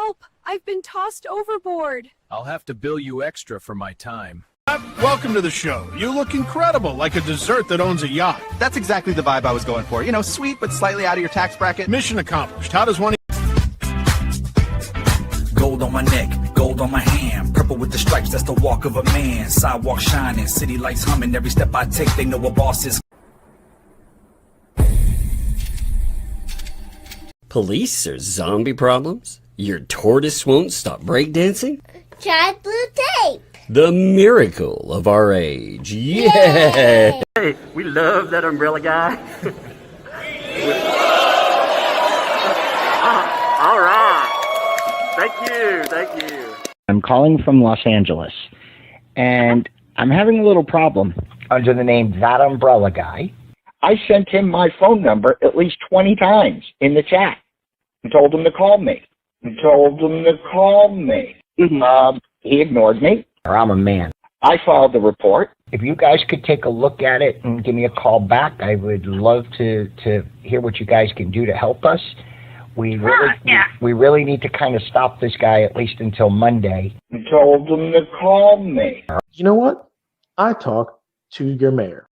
Help! I've been tossed overboard. I'll have to bill you extra for my time. Welcome to the show. You look incredible, like a dessert that owns a yacht. That's exactly the vibe I was going for. You know, sweet but slightly out of your tax bracket. Mission accomplished. How does one... Gold on my neck, gold on my hand, purple with the stripes, that's the walk of a man. Sidewalk shining, city lights humming, every step I take, they know a boss is. Police or zombie problems? Your tortoise won't stop breakdancing? Try blue tape. The miracle of our age. Yeah! Hey, we love that umbrella guy. All right. Thank you. I'm calling from Los Angeles, and I'm having a little problem. Under the name ThATuMBRELLAgUY, I sent him my phone number at least 20 times in the chat and told him to call me. He ignored me. I'm a man. I filed the report. If you guys could take a look at it and give me a call back, I would love to hear what you guys can do to help us. We really need to kind of stop this guy at least until Monday. I told him to call me. You know what? I talk to your mayor.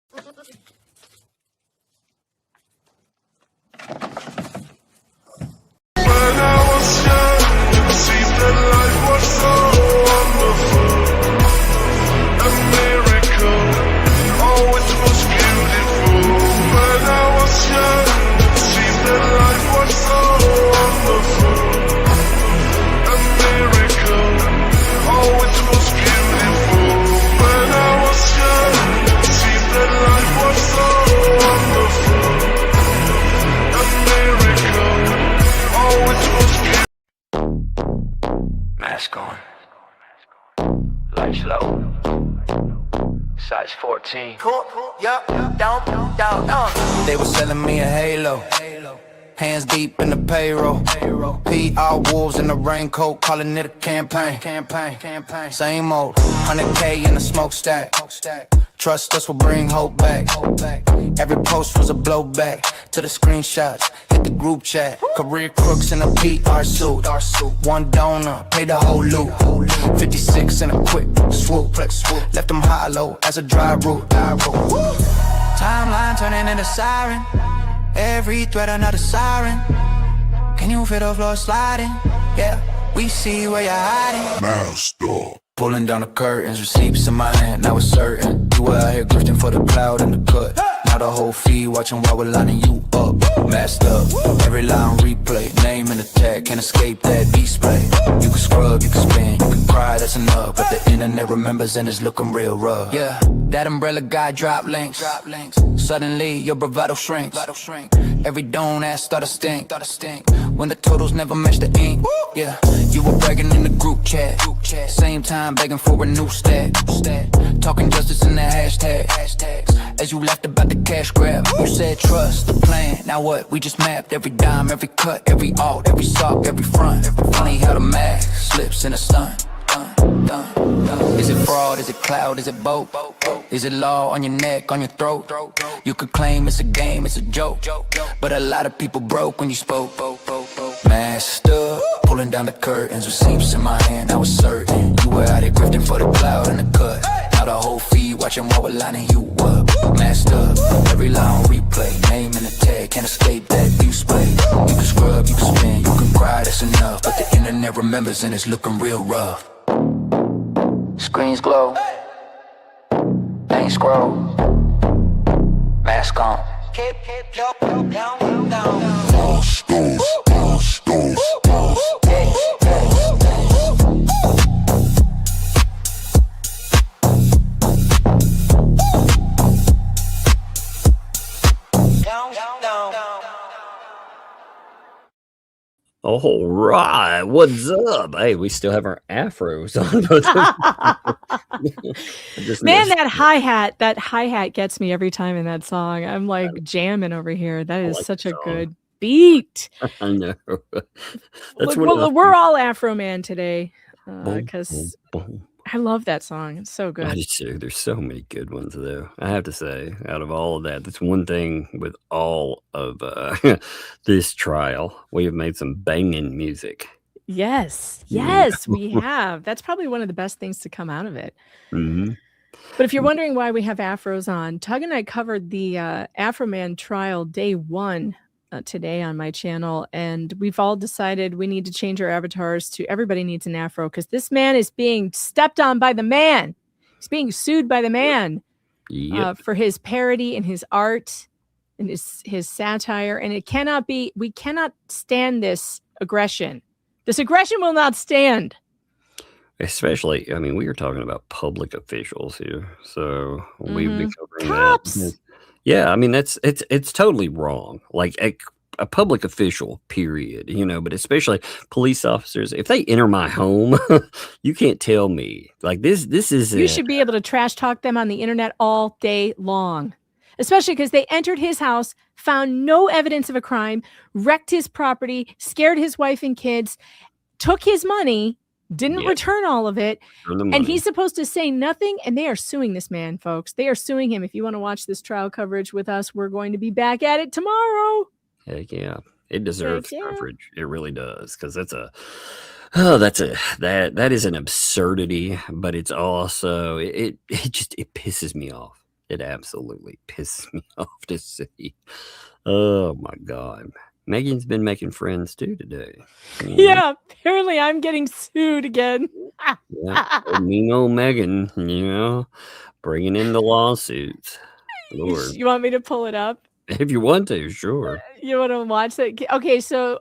Mask on. Lights low. Size 14. They were selling me a Halo. Hands deep in the payroll. PR wolves in the raincoat, calling it a campaign. Same old 100K in the smokestack. Trust us will bring hope back. Every post was a blowback to the screenshots. Hit the group chat. Career crooks in a PR suit. One donor, pay the whole loot. 56 in a quick swoop. Left them hollow as a dry route. Timeline turning into siren. Every threat another siren. Can you feel the floor sliding? Yeah, we see where you're hiding. Master. Pulling down the curtains, receipts in my hand, now it's certain. You were out here grifting for the cloud and the cut. Now the whole feed watching while we're lining you up. Masked up, every line replay. Name and the tag, can't escape that display. You can scrub, you can spin, you can cry, that's enough. But the internet remembers and it's looking real rough. Yeah, that umbrella guy drop links. Suddenly your bravado shrinks. Every don't ass start to stink. When the totals never match the ink. Yeah, you were bragging in the group chat. Same time begging for a new stat. Talking justice in the hashtags. As you laughed about the cash grab, you said trust the plan. Now what? We just mapped every dime, every cut, every alt, every sock, every front. Funny how the mask slips in a stunt. Is it fraud? Is it cloud? Is it both? Is it law on your neck, on your throat? You could claim it's a game, it's a joke, but a lot of people broke when you spoke. Masked up, pulling down the curtains, receipts in my hand, I was certain. You were out here grifting for the cloud and the cut. Now the whole feed watching while we're lining you up. Masked up, every line on replay. Name and the tag, can't escape that display. You can scrub, you can spin, you can cry, that's enough. But the internet remembers and it's looking real rough. Screens glow, ain't scroll. Mask on. All right, what's up? Hey, we still have our afros on. Man, that hi-hat gets me every time in that song. I'm like jamming over here. That is such a good beat. I know. We're all Afro Man today because I love that song. It's so good. I do too. There's so many good ones, though. I have to say, out of all of that, that's one thing with all of this trial. We have made some banging music. Yes, Yeah. yes, we have. That's probably one of the best things to come out of it. Mhm. But if you're wondering why we have afros on, Tug and I covered the Afro Man trial day 1 today on my channel, and we've all decided we need to change our avatars to everybody needs an afro because this man is being stepped on by the man. He's being sued by the man for his parody and his art and his satire, and it cannot be. We cannot stand this aggression. This aggression will not stand. Especially, I mean, we are talking about public officials here, so we've been covering Cops. that. Yeah, I mean it's totally wrong. Like a public official, period. You know, but especially police officers, if they enter my home, you can't tell me like this is. You should be able to trash talk them on the internet all day long, especially because they entered his house, found no evidence of a crime, wrecked his property, scared his wife and kids, took his money. Didn't return all of it, and he's supposed to say nothing, and they are suing this man, folks. They are suing him. If you want to watch this trial coverage with us, we're going to be back at it tomorrow. Heck yeah. It deserves Heck yeah. coverage. It really does, because that is an absurdity, but it's also it pisses me off. It absolutely pisses me off to see. Oh my God. Megan's been making friends too today. Yeah, apparently I'm getting sued again. Yeah, mean old Megan, you know, bringing in the lawsuits. Lord. You want me to pull it up? If you want to, sure. You want to watch that? Okay, so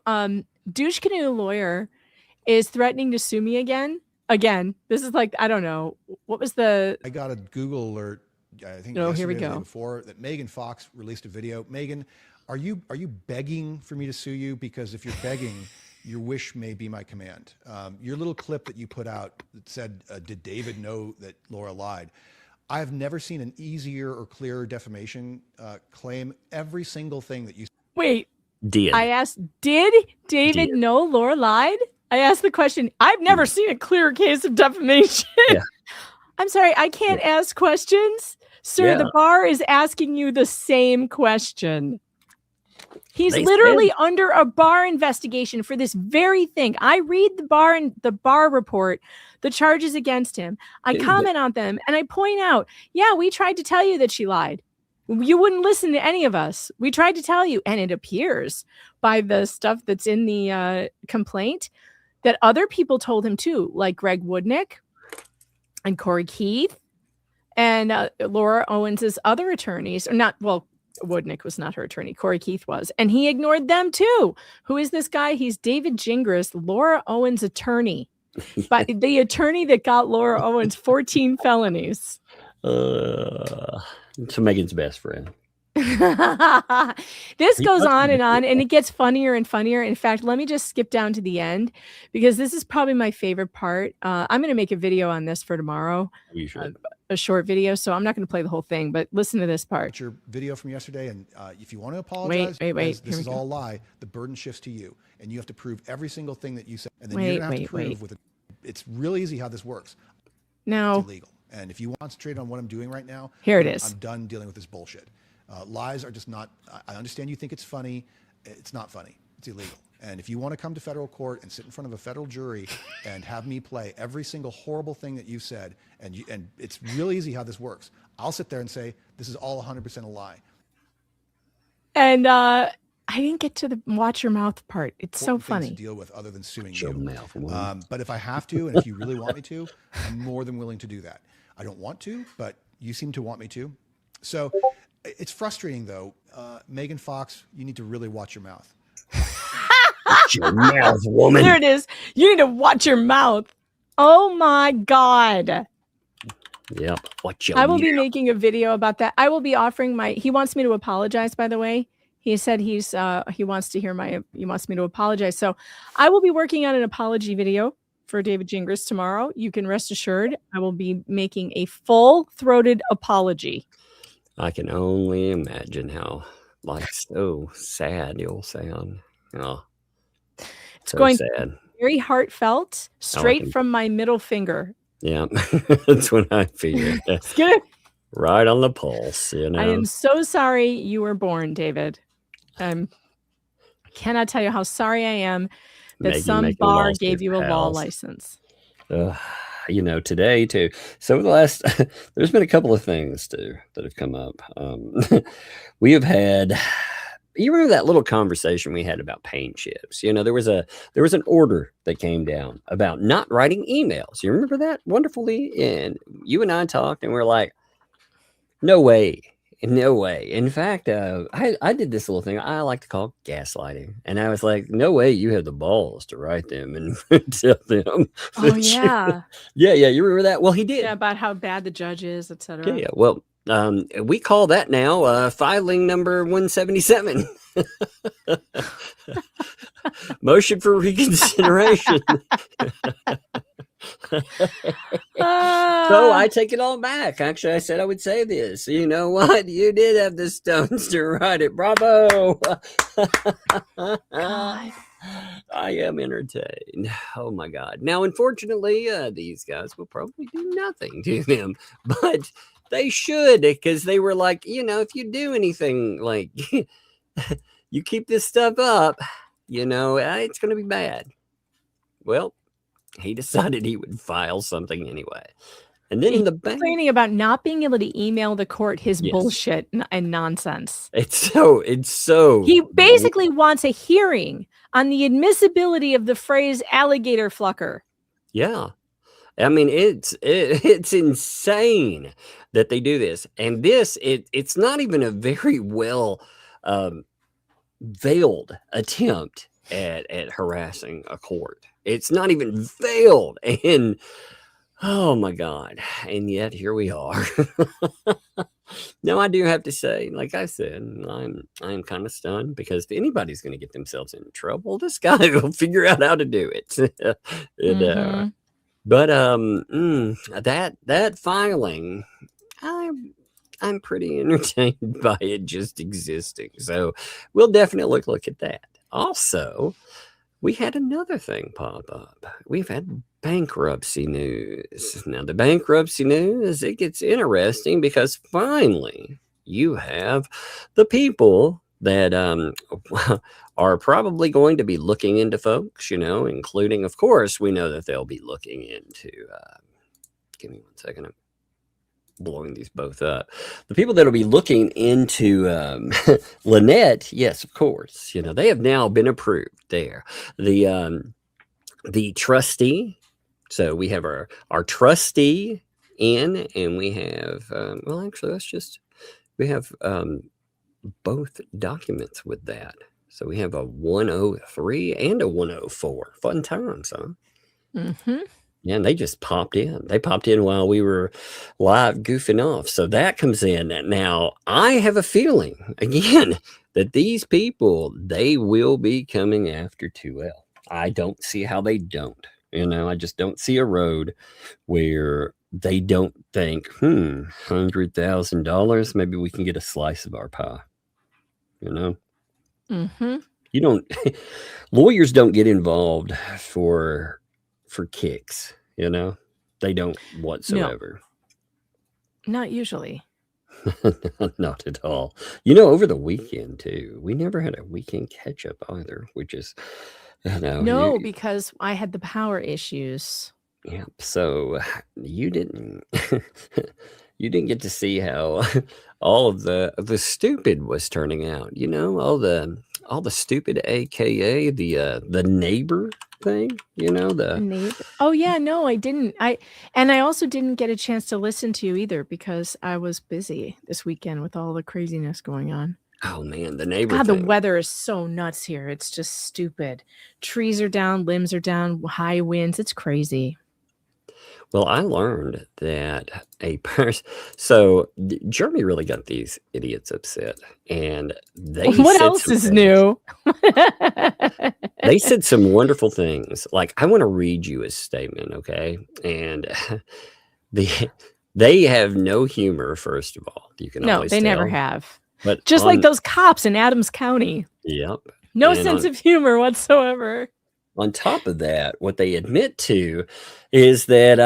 Douche Canoe Lawyer is threatening to sue me again. This is like, I don't know. What was the... I got a Google alert, I think here we yesterday or the go. day before, that Megan Fox released a video. Megan, are you begging for me to sue you? Because if you're begging, your wish may be my command. Your little clip that you put out that said, did David know that Laura lied? I've never seen an easier or clearer defamation claim. Every single thing that you... Wait. Did. I asked, did David know Laura lied? I asked the question. I've never seen a clearer case of defamation. Yeah. I'm sorry, I can't ask questions. Sir, Yeah. the bar is asking you the same question. He's They literally said- under a bar investigation for this very thing. I read the bar report, the charges against him. I comment on them and I point out, yeah, we tried to tell you that she lied. You wouldn't listen to any of us. We tried to tell you. And it appears by the stuff that's in the complaint that other people told him too, like Greg Woodnick and Corey Keith and Laura Owens's other attorneys, or not, well, Woodnick was not her attorney. Corey Keith was. And he ignored them too. Who is this guy? He's David Gingras, Laura Owens' attorney. But the attorney that got Laura Owens 14 felonies. To Megan's best friend. This goes on, and it gets funnier and funnier. In fact, let me just skip down to the end because this is probably my favorite part. I'm going to make a video on this for tomorrow. You should. A short video, so I'm not going to play the whole thing, but listen to this part. Your video from yesterday, and if you want to apologize, wait. because Here this we is go. all a lie, the burden shifts to you, and you have to prove every single thing that you said, and then you're going to have to prove with it. It's real easy how this works. Now, it's illegal, and if you concentrate on what I'm doing right now, here it is. I'm done dealing with this bullshit. Lies are just not. I understand you think it's funny. It's not funny. It's illegal. And if you want to come to federal court and sit in front of a federal jury and have me play every single horrible thing that you've said, and it's real easy how this works. I'll sit there and say, this is all 100% a lie. And I didn't get to the watch your mouth part. It's so Important things funny. to deal with other than suing Your you. mouth, But if I have to, and if you really want me to, I'm more than willing to do that. I don't want to, but you seem to want me to. So it's frustrating, though. Megan Fox, you need to really watch your mouth. Watch your mouth, woman. There it is. You need to watch your mouth. Oh my God. Yep. Watch your I will be mouth. making a video about that. I will be offering he wants me to apologize, by the way. He said he wants me to apologize. So I will be working on an apology video for David Gingras tomorrow. You can rest assured I will be making a full-throated apology. I can only imagine how so sad you'll sound. Oh, It's so going sad. very heartfelt, straight can- from my middle finger. Yeah, that's what I feel. It's good. Right on the pulse, you know. I am so sorry you were born, David. I cannot tell you how sorry I am that Maggie some making bar lawsuit gave you a law pals. license. You know, today too. So the last, there's been a couple of things too that have come up. We have had, you remember that little conversation we had about paint chips? You know, there was an order that came down about not writing emails. You remember that wonderfully? And you and I talked, and we're like, no way. No way. In fact, I did this little thing I like to call gaslighting. And I was like, no way you have the balls to write them and tell them. Oh, yeah. Yeah. You remember that? Well, he did. Yeah, about how bad the judge is, etc. Yeah. Well, we call that now filing number 177. Motion for reconsideration. So I take it all back. Actually, I said I would say this. You know what? You did have the stones to write it. Bravo. God. I am entertained. Oh my God. Now, unfortunately, these guys will probably do nothing to them, but they should, because they were like, you know, if you do anything, like you keep this stuff up, you know, it's going to be bad. Well, he decided he would file something anyway. And then in the bank, complaining about not being able to email the court his bullshit and nonsense. It's so. He basically wants a hearing on the admissibility of the phrase alligator flucker. Yeah. I mean, it's insane that they do this. And it's not even a very well veiled attempt at harassing a court. It's not even veiled. And oh my God. And yet here we are. Now, I do have to say, like I said, I'm kind of stunned, because if anybody's going to get themselves in trouble, this guy will figure out how to do it. But that filing, I'm pretty entertained by it just existing. So we'll definitely look at that. Also, we had another thing pop up. We've had bankruptcy news. Now, the bankruptcy news, it gets interesting, because finally you have the people that are probably going to be looking into folks, you know, including, of course, we know that they'll be looking into, give me 1 second. I'm blowing these both up. The people that'll be looking into Lynette, yes, of course, you know, they have now been approved there. The trustee. So we have our trustee in, and we have, well, actually, we have both documents with that. So we have a 103 and a 104. Fun times, huh? Mm-hmm. Yeah, and they just popped in. They popped in while we were live goofing off. So that comes in. Now, I have a feeling, again, that these people, they will be coming after 2L. I don't see how they don't. You know, I just don't see a road where they don't think, $100,000, maybe we can get a slice of our pie. You know? Mm-hmm. You don't, lawyers don't get involved for kicks, you know? They don't whatsoever. No. Not usually. Not at all. You know, over the weekend too, we never had a weekend catch up either, which is, no, because I had the power issues. Yeah. So you didn't get to see how all of the stupid was turning out. You know, all the stupid, aka the neighbor thing. You know, the neighbor. Oh yeah, no, I didn't. I also didn't get a chance to listen to you either, because I was busy this weekend with all the craziness going on. Oh man, the neighbor. God, the weather is so nuts here. It's just stupid. Trees are down, limbs are down, high winds. It's crazy. Well, I learned that so Jeremy really got these idiots upset, and they what else is new? They said some wonderful things. Like, I want to read you a statement, okay? And they have no humor. First of all, you can always they tell. Never have. But just like those cops in Adams County. Yep. No sense of humor whatsoever. On top of that, what they admit to is that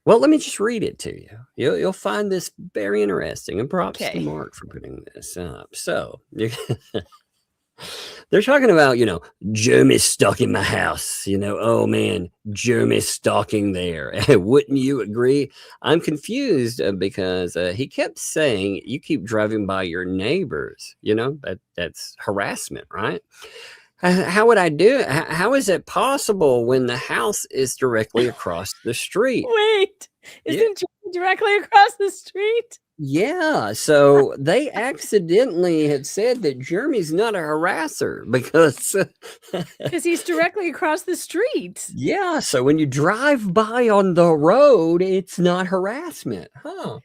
well, let me just read it to you. You'll find this very interesting, and props to Mark for putting this up. So They're talking about, Jeremy's stalking my house. Oh man, Jeremy's stalking there. Wouldn't you agree? I'm confused because he kept saying you keep driving by your neighbors. That's harassment, right? How would I do it? How is it possible when the house is directly across the street? Wait, isn't Jeremy directly across the street? Yeah, so they accidentally had said that Jeremy's not a harasser because he's directly across the street. Yeah, so when you drive by on the road, it's not harassment, huh?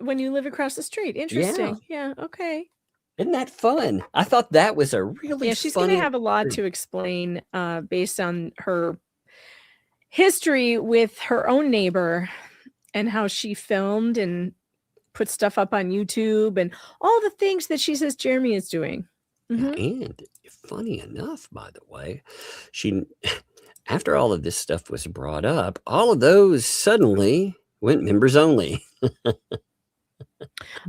When you live across the street, interesting. Yeah, okay. Isn't that fun? I thought that was a really she's going to have a lot to explain based on her history with her own neighbor and how she filmed and put stuff up on YouTube and all the things that she says Jeremy is doing. And funny enough, by the way, after all of this stuff was brought up, all of those suddenly went members only.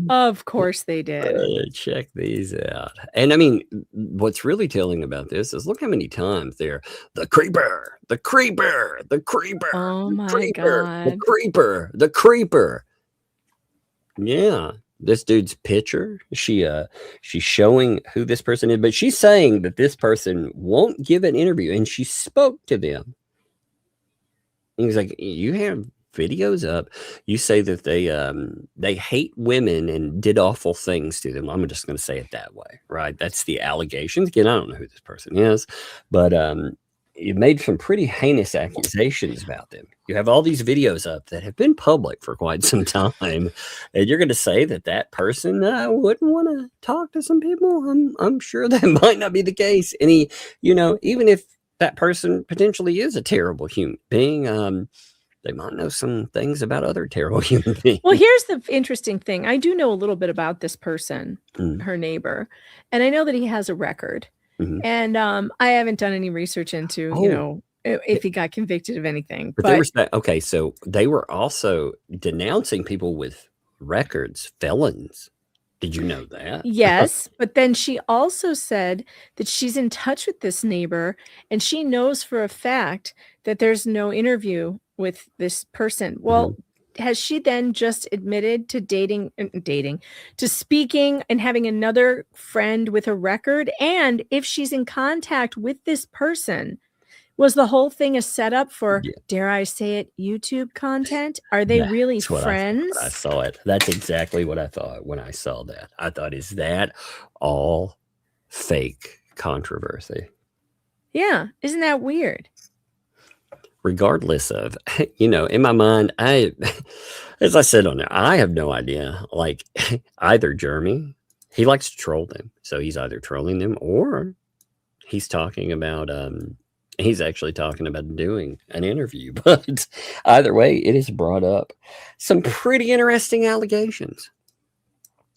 Of course they did. Check these out. And I mean, what's really telling about this is look how many times they're the creeper, the creeper, the creeper. Oh my creeper, God. The creeper, the creeper. Yeah. This dude's picture. She's showing who this person is, but she's saying that this person won't give an interview, and she spoke to them. And he's like, you have videos up. You say that they hate women and did awful things to them. I'm just going to say it that way, right? That's the allegations. Again, I don't know who this person is, but you made some pretty heinous accusations about them. You have all these videos up that have been public for quite some time, and you're going to say that person wouldn't want to talk to some people. I'm sure that might not be the case. And even if that person potentially is a terrible human being, they might know some things about other terrible human beings. Well, here's the interesting thing. I do know a little bit about this person, her neighbor, and I know that he has a record. And I haven't done any research into, if he got convicted of anything. But they were so they were also denouncing people with records, felons. Did you know that? Yes, but then she also said that she's in touch with this neighbor, and she knows for a fact that there's no interview with this person. Well, has she then just admitted to to speaking and having another friend with a record? And if she's in contact with this person, was the whole thing a setup for, dare I say it, YouTube content? Are they really friends? I saw it. That's exactly what I thought when I saw that. I thought, is that all fake controversy? Yeah. Isn't that weird? Regardless of, in my mind, as I said on there, I have no idea. Like either Jeremy, he likes to troll them. So he's either trolling them or he's talking about, he's actually talking about doing an interview. But either way, it has brought up some pretty interesting allegations.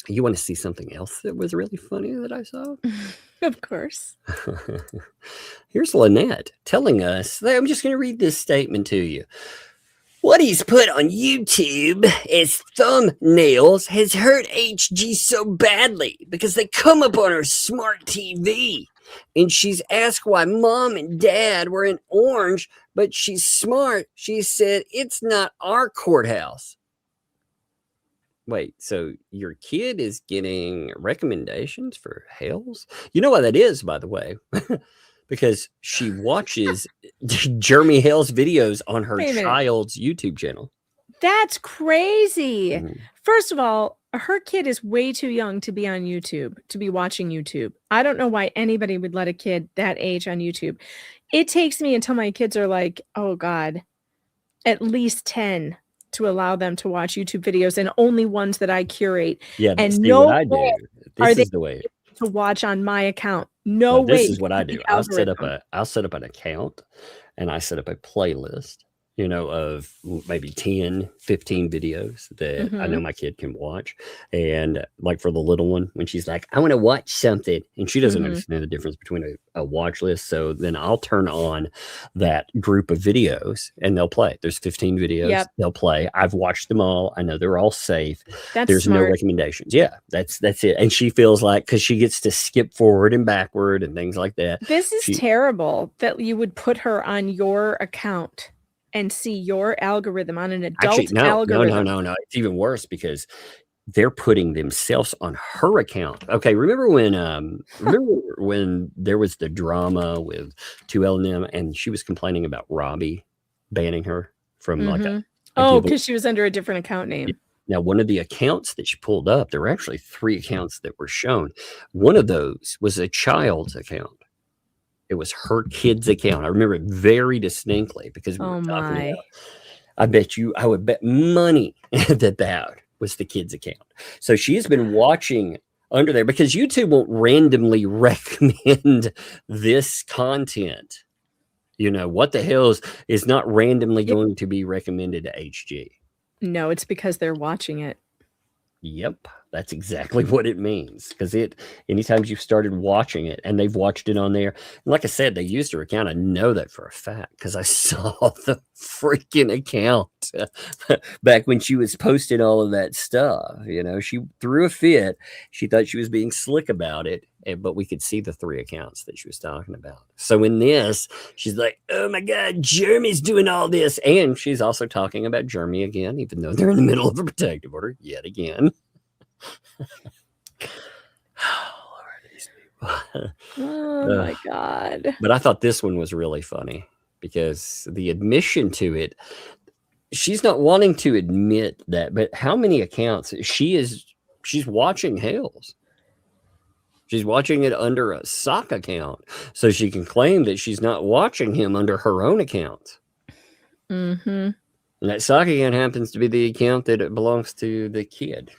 You want to see something else that was really funny that I saw? Of course. Here's Lynette telling us, I'm just going to read this statement to you. What he's put on YouTube as thumbnails has hurt HG so badly because they come up on her smart TV. And she's asked why mom and dad were in orange, but she's smart. She said, it's not our courthouse. Wait, so your kid is getting recommendations for Hales? You know why that is, by the way? Because she watches Jeremy Hale's videos on her child's YouTube channel. That's crazy. First of all, her kid is way too young to be on YouTube, to be watching YouTube. I don't know why anybody would let a kid that age on YouTube. It takes me until my kids are like, oh God, at least 10 to allow them to watch YouTube videos, and only ones that I curate. Yeah, and no what I do. This is the way to watch on my account. No way. This is what I do. I'll set up an account, and I set up a playlist, of maybe 10, 15 videos that I know my kid can watch. And like for the little one, when she's like, I want to watch something, and she doesn't understand the difference between a watch list. So then I'll turn on that group of videos and they'll play. There's 15 videos. They'll play. I've watched them all. I know they're all safe. There's smart. no recommendations. Yeah, that's it. And she feels like, because she gets to skip forward and backward and things like that. This is terrible that you would put her on your account and see your algorithm on an adult algorithm. No. It's even worse because they're putting themselves on her account. Okay, remember when there was the drama with 2L and she was complaining about Robbie banning her from because she was under a different account name. Now, one of the accounts that she pulled up, there were actually 3 accounts that were shown. One of those was a child's account. It was her kid's account. I remember it very distinctly because we were talking about, I would bet money that was the kid's account. So she has been watching under there because YouTube won't randomly recommend this content. What the hell is not randomly going to be recommended to HG. No, it's because they're watching it. Yep, that's exactly what it means. Because anytime you've started watching it and they've watched it on there, and like I said, they used her account. I know that for a fact because I saw the freaking account back when she was posting all of that stuff. She threw a fit. She thought she was being slick about it, but we could see the 3 accounts that she was talking about. So in this, she's like, oh my God, Jeremy's doing all this. And she's also talking about Jeremy again, even though they're in the middle of a protective order yet again. Oh, Lord, these people. Oh my God. But I thought this one was really funny because the admission to it, she's not wanting to admit that, but how many accounts she's watching Hale's. She's watching it under a sock account, so she can claim that she's not watching him under her own account. And that sock account happens to be the account that it belongs to the kid.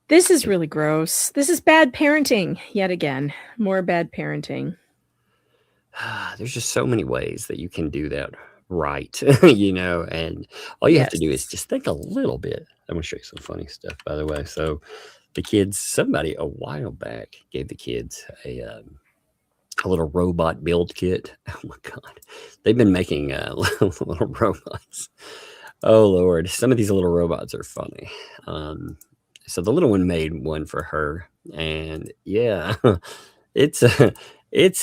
This is really gross. This is bad parenting yet again. More bad parenting. There's just so many ways that you can do that right, and all you have to do is just think a little bit. I'm going to show you some funny stuff, by the way. So the kids, somebody a while back gave the kids a little robot build kit. Oh my God. They've been making little robots. Oh Lord. Some of these little robots are funny. So the little one made one for her, and yeah, it's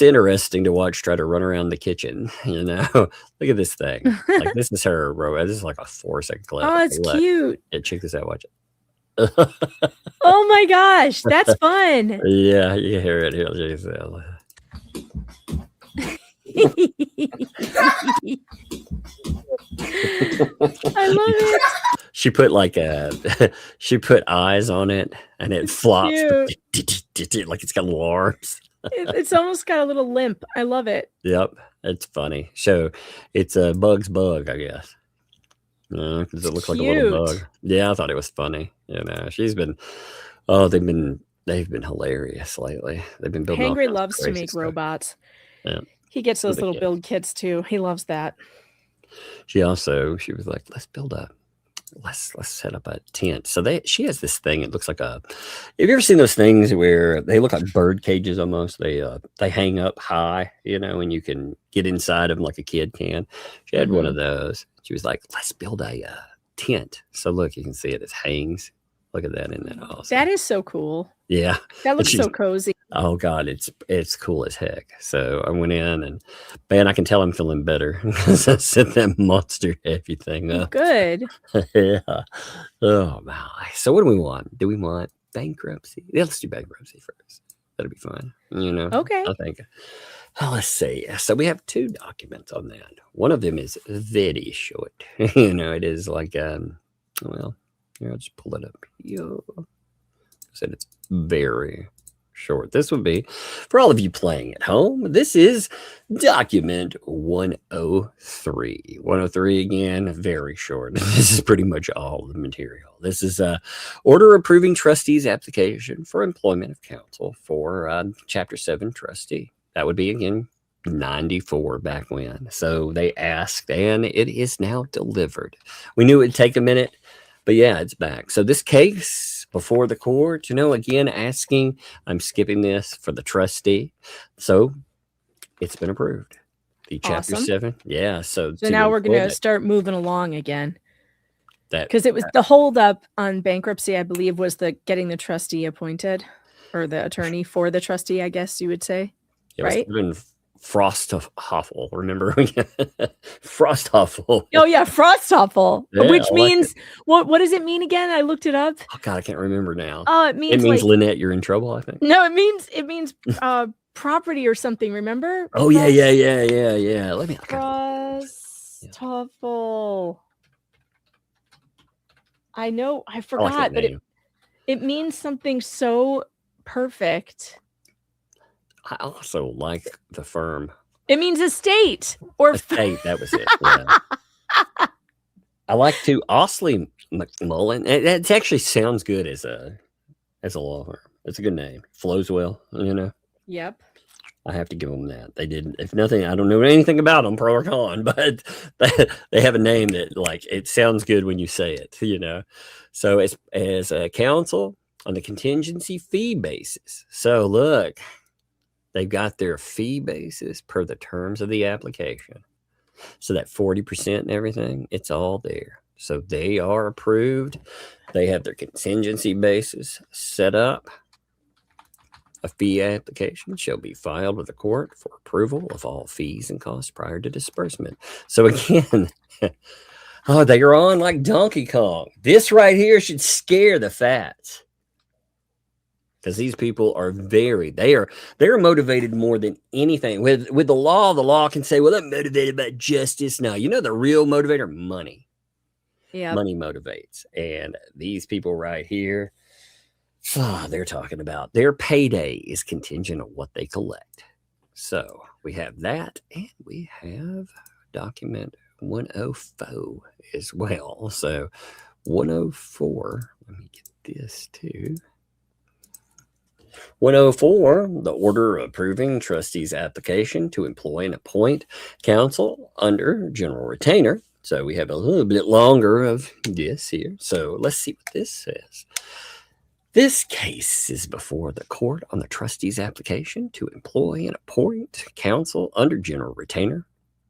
interesting to watch try to run around the kitchen. Look at this thing. Like this is her robot. This is like a 4-second clip. Oh, it's cute. Yeah, check this out. Watch it. Oh my gosh, that's fun. Yeah, you hear it. Here, check this out. I love it. She put she put eyes on it, and it flops like it's got little arms. It's almost got a little limp. I love it. Yep, it's funny. So it's a Bug's bug, I guess. Does it look like a little bug? Yeah, I thought it was funny. She's been. Oh, they've been hilarious lately. They've been building. Hangry loves to make robots. Yeah, he gets those little build kits too. He loves that. She was like, let's set up a tent. So she has this thing. It looks like have you ever seen those things where they look like bird cages almost? They hang up high, and you can get inside them like a kid can. She had one of those. She was like, let's build a tent. So look, you can see it. It hangs. Look at that in that awesome. That is so cool. Yeah. That looks so cozy. Oh God, it's cool as heck. So I went in and man, I can tell I'm feeling better because I set that monster heavy thing up. Good. Yeah. Oh my. So what do we want? Do we want bankruptcy? Yeah, let's do bankruptcy first. That'll be fine. Okay. I think. Oh, let's see. So we have 2 documents on that. One of them is very short. It is like well, here, I'll just pull it up. Said it's very short. This would be for all of you playing at home. This is document 103. 103 again, very short. This is pretty much all the material. This is order approving trustee's application for employment of counsel for Chapter 7 trustee. That would be again 94 back when. So they asked, and it is now delivered. We knew it'd take a minute, but yeah, it's back. So this case before the court, again, asking, I'm skipping this for the trustee. So it's been approved. The chapter 7. Yeah. So now we're going to start moving along again. Because it was the holdup on bankruptcy, I believe, was the getting the trustee appointed, or the attorney for the trustee, I guess you would say. Yeah, right? Frosthoffel, remember? Frosthoffel. Oh yeah, Frosthoffel, Yeah, which I means what does it mean again? I looked it up. Oh God, I can't remember now. Oh, it means like, Lynette, you're in trouble, I think. No, it means property or something. Remember? Oh yeah. Let me. Frosthoffel. I know, I forgot, but it means something so perfect. I also like the firm. It means estate or estate. That was it. Yeah. I like to Osley McMullen. It actually sounds good as a law firm. It's a good name. Flows well, Yep. I have to give them that. They did. If nothing, I don't know anything about them, pro or con, but they have a name that, like, it sounds good when you say it, So as a counsel on the contingency fee basis. So look, they've got their fee basis per the terms of the application. So that 40% and everything, it's all there. So they are approved. They have their contingency basis set up. A fee application shall be filed with the court for approval of all fees and costs prior to disbursement. So again, they are on like Donkey Kong. This right here should scare the fats. Because these people are they're motivated more than anything. With the law can say, well, I'm motivated by justice. No, the real motivator, money. Yeah. Money motivates. And these people right here, they're talking about their payday is contingent on what they collect. So we have that, and we have document 104 as well. So 104, let me get this too. 104, the order approving trustee's application to employ and appoint counsel under general retainer. So we have a little bit longer of this here. So let's see what this says. This case is before the court on the trustee's application to employ and appoint counsel under general retainer.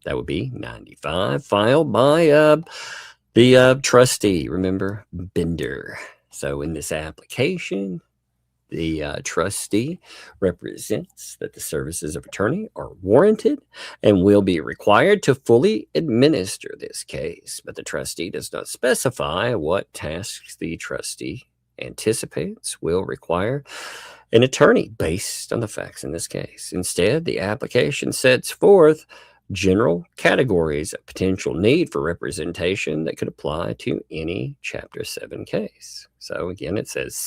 That would be 95, filed by the trustee, remember, Bender. So in this application, the trustee represents that the services of attorney are warranted and will be required to fully administer this case, but the trustee does not specify what tasks the trustee anticipates will require an attorney based on the facts in this case. Instead, the application sets forth general categories of potential need for representation that could apply to any Chapter 7 case. So again, it says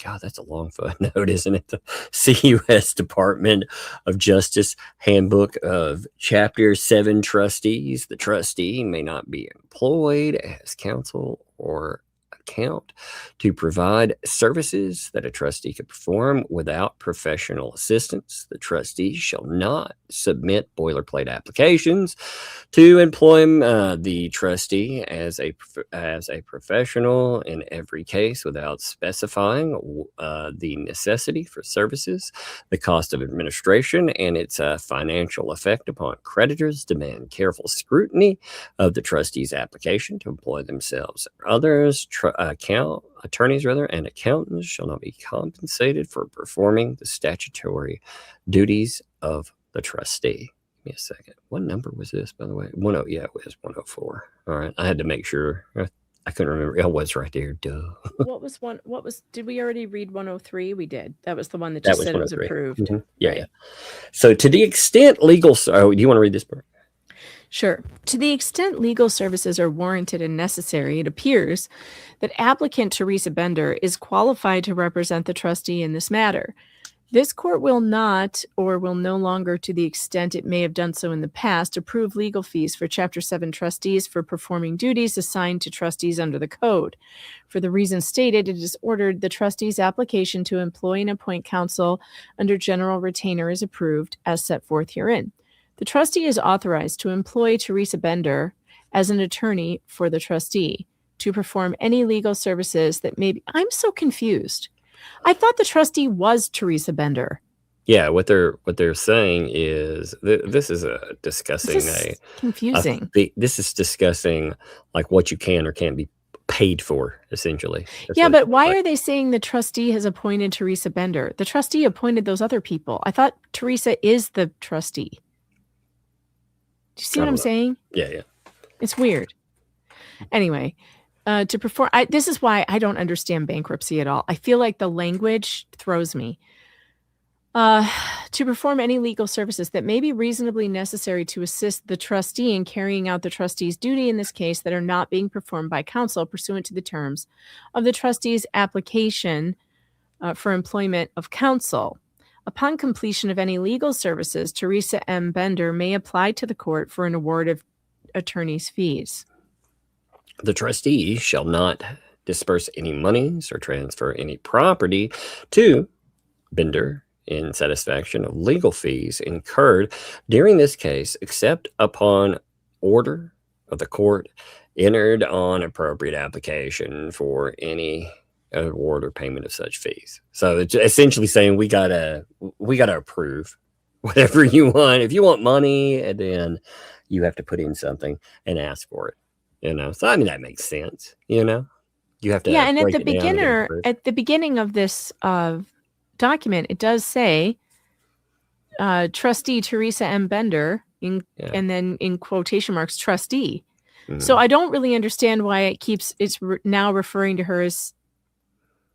God, that's a long footnote, isn't it? The U.S. Department of Justice Handbook of Chapter 7 Trustees. The trustee may not be employed as counsel or account to provide services that a trustee could perform without professional assistance. The trustee shall not submit boilerplate applications to employ the trustee as a professional in every case without specifying the necessity for services, the cost of administration, and its financial effect upon creditors. Demand careful scrutiny of the trustee's application to employ themselves or others. Attorneys and accountants shall not be compensated for performing the statutory duties of the trustee. Give me a second. What number was this, by the way? It was 104. All right. I had to make sure. I couldn't remember. It was right there. Duh. Did we already read 103? We did. That was the one that just said it was approved. Mm-hmm. Yeah. So to the extent do you want to read this part? Sure. To the extent legal services are warranted and necessary, it appears that applicant Teresa Bender is qualified to represent the trustee in this matter. This court will not, or will no longer, to the extent it may have done so in the past, approve legal fees for Chapter 7 trustees for performing duties assigned to trustees under the code. For the reasons stated, it is ordered the trustee's application to employ and appoint counsel under general retainer is approved as set forth herein. The trustee is authorized to employ Teresa Bender as an attorney for the trustee to perform any legal services that may be... I'm so confused. I thought the trustee was Teresa Bender. Yeah, what they're saying is this is discussing confusing. This is discussing like what you can or can't be paid for, essentially. Yeah, but why are they saying the trustee has appointed Teresa Bender? The trustee appointed those other people. I thought Teresa is the trustee. Do you see what I'm saying? Yeah. It's weird. Anyway, to perform, this is why I don't understand bankruptcy at all. I feel like the language throws me. To perform any legal services that may be reasonably necessary to assist the trustee in carrying out the trustee's duty in this case that are not being performed by counsel pursuant to the terms of the trustee's application for employment of counsel. Upon completion of any legal services, Teresa M. Bender may apply to the court for an award of attorney's fees. The trustee shall not disperse any monies or transfer any property to Bender in satisfaction of legal fees incurred during this case, except upon order of the court entered on appropriate application for any award or payment of such fees. So it's essentially saying we gotta approve whatever you want. If you want money, and then you have to put in something and ask for it. So I mean that makes sense. You have to. Yeah, and at the beginning of this document, it does say trustee Teresa M. Bender and then in quotation marks trustee. Mm-hmm. So I don't really understand why it's now referring to her as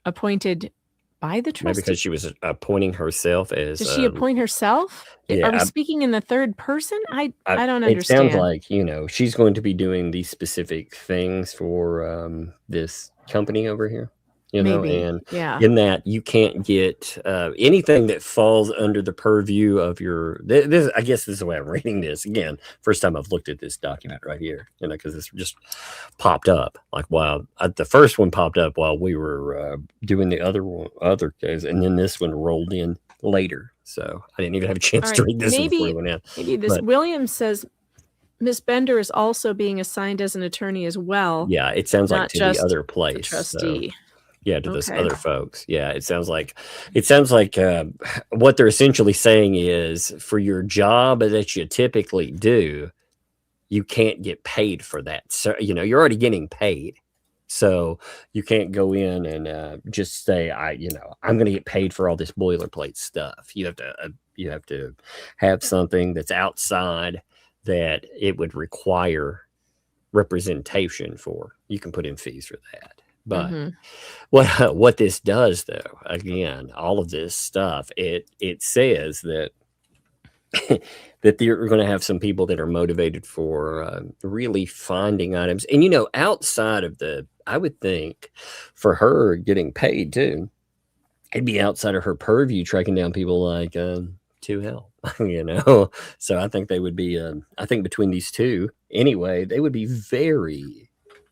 appointed by the trustee. Maybe because she was appointing herself as. Does she appoint herself? Yeah, Are we speaking in the third person? I don't understand. It sounds like she's going to be doing these specific things for this company over here. Maybe. And yeah. In that you can't get anything that falls under the purview of your. This, I guess, this is the way I'm reading this again. First time I've looked at this document right here, because this just popped up the first one popped up while we were doing the other case, and then this one rolled in later. So I didn't even have a chance to read this one before we went in. Maybe this Williams says Miss Bender is also being assigned as an attorney as well. Yeah, it sounds like to the other place. The trustee. So. Yeah, to those other folks. Yeah, it sounds like what they're essentially saying is for your job that you typically do, you can't get paid for that. So, you're already getting paid. So you can't go in and just say, I'm going to get paid for all this boilerplate stuff. You have to have something that's outside that it would require representation for. You can put in fees for that. But what this does, though, again, all of this stuff, it says that that you're going to have some people that are motivated for really finding items. And, outside of I would think for her getting paid, too, it'd be outside of her purview tracking down people like ThATuMBRELLA, So I think they would be, I think between these two, anyway, they would be very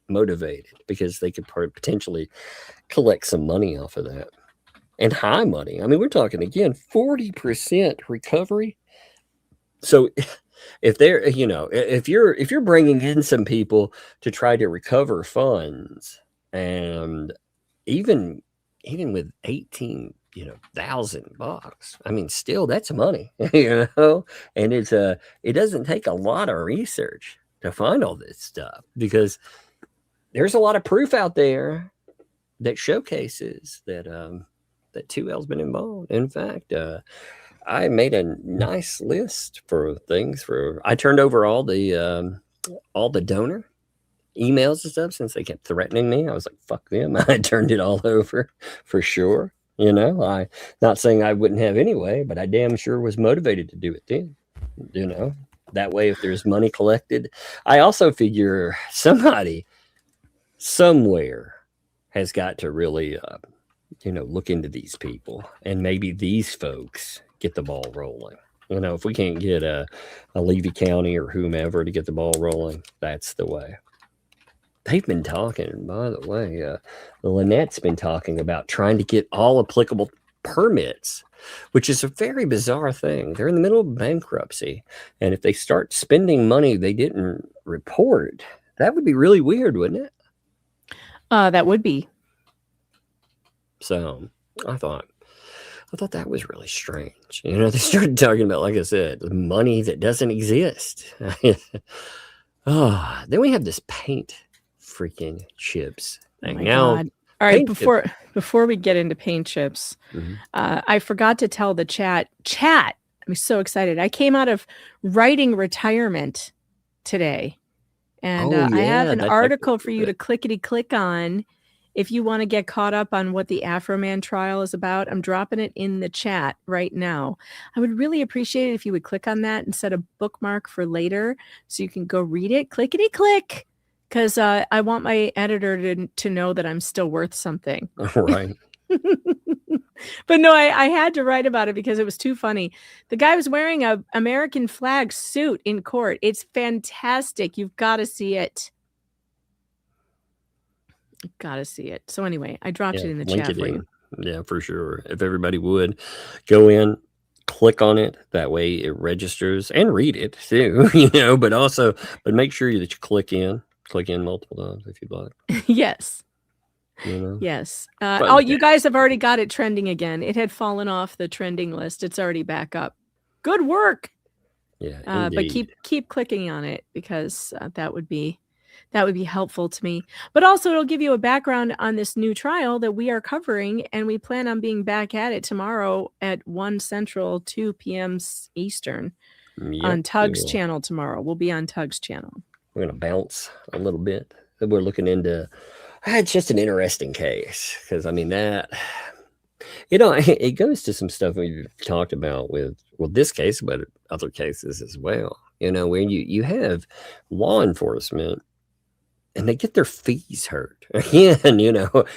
motivated because they could potentially collect some money off of that, and high money. I mean, we're talking again 40% recovery. So if they're if you're bringing in some people to try to recover funds, and even with $18,000, I mean, still that's money, and it doesn't take a lot of research to find all this stuff, because there's a lot of proof out there that showcases that that 2L's been involved. In fact, I made a nice list for things. I turned over all the donor emails and stuff, since they kept threatening me. I was like, fuck them. I turned it all over for sure. I not saying I wouldn't have anyway, but I damn sure was motivated to do it then. That way, if there's money collected, I also figure somebody somewhere has got to really look into these people, and maybe these folks get the ball rolling. If we can't get a Levy County or whomever to get the ball rolling, that's the way. They've been talking, by the way, Lynette's been talking about trying to get all applicable permits, which is a very bizarre thing. They're in the middle of bankruptcy, and if they start spending money they didn't report, that would be really weird, wouldn't it? That would be. So I thought that was really strange. They started talking about, like I said, the money that doesn't exist. Then we have this paint freaking chips thing. God. All right, before we get into paint chips, I forgot to tell the chat. I'm so excited. I came out of writing retirement today, and I have an article for you to click on if you want to get caught up on what the Afro Man trial is about. I'm dropping it in the chat right now. I would really appreciate it if you would click on that and set a bookmark for later so you can go read it. Click. Because I want my editor to know that I'm still worth something. Right. But no, I had to write about it because it was too funny. The guy was wearing a American flag suit in court. It's fantastic. You've got to see it. Got to see it. So anyway, I dropped it in the chat for you. Yeah, for sure. If everybody would go in, click on it, that way it registers, and read it too, but make sure that you click in multiple times if you'd like. Yes. Yes. You guys have already got it trending again. It had fallen off the trending list. It's already back up. Good work. Yeah. But keep clicking on it, because that would be helpful to me. But also it'll give you a background on this new trial that we are covering, and we plan on being back at it tomorrow at 1 Central, 2 p.m. Eastern on Tug's channel tomorrow. We'll be on Tug's channel. We're going to bounce a little bit. We're looking into, it's just an interesting case, because that, it goes to some stuff we've talked about with this case, but other cases as well, where you have law enforcement and they get their fees hurt. Again,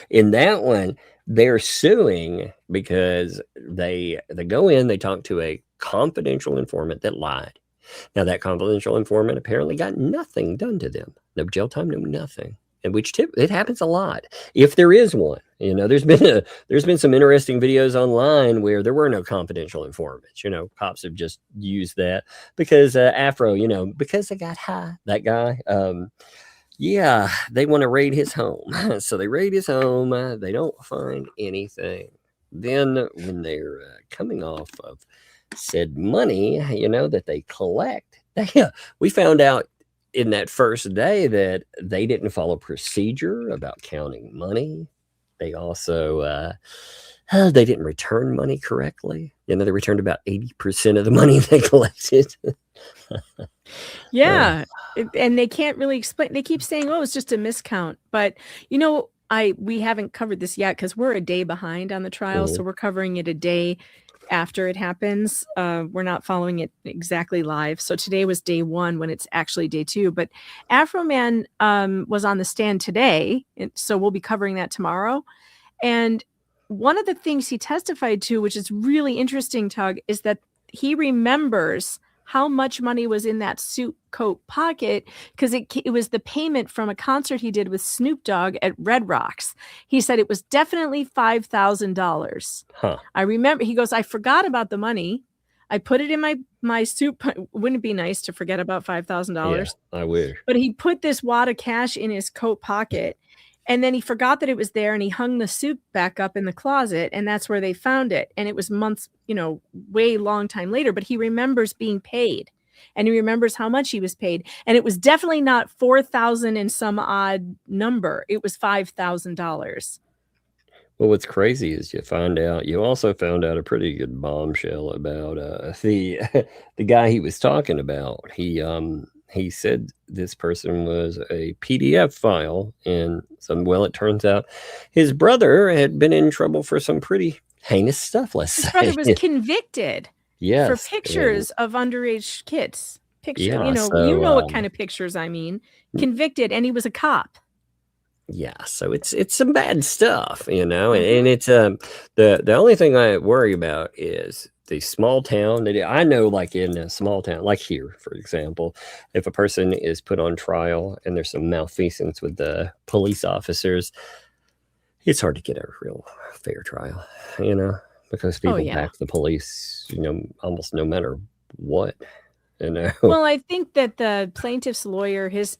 in that one, they're suing because they go in, they talk to a confidential informant that lied. Now, that confidential informant apparently got nothing done to them. No jail time, no nothing. And it happens a lot. If there is one, there's been some interesting videos online where there were no confidential informants. Cops have just used that because Afro, because they got high. That guy, they want to raid his home. So they raid his home. They don't find anything. Then when they're coming off of said money, that they collect, we found out in that first day that they didn't follow procedure about counting money. They also they didn't return money correctly. They returned about 80% of the money they collected. And they can't really explain. They keep saying, it's just a miscount, but we haven't covered this yet because we're a day behind on the trial. So we're covering it a day after it happens. We're not following it exactly live. So today was day 1 when it's actually day 2. But Afro Man was on the stand today, so we'll be covering that tomorrow. And one of the things he testified to, which is really interesting, Tug, is that he remembers how much money was in that suit coat pocket because it was the payment from a concert he did with Snoop Dogg at Red Rocks. He said it was definitely $5,000. I remember, he goes, I forgot about the money. I put it in my suit. Wouldn't it be nice to forget about $5,000? Yeah, I wish. But he put this wad of cash in his coat pocket, and then he forgot that it was there, and he hung the suit back up in the closet, and that's where they found it. And it was months, way long time later, but he remembers being paid, and he remembers how much he was paid. And it was definitely not 4,000 and some odd number. It was $5,000. Well, what's crazy is you also found out a pretty good bombshell about the guy he was talking about. He said this person was a PDF file, and it turns out his brother had been in trouble for some pretty heinous stuff, let's say. His brother was convicted for pictures of underage kids. You know what kind of pictures I mean. Convicted, and he was a cop. Yeah, so it's some bad stuff, and it's the only thing I worry about is the small town that I know, like in a small town, like here, for example, if a person is put on trial and there's some malfeasance with the police officers, it's hard to get a real fair trial, because people back the police, almost no matter what, Well, I think that the plaintiff's lawyer, his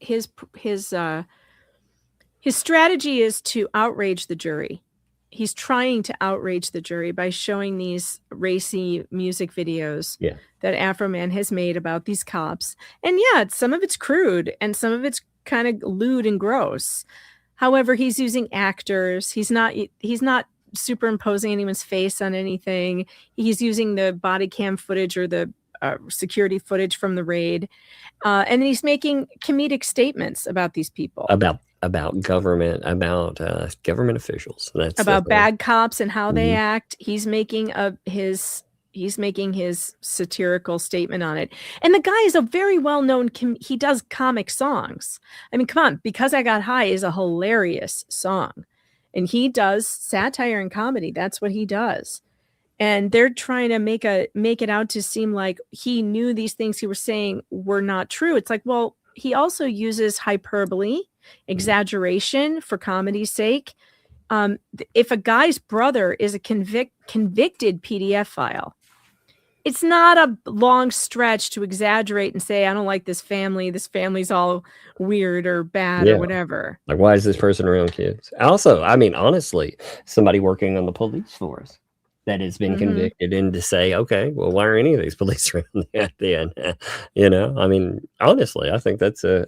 strategy is to outrage the jury. He's trying to outrage the jury by showing these racy music videos that Afro Man has made about these cops. And some of it's crude and some of it's kind of lewd and gross. However, he's using actors. He's not superimposing anyone's face on anything. He's using the body cam footage or the security footage from the raid. And then he's making comedic statements about these people. About government, about government officials. That's about bad cops and how they act. He's making his satirical statement on it. And the guy is a very well-known, he does comic songs. I mean, come on, Because I Got High is a hilarious song. And he does satire and comedy. That's what he does. And they're trying to make it out to seem like he knew these things he was saying were not true. It's like, well, he also uses hyperbole, exaggeration for comedy's sake. If a guy's brother is a convicted PDF file, it's not a long stretch to exaggerate and say, I don't like this family. This family's all weird or bad or whatever. Like, why is this person around kids? Also, I mean, honestly, somebody working on the police force that has been convicted, and to say, okay, well, why are any of these police around that then? I mean, honestly, I think that's a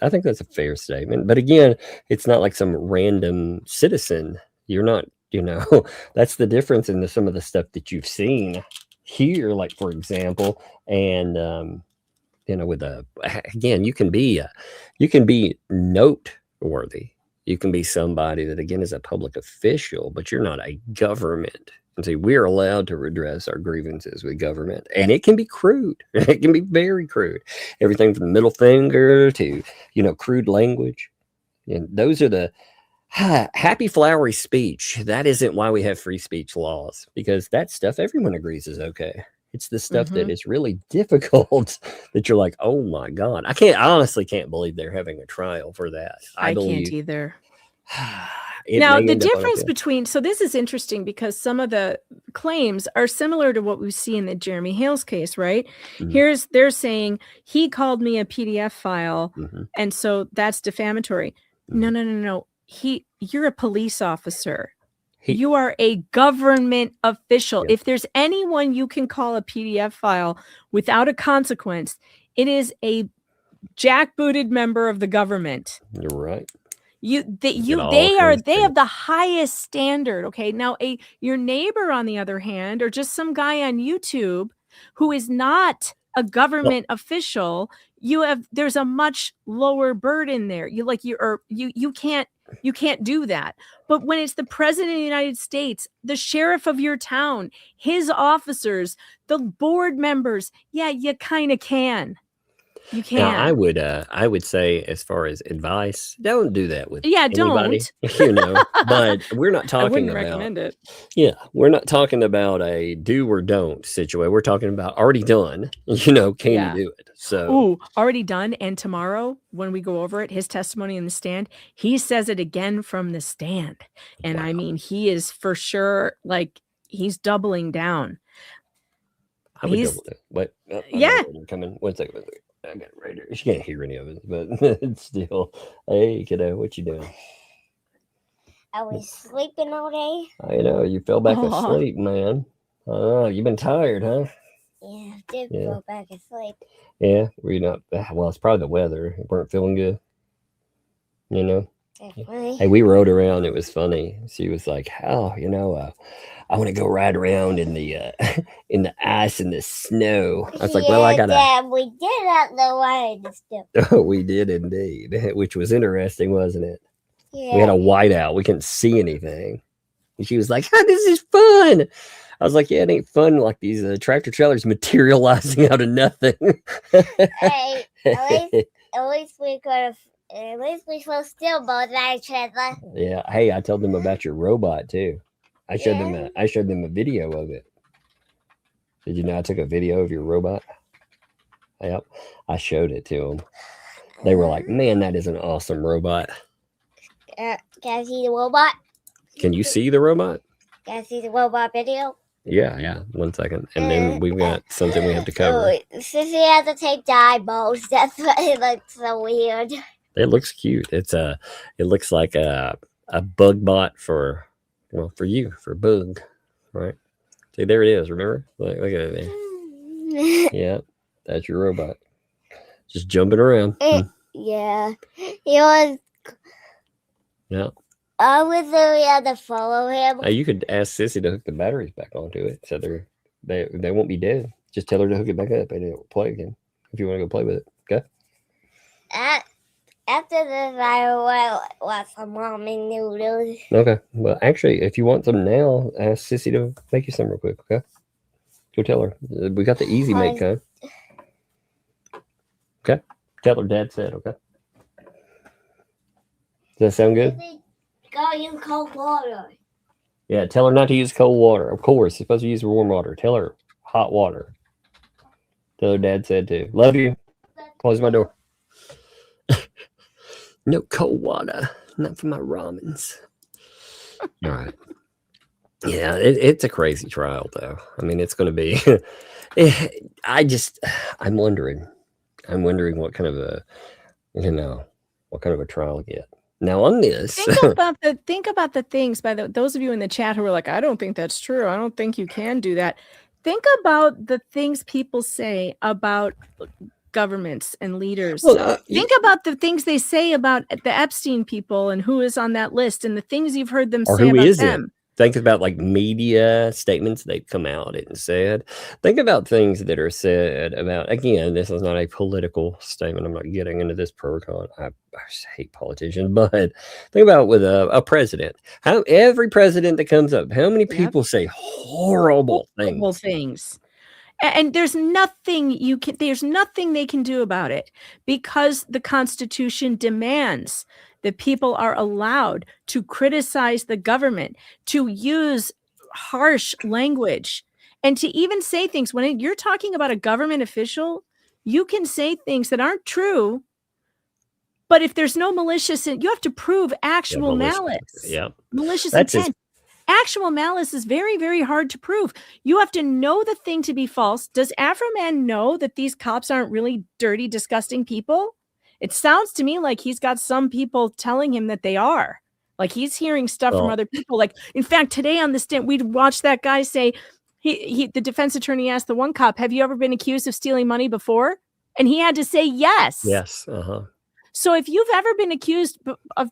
fair statement. But again, it's not like some random citizen. You're not, that's the difference in some of the stuff that you've seen here, like, for example, and again, you can be noteworthy. You can be somebody that, again, is a public official, but you're not a government. And see, we're allowed to redress our grievances with government, and it can be crude. It can be very crude. Everything from the middle finger to, crude language. And those are the happy, flowery speech. That isn't why we have free speech laws, because that stuff everyone agrees is okay. It's the stuff that is really difficult that you're like, oh my God, I honestly can't believe they're having a trial for that. I can't either. Now, the difference between, so this is interesting because some of the claims are similar to what we see in the Jeremy Hale's case, right? They're saying he called me a PDF file, and so that's defamatory. No. You're a police officer. You are a government official. If there's anyone you can call a PDF file without a consequence, it is a jackbooted member of the government. You're right. They have the highest standard. Okay. Now your neighbor, on the other hand, or just some guy on YouTube who is not a government official, there's a much lower burden there. You can't do that. But when it's the president of the United States, the sheriff of your town, his officers, the board members, you kind of can. You can. Now, I would say, as far as advice, don't do that with anybody. Don't. But we're not talking I wouldn't about. recommend it. Yeah, we're not talking about a do or don't situation. We're talking about already done. Can you do it? So, already done. And tomorrow, when we go over it, his testimony in the stand, he says it again from the stand, and I mean, he is for sure he's doubling down. I would double it. What? Coming. 1 second. I got it right here. She can't hear any of it, but it's still. Hey, kiddo, what you doing? I was sleeping all day. I know, you fell back asleep, man. Oh, you've been tired, huh? Yeah, I did fall back asleep. Yeah, were you not? Well, it's probably the weather. You weren't feeling good. Definitely. Hey, we rode around. It was funny. She was like, "Oh, I want to go ride around in the ice and the snow." I was like, "Well, I gotta." Dad, we did not know why the stuff. Oh, we did indeed, which was interesting, wasn't it? Yeah. We had a whiteout. We couldn't see anything. And she was like, "Oh, this is fun." I was like, "Yeah, it ain't fun like these tractor trailers materializing out of nothing." Hey, at least we could have. At least we will still both each other. Yeah. Hey, I told them about your robot too. I showed them a video of it. Did you know I took a video of your robot? Yep. I showed it to them. They were like, "Man, that is an awesome robot." Can I see the robot? Can you see the robot? Can I see the robot video? Yeah. 1 second. And then we've got something we have to cover. Sissy has to take the eyeballs. That's why it looks so weird. It looks cute. It looks like a bug bot for you, for bug, right? See, there it is. Remember? Look at it there. Yeah, that's your robot. Just jumping around. Yeah. He was. Yeah. I was we had to follow him. You could ask Sissy to hook the batteries back onto it, so they won't be dead. Just tell her to hook it back up and it'll play again. If you want to go play with it, okay? After this, I want some ramen noodles. Okay. Well, actually, if you want some now, ask Sissy to make you some real quick, okay? Go tell her. We got the easy make kind. Okay? Tell her Dad said, okay? Does that sound good? Go use cold water. Yeah, tell her not to use cold water. Of course, you're supposed to use warm water. Tell her hot water. Tell her Dad said too. Love you. Close my door. No cold water. Not for my ramens. All right. Yeah, it's a crazy trial, though. I mean, it's going to be. I'm wondering what kind of a trial I get. Now on this, think about the things by those of you in the chat who are like, I don't think that's true. I don't think you can do that. Think about the things people say about governments and leaders. Think about the things they say about the Epstein people and who is on that list and the things you've heard them say about them. Think about like media statements they've come out and said. Think about things that are said about, again, this is not a political statement. I'm not getting into this pro-con. I hate politicians, but think about with a president. How every president that comes up, how many people say horrible things? And there's nothing they can do about it because the Constitution demands that people are allowed to criticize the government, to use harsh language, and to even say things. When you're talking about a government official, you can say things that aren't true, but if there's no malicious, you have to prove actual malice. Yeah. Malicious intent. Actual malice is very, very hard to prove. You have to know the thing to be false. Does Afro-Man know that these cops aren't really dirty, disgusting people? It sounds to me like he's got some people telling him that they are. Like he's hearing stuff from other people. Like, in fact, today on the stint, we'd watched that guy say, the defense attorney asked the one cop, have you ever been accused of stealing money before? And he had to say yes. Yes. So if you've ever been accused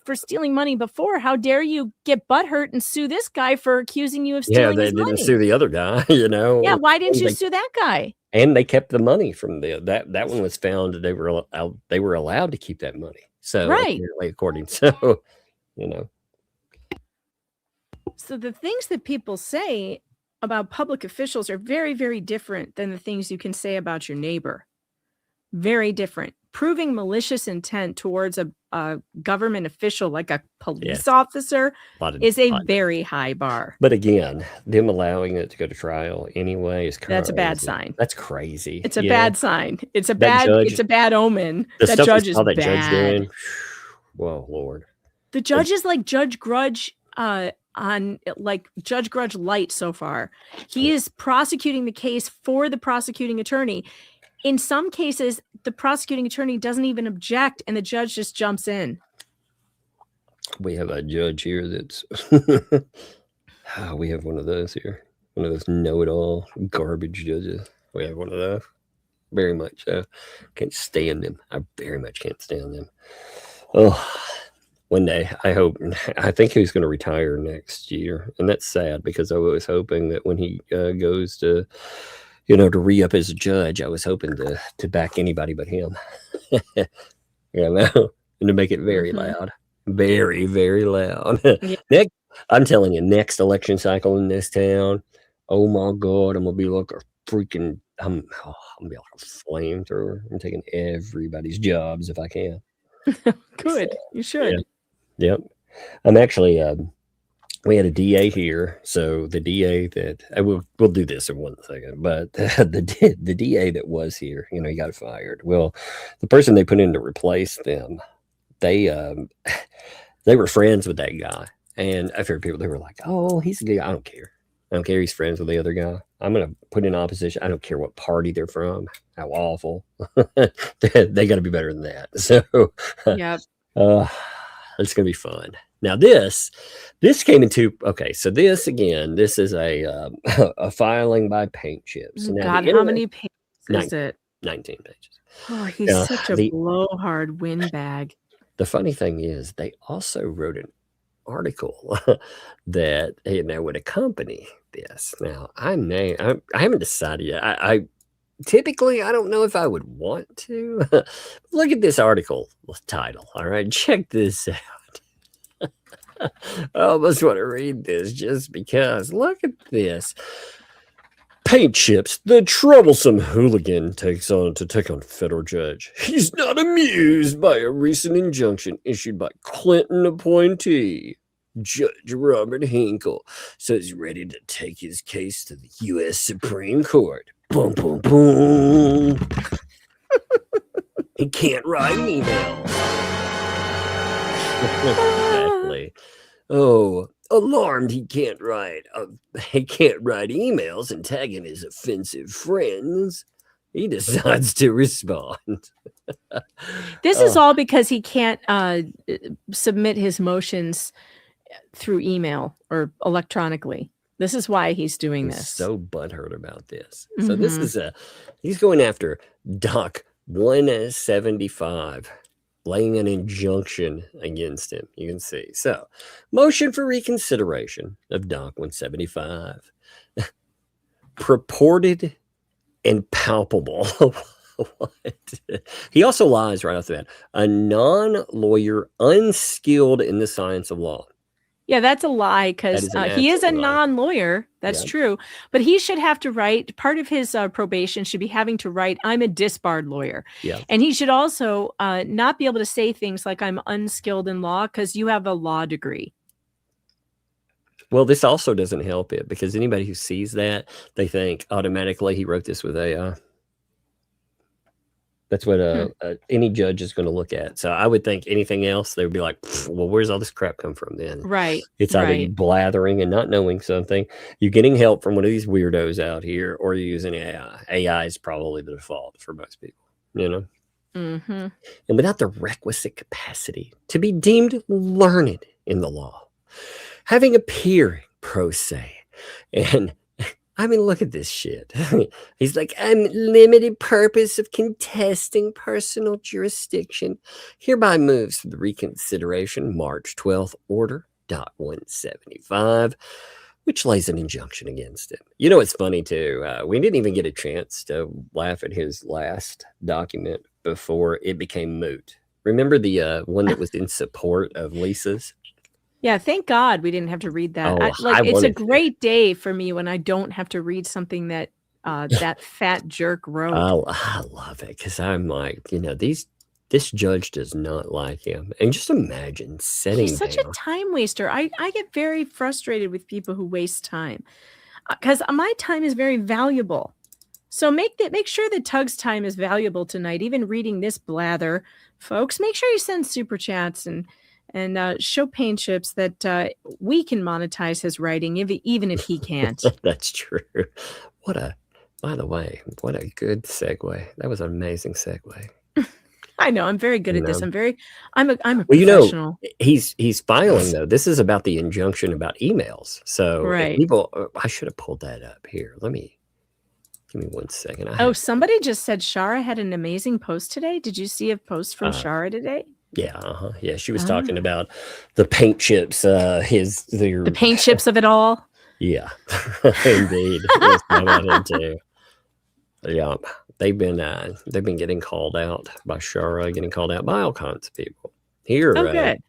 for stealing money before, how dare you get butthurt and sue this guy for accusing you of stealing his money? Yeah, they didn't sue the other guy, Yeah, why didn't you sue that guy? And they kept the money from that one was found. They were allowed to keep that money. So right, according So the things that people say about public officials are very, very different than the things you can say about your neighbor. Very different. Proving malicious intent towards a government official like a police officer is a very high bar. But again, them allowing it to go to trial anyway is crazy. That's a bad sign. That's crazy. It's a bad sign. It's a bad omen. That judge is bad. Judge doing. Whoa, Lord. The judge is like Judge Grudge on like Judge Grudge light so far. He is prosecuting the case for the prosecuting attorney. In some cases, the prosecuting attorney doesn't even object and the judge just jumps in. We have a judge here that's we have one of those here. One of those know-it-all garbage judges. We have one of those. Very much so. Can't stand them. I very much can't stand them. Oh, one day, I think he's going to retire next year. And that's sad because I was hoping that when he goes to to re-up as a judge, I was hoping to back anybody but him. And to make it very loud. Very, very loud. Next, I'm telling you, next election cycle in this town, oh my God, I'm going to be like a freaking, I'm going to be like a flamethrower. I'm taking everybody's jobs if I can. Good. You should. Yep. I'm actually we had a DA here, so the DA that we'll do this in 1 second, but the DA that was here, he got fired. Well, the person they put in to replace them, they were friends with that guy, and I heard people, they were like, "Oh, he's a good guy." I don't care. He's friends with the other guy. I'm gonna put in opposition. I don't care what party they're from, how awful. They got to be better than that. So, Yep. It's gonna be fun. Now this came into so this is a filing by Paint Chips. Oh, Now, God, how many pages is 19, it? 19 pages. Oh, he's such a blowhard windbag. The funny thing is, they also wrote an article that would accompany this. Now I haven't decided yet. I typically I don't know if I would want to. Look at this article title. All right, check this out. I almost want to read this just because. Look at this. Paint Chips, the troublesome hooligan, takes on federal judge. He's not amused by a recent injunction issued by Clinton appointee Judge Robert Hinkle, so he's ready to take his case to the U.S. Supreme Court. Boom, boom, boom. He can't write emails. Exactly. Oh, alarmed he can't write emails and tagging his offensive friends. He decides to respond. This is all because he can't submit his motions through email or electronically. This is why he's doing this. So butthurt about this. So this is he's going after Doc 175. Laying an injunction against him. You can see. So, motion for reconsideration of Doc 175. Purported and palpable. What? He also lies right off the bat. A non-lawyer, unskilled in the science of law. Yeah, that's a lie because he is a non-lawyer. That's true. But he should have to write, part of his probation should be having to write, I'm a disbarred lawyer. Yeah. And he should also not be able to say things like I'm unskilled in law because you have a law degree. Well, this also doesn't help it because anybody who sees that, they think automatically he wrote this with AI. That's what any judge is going to look at. So I would think anything else, they would be like, well, where's all this crap come from then? Right. It's either you blathering and not knowing something, you're getting help from one of these weirdos out here, or you're using AI. AI is probably the default for most people, And without the requisite capacity to be deemed learned in the law, having appearing pro se, and I mean, look at this shit. He's like, I'm limited purpose of contesting personal jurisdiction. Hereby moves for the reconsideration March 12th order, Doc 175, which lays an injunction against him. It's funny too. We didn't even get a chance to laugh at his last document before it became moot. Remember the one that was in support of Lisa's? Yeah, thank God we didn't have to read that. It's a great day for me when I don't have to read something that that fat jerk wrote. I love it because I'm like, this judge does not like him. And just imagine sitting He's such a time waster. I get very frustrated with people who waste time because my time is very valuable. So make sure that Tug's time is valuable tonight. Even reading this blather, folks, make sure you send super chats and show Paint Chips that we can monetize his writing, even if he can't. That's true. By the way, what a good segue. That was an amazing segue. I know. I'm very good at this. I'm a professional. He's filing though. This is about the injunction about emails. So right. People, I should have pulled that up here. Give me 1 second. Somebody just said Shara had an amazing post today. Did you see a post from Shara today? Yeah, yeah. She was talking about the Paint Chips, the Paint Chips of it all. Yeah, indeed. Yes, about him too. Yeah, they've been getting called out by Shara, getting called out by all kinds of people here. Oh, good.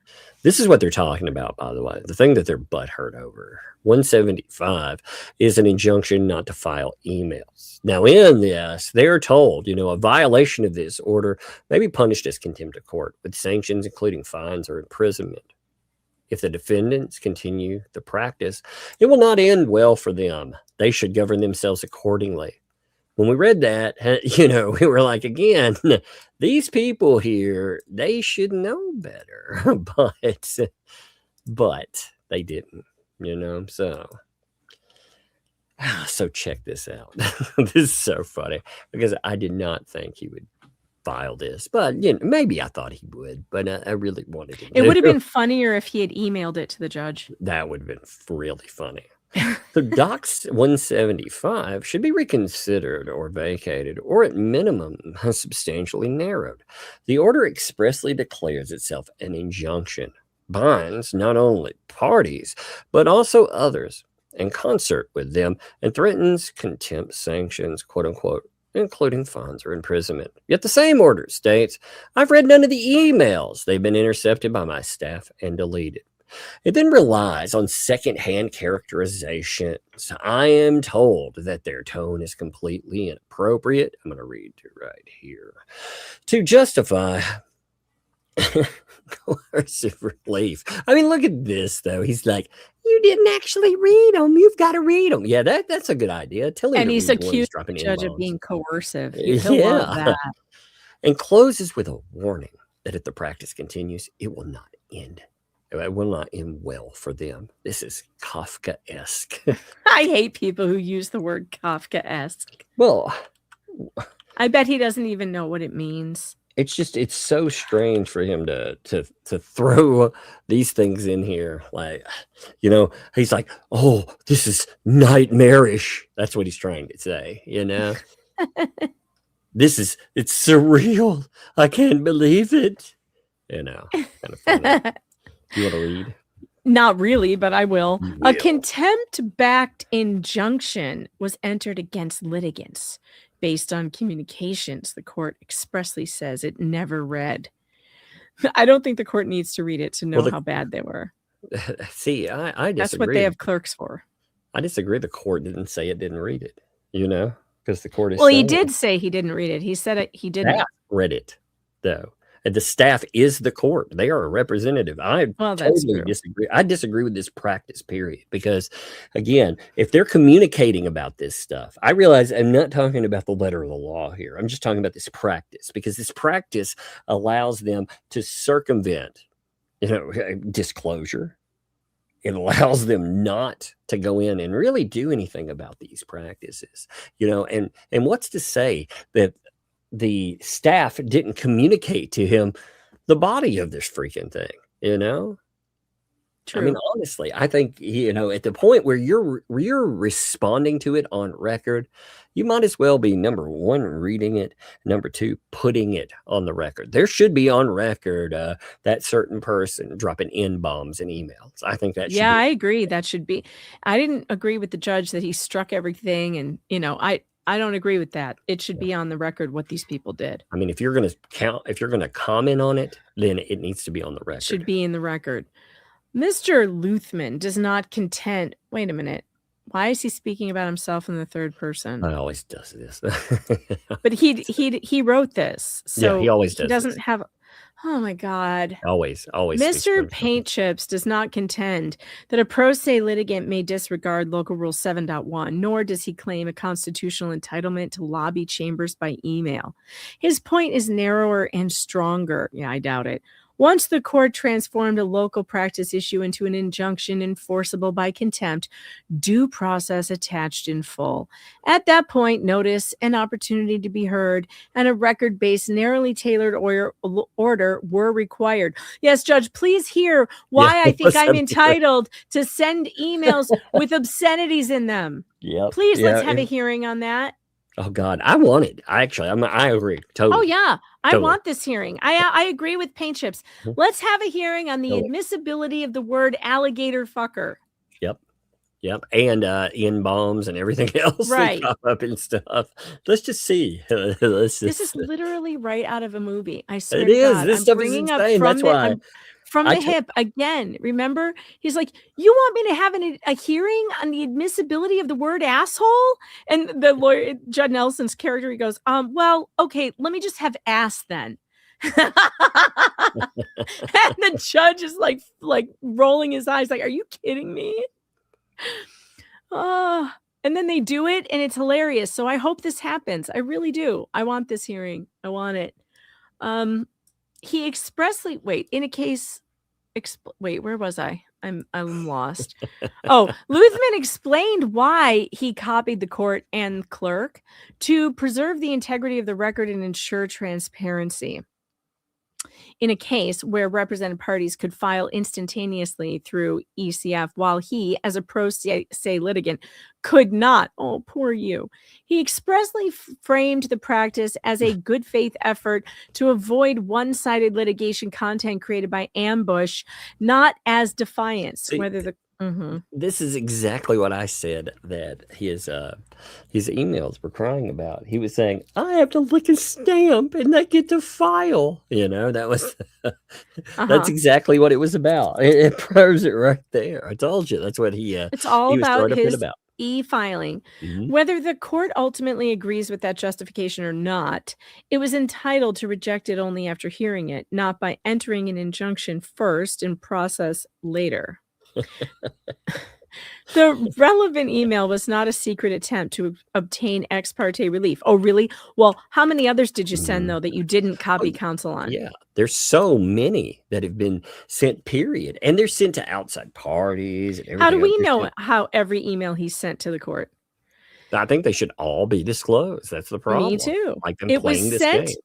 This is what they're talking about, by the way. The thing that they're butthurt over. 175 is an injunction not to file emails. Now, in this, they're told, a violation of this order may be punished as contempt of court with sanctions, including fines or imprisonment. If the defendants continue the practice, it will not end well for them. They should govern themselves accordingly. When we read that, we were like, again, these people here, they should know better, but they didn't, so check this out. This is so funny because I did not think he would file this, but maybe I thought he would, but I really wanted him. It would have been funnier if he had emailed it to the judge. That would have been really funny. So Docs 175 should be reconsidered or vacated, or at minimum substantially narrowed. The order expressly declares itself an injunction, binds not only parties, but also others in concert with them, and threatens contempt sanctions, quote unquote, including fines or imprisonment. Yet the same order states, I've read none of the emails. They've been intercepted by my staff and deleted. It then relies on secondhand characterizations. I am told that their tone is completely inappropriate. I'm going to read it right here. To justify coercive relief. I mean, look at this, though. He's like, you didn't actually read them. You've got to read them. Yeah, that's a good idea. Tell him. And he's accused the judge of being coercive. He'll love that. And closes with a warning that if the practice continues, it will not end. It will not end well for them. This is Kafka-esque. I hate people who use the word Kafka-esque. Well, I bet he doesn't even know what it means. It's so strange for him to throw these things in here. Like, he's like, oh, this is nightmarish. That's what he's trying to say, it's surreal. I can't believe it. Kind of funny. You want to read? Not really, but I will. A contempt-backed injunction was entered against litigants based on communications the court expressly says it never read. I don't think the court needs to read it to know how bad they were. See, I disagree. That's what they have clerks for. I disagree. The court didn't say it didn't read it, because the court is. Well, he did say he didn't read it. He said it. He didn't. Staff read it, though. And the staff is the court. They are a representative. I totally disagree. I disagree with this practice, period. Because, again, if they're communicating about this stuff, I realize I'm not talking about the letter of the law here. I'm just talking about this practice, because this practice allows them to circumvent, disclosure. It allows them not to go in and really do anything about these practices, and what's to say that the staff didn't communicate to him the body of this freaking thing, True. I mean, honestly, I think, at the point where you're responding to it on record, you might as well be, number one, reading it, number two, putting it on the record. There should be on record that certain person dropping N-bombs and emails. I think that should be. I agree. That should be. I didn't agree with the judge that he struck everything, and, I don't agree with that. It should be on the record what these people did. I mean, if you're going to comment on it, then it needs to be on the record. Should be in the record. Mr. Luthman does not contend. Wait a minute. Why is he speaking about himself in the third person? He always does this. But he wrote this. So he always does. He doesn't have. Oh my God. Always. Mr. Paint Chips does not contend that a pro se litigant may disregard Local Rule 7.1, nor does he claim a constitutional entitlement to lobby chambers by email. His point is narrower and stronger. Yeah, I doubt it. Once the court transformed a local practice issue into an injunction enforceable by contempt, due process attached in full. At that point, notice, an opportunity to be heard, and a record-based, narrowly tailored order were required. Yes, Judge, please hear why I think I'm entitled to send emails with obscenities in them. Yep. Please, let's have a hearing on that. Oh God, I want it. I agree totally. Oh yeah, I Totally. want this hearing. I agree with Paint Chips. Let's have a hearing on the admissibility of the word alligator fucker. Yep, and N-bombs and everything else Right. that come up and stuff. Let's just see. This is literally right out of a movie. I swear It to is. God. This I'm stuff is bringing up insane. from That's why. from the hip again. Remember, he's like, "You want me to have a hearing on the admissibility of the word asshole?" And the lawyer, Judd Nelson's character, he goes, well, okay, let me just have ass then." And the judge is like rolling his eyes, like, "Are you kidding me?" Oh, and then they do it, and it's hilarious. So I hope this happens. I really do. I want this hearing. I want it. He expressly in a case. Wait, where was I? I'm lost. Oh, Luthman explained why he copied the court and clerk to preserve the integrity of the record and ensure transparency in a case where represented parties could file instantaneously through ECF, while he, as a pro se litigant, could not. Oh, poor you. He expressly framed the practice as a good faith effort to avoid one-sided litigation content created by ambush, not as defiance. Whether the This is exactly what I said that his emails were crying about. He was saying, "I have to lick a stamp and not get to file." That was that's exactly what it was about. It proves it right there. I told you that's what it's all he was about his about. e-filing. Whether the court ultimately agrees with that justification or not, it was entitled to reject it only after hearing it, not by entering an injunction first and process later. The relevant email was not a secret attempt to obtain ex parte relief. Oh, really? Well, how many others did you send, though, that you didn't copy counsel on? Yeah, there's so many that have been sent, period. And they're sent to outside parties. And everything How do we else. know how every email he sent to the court? I think they should all be disclosed. That's the problem. Me too. Like them It was playing this sent. game.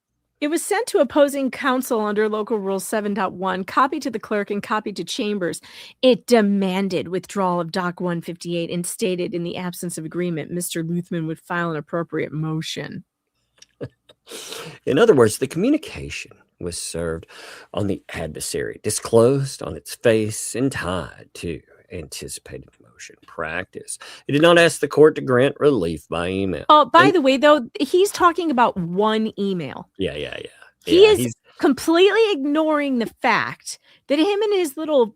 It was sent to opposing counsel under Local Rule 7.1, copied to the clerk and copied to chambers. It demanded withdrawal of Doc 158 and stated in the absence of agreement, Mr. Luthman would file an appropriate motion. In other words, the communication was served on the adversary, disclosed on its face and tied to anticipated motion practice. It did not ask the court to grant relief by email. Oh, by the way, though, he's talking about one email. Yeah. He is completely ignoring the fact that him and his little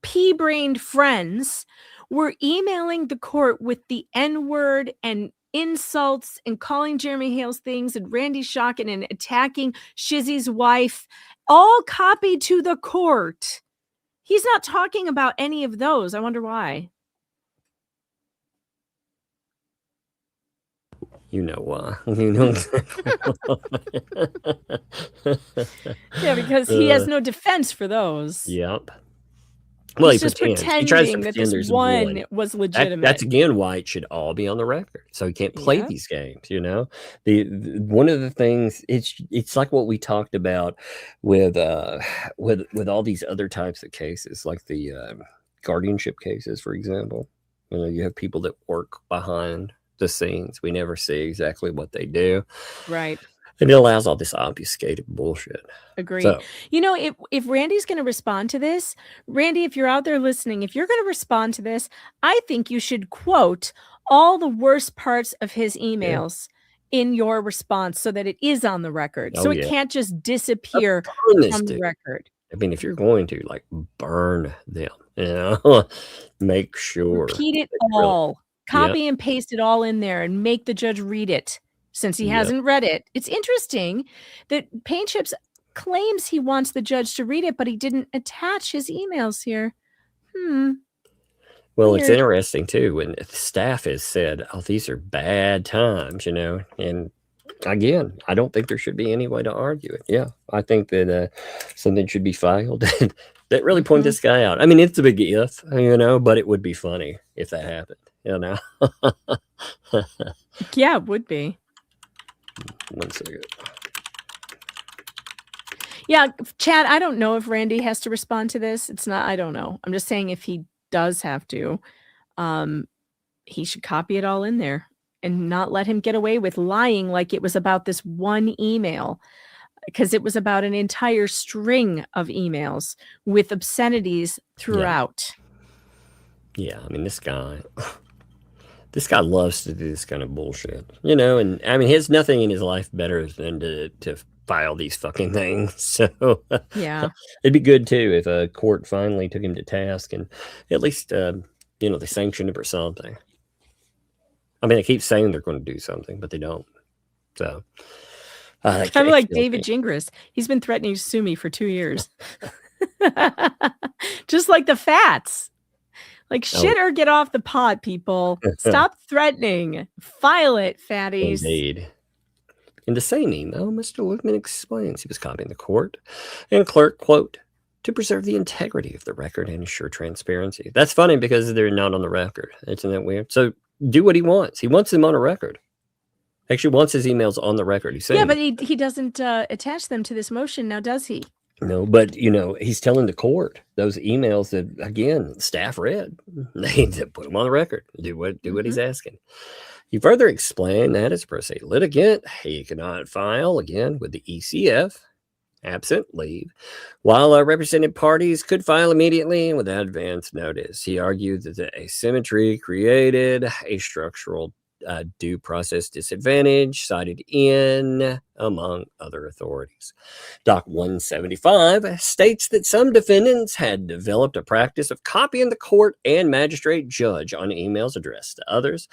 pea-brained friends were emailing the court with the N-word and insults and calling Jeremy Hale's things and Randy Shockin and attacking Shizzy's wife, all copied to the court. He's not talking about any of those. I wonder why. You know why. You know exactly why. Yeah, because he has no defense for those. Yep. Well, he's he just pretends. He tries to pretending that pretend this there's one was legitimate. That's again why it should all be on the record, so he can't play these games. The one of the things it's like what we talked about with all these other types of cases, like the guardianship cases, for example. You have people that work behind the scenes. We never see exactly what they do. Right. And it allows all this obfuscated bullshit. Agreed. So, If Randy's going to respond to this, Randy, if you're out there listening, if you're going to respond to this, I think you should quote all the worst parts of his emails in your response so that it is on the record. So it can't just disappear from the record. I mean, if you're going to burn them, make sure. Repeat it all. Copy and paste it all in there and make the judge read it. Since he hasn't read it. It's interesting that Paint Chips claims he wants the judge to read it, but he didn't attach his emails here. Well, Weird. It's interesting, too, when the staff has said, oh, these are bad times, and again, I don't think there should be any way to argue it. Yeah, I think that something should be filed that really point this guy out. I mean, it's a big if, but it would be funny if that happened, Yeah, it would be. 1 second. Yeah, Chad, I don't know if Randy has to respond to this. I don't know. I'm just saying if he does have to, he should copy it all in there and not let him get away with lying like it was about this one email, because it was about an entire string of emails with obscenities throughout. Yeah, I mean, this guy loves to do this kind of bullshit, and I mean, he has nothing in his life better than to file these fucking things. So Yeah. it'd be good too if a court finally took him to task and at least they sanctioned him or something. I mean, they keep saying they're going to do something, but they don't. So I'm like David Gingras. He's been threatening to sue me for 2 years. Just like the Fats. Like, shit or get off the pot, people. Stop threatening. File it, fatties. Indeed. In the same email, Mr. Lukeman explains he was copying the court and clerk, quote, to preserve the integrity of the record and ensure transparency. That's funny because they're not on the record. Isn't that weird? So do what he wants. He wants them on a record. Actually wants his emails on the record. He's saying, yeah, but he doesn't attach them to this motion now, does he? No, but he's telling the court those emails that, again, staff read. They need to put them on the record. Do what he's asking. He further explained that as a pro se litigant, he cannot file again with the ECF, absent leave, while represented parties could file immediately and without advance notice. He argued that the asymmetry created a structural due process disadvantage cited in, among other authorities. Doc 175 states that some defendants had developed a practice of copying the court and magistrate judge on emails addressed to others.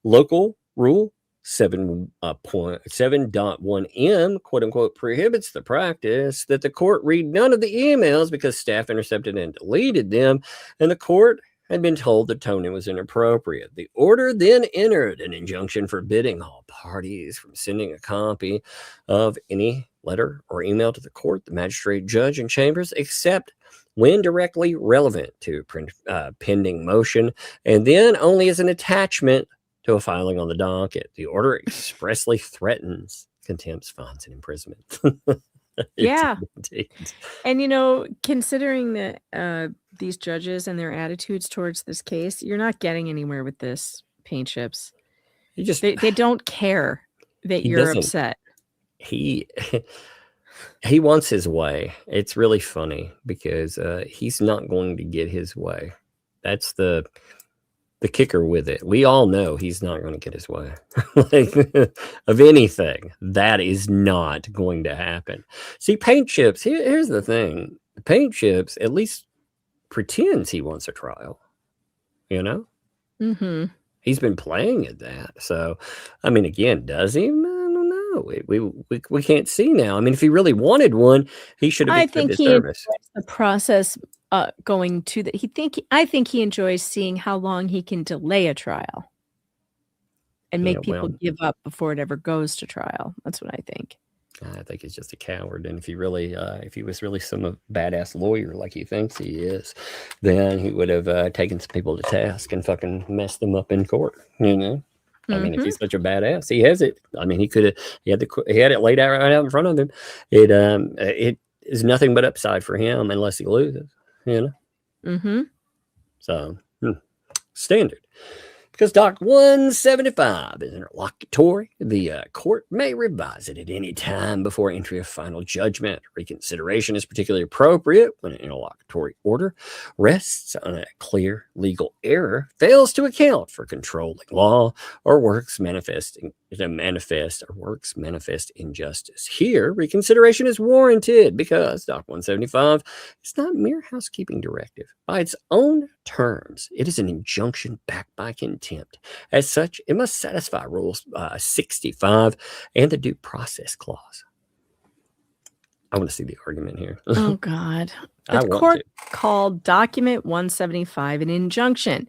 Local Rule 7.1M, quote unquote, prohibits the practice that the court read none of the emails because staff intercepted and deleted them, and the court had been told the tone was inappropriate. The order then entered an injunction forbidding all parties from sending a copy of any letter or email to the court, the magistrate judge, and chambers, except when directly relevant to pending motion, and then only as an attachment to a filing on the docket. The order expressly threatens contempt, fines, and imprisonment. Yeah. And, considering that these judges and their attitudes towards this case, you're not getting anywhere with this, Paint Chips. They don't care that you're upset. He wants his way. It's really funny because he's not going to get his way. That's the kicker with it. We all know he's not going to get his way. Of anything, that is not going to happen. See, Paint Chips, here's the thing. Paint Chips at least pretends he wants a trial. Mm-hmm. He's been playing at that. So, I mean, again, does he? I don't know. We can't see now. I mean, if he really wanted one, he should have accepted service. The process going to I think he enjoys seeing how long he can delay a trial and make people give up before it ever goes to trial. That's what I think. I think he's just a coward. And if he was really some badass lawyer like he thinks he is, then he would have taken some people to task and fucking messed them up in court. I mean, if he's such a badass, he has it. I mean, he had it laid out right out in front of him. It is nothing but upside for him unless he loses. So standard. Because Doc 175 is interlocutory, the court may revise it at any time before entry of final judgment. Reconsideration is particularly appropriate when an interlocutory order rests on a clear legal error, fails to account for controlling law, or works manifest injustice. Here, reconsideration is warranted because Doc 175 is not mere housekeeping directive. By its own terms, it is an injunction backed by contempt. As such, it must satisfy Rule 65 and the Due Process Clause. I want to see the argument here. Oh, God. The court called Document 175 an injunction.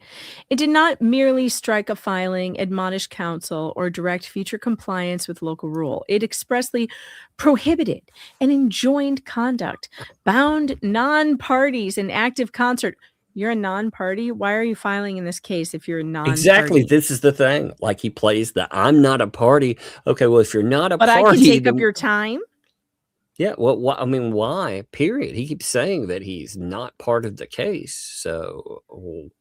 It did not merely strike a filing, admonish counsel, or direct future compliance with local rule. It expressly prohibited and enjoined conduct, bound non-parties in active concert. You're a non-party? Why are you filing in this case if you're a non-party? Exactly. This is the thing. Like, he plays the I'm not a party. Okay, well, if you're not a party... But I can take up your time? Yeah, well, I mean, why? Period. He keeps saying that he's not part of the case. So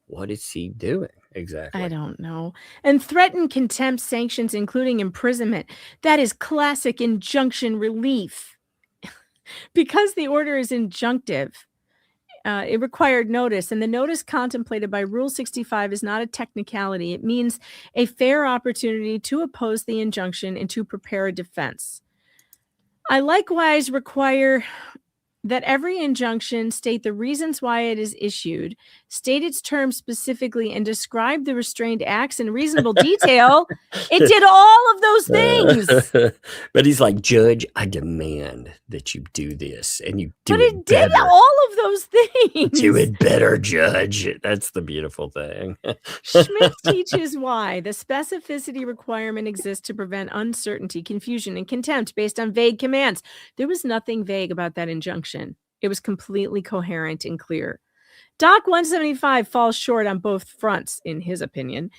what is he doing exactly? I don't know. And threaten contempt sanctions, including imprisonment. That is classic injunction relief. Because the order is injunctive, it required notice, and the notice contemplated by Rule 65 is not a technicality. It means a fair opportunity to oppose the injunction and to prepare a defense. I likewise require that every injunction state the reasons why it is issued, state its terms specifically, and describe the restrained acts in reasonable detail. It did all of those things. But he's like, Judge, I demand that you do this, and you do But it it did better. all of those things. Do it better, Judge. That's the beautiful thing. Schmidt teaches why the specificity requirement exists to prevent uncertainty, confusion, and contempt based on vague commands. There was nothing vague about that injunction. It was completely coherent and clear. Doc 175 falls short on both fronts, in his opinion.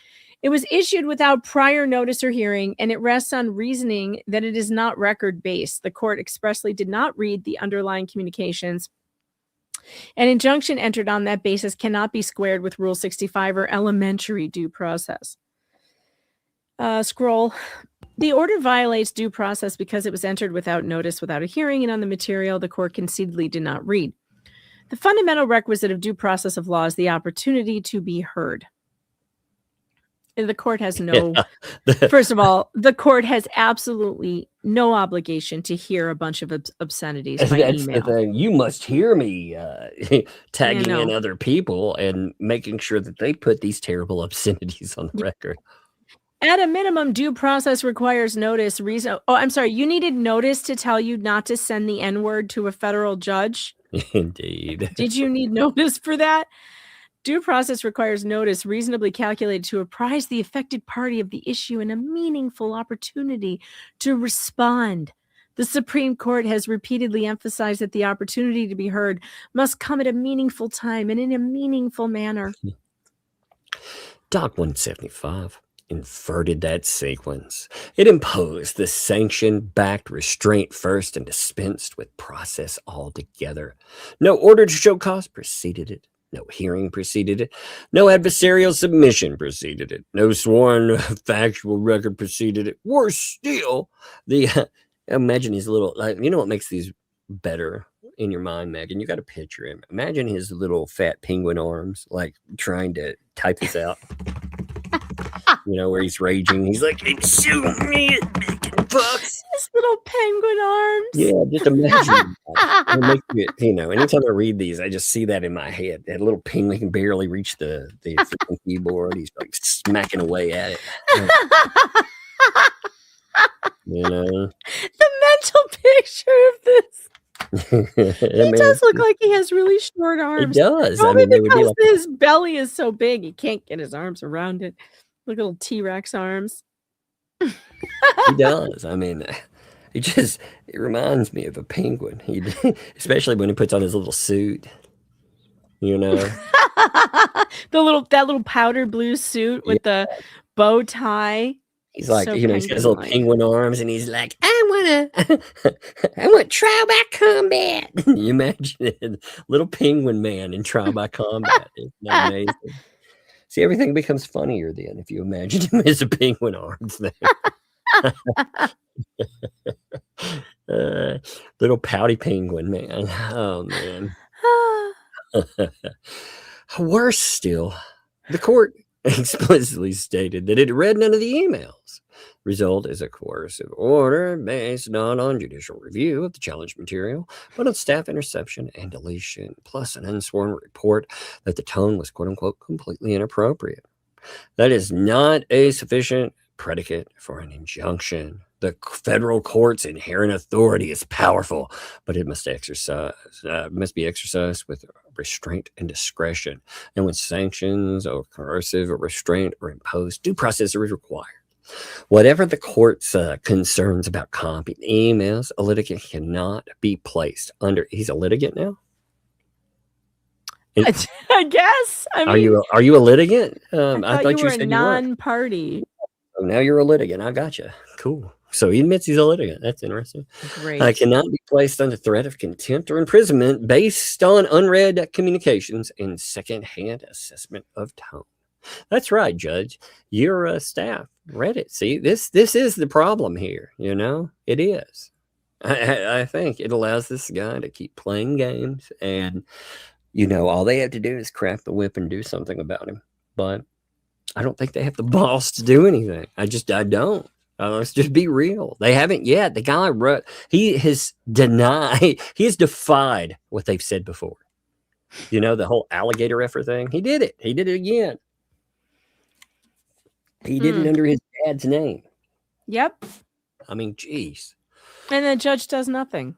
It was issued without prior notice or hearing, and it rests on reasoning that it is not record-based. The court expressly did not read the underlying communications. An injunction entered on that basis cannot be squared with Rule 65 or elementary due process. Scroll. The order violates due process because it was entered without notice, without a hearing, and on the material the court concededly did not read. The fundamental requisite of due process of law is the opportunity to be heard. The court has no, first of all, the court has absolutely no obligation to hear a bunch of obscenities by That's email. the thing. You must hear me tagging in other people and making sure that they put these terrible obscenities on the record. At a minimum, due process requires notice. You needed notice to tell you not to send the N-word to a federal judge? Indeed. Did you need notice for that? Due process requires notice reasonably calculated to apprise the affected party of the issue and a meaningful opportunity to respond. The Supreme Court has repeatedly emphasized that the opportunity to be heard must come at a meaningful time and in a meaningful manner. Doc 175 inverted that sequence. It imposed the sanction-backed restraint first and dispensed with process altogether. No order to show cause preceded it. No hearing preceded it. No adversarial submission preceded it. No sworn factual record preceded it. Worse still, imagine his little, you know what makes these better in your mind, Megan? You got to picture him. Imagine his little fat penguin arms, like trying to type this out. You know, where he's raging. He's like, shoot me, fucks. His little penguin arms. Yeah, just imagine. It makes me, anytime I read these, I just see that in my head. That little penguin can barely reach the freaking keyboard. He's like smacking away at it. The mental picture of this. He does look like he has really short arms. He does. Probably because his belly is so big, he can't get his arms around it. Look at little T-Rex arms. He does. It reminds me of a penguin. Especially when he puts on his little suit. That little powder blue suit with the bow tie. He's like, he's got his little penguin arms, and he's like, I want trial by combat. You imagine it, little penguin man in trial by combat. Isn't that amazing? See, everything becomes funnier then if you imagine him as a penguin arms there. Little pouty penguin man. Oh man. Worse still, the court explicitly stated that it read none of the emails. Result is a coercive order based not on judicial review of the challenged material, but on staff interception and deletion, plus an unsworn report that the tone was quote-unquote completely inappropriate. That is not a sufficient predicate for an injunction. The federal court's inherent authority is powerful, but it must be exercised with restraint and discretion. And when sanctions or coercive or restraint are imposed, due process is required. Whatever the court's concerns about copying emails, a litigant cannot be placed under. He's a litigant now. I guess. Are you a litigant? I thought you were a non-party. Oh, now you're a litigant. I gotcha. Cool. So he admits he's a litigant. That's interesting. Great. Cannot be placed under threat of contempt or imprisonment based on unread communications and secondhand assessment of tone. That's right, Judge. Your staff read it. See, this is the problem here. It is. I think it allows this guy to keep playing games, and all they have to do is crack the whip and do something about him. But I don't think they have the balls to do anything. I don't. Let's just be real. They haven't yet. The guy wrote, he has defied what they've said before. You know, the whole alligator effer thing. He did it. He did it again. He did it under his dad's name. Yep. I mean, geez. And the judge does nothing.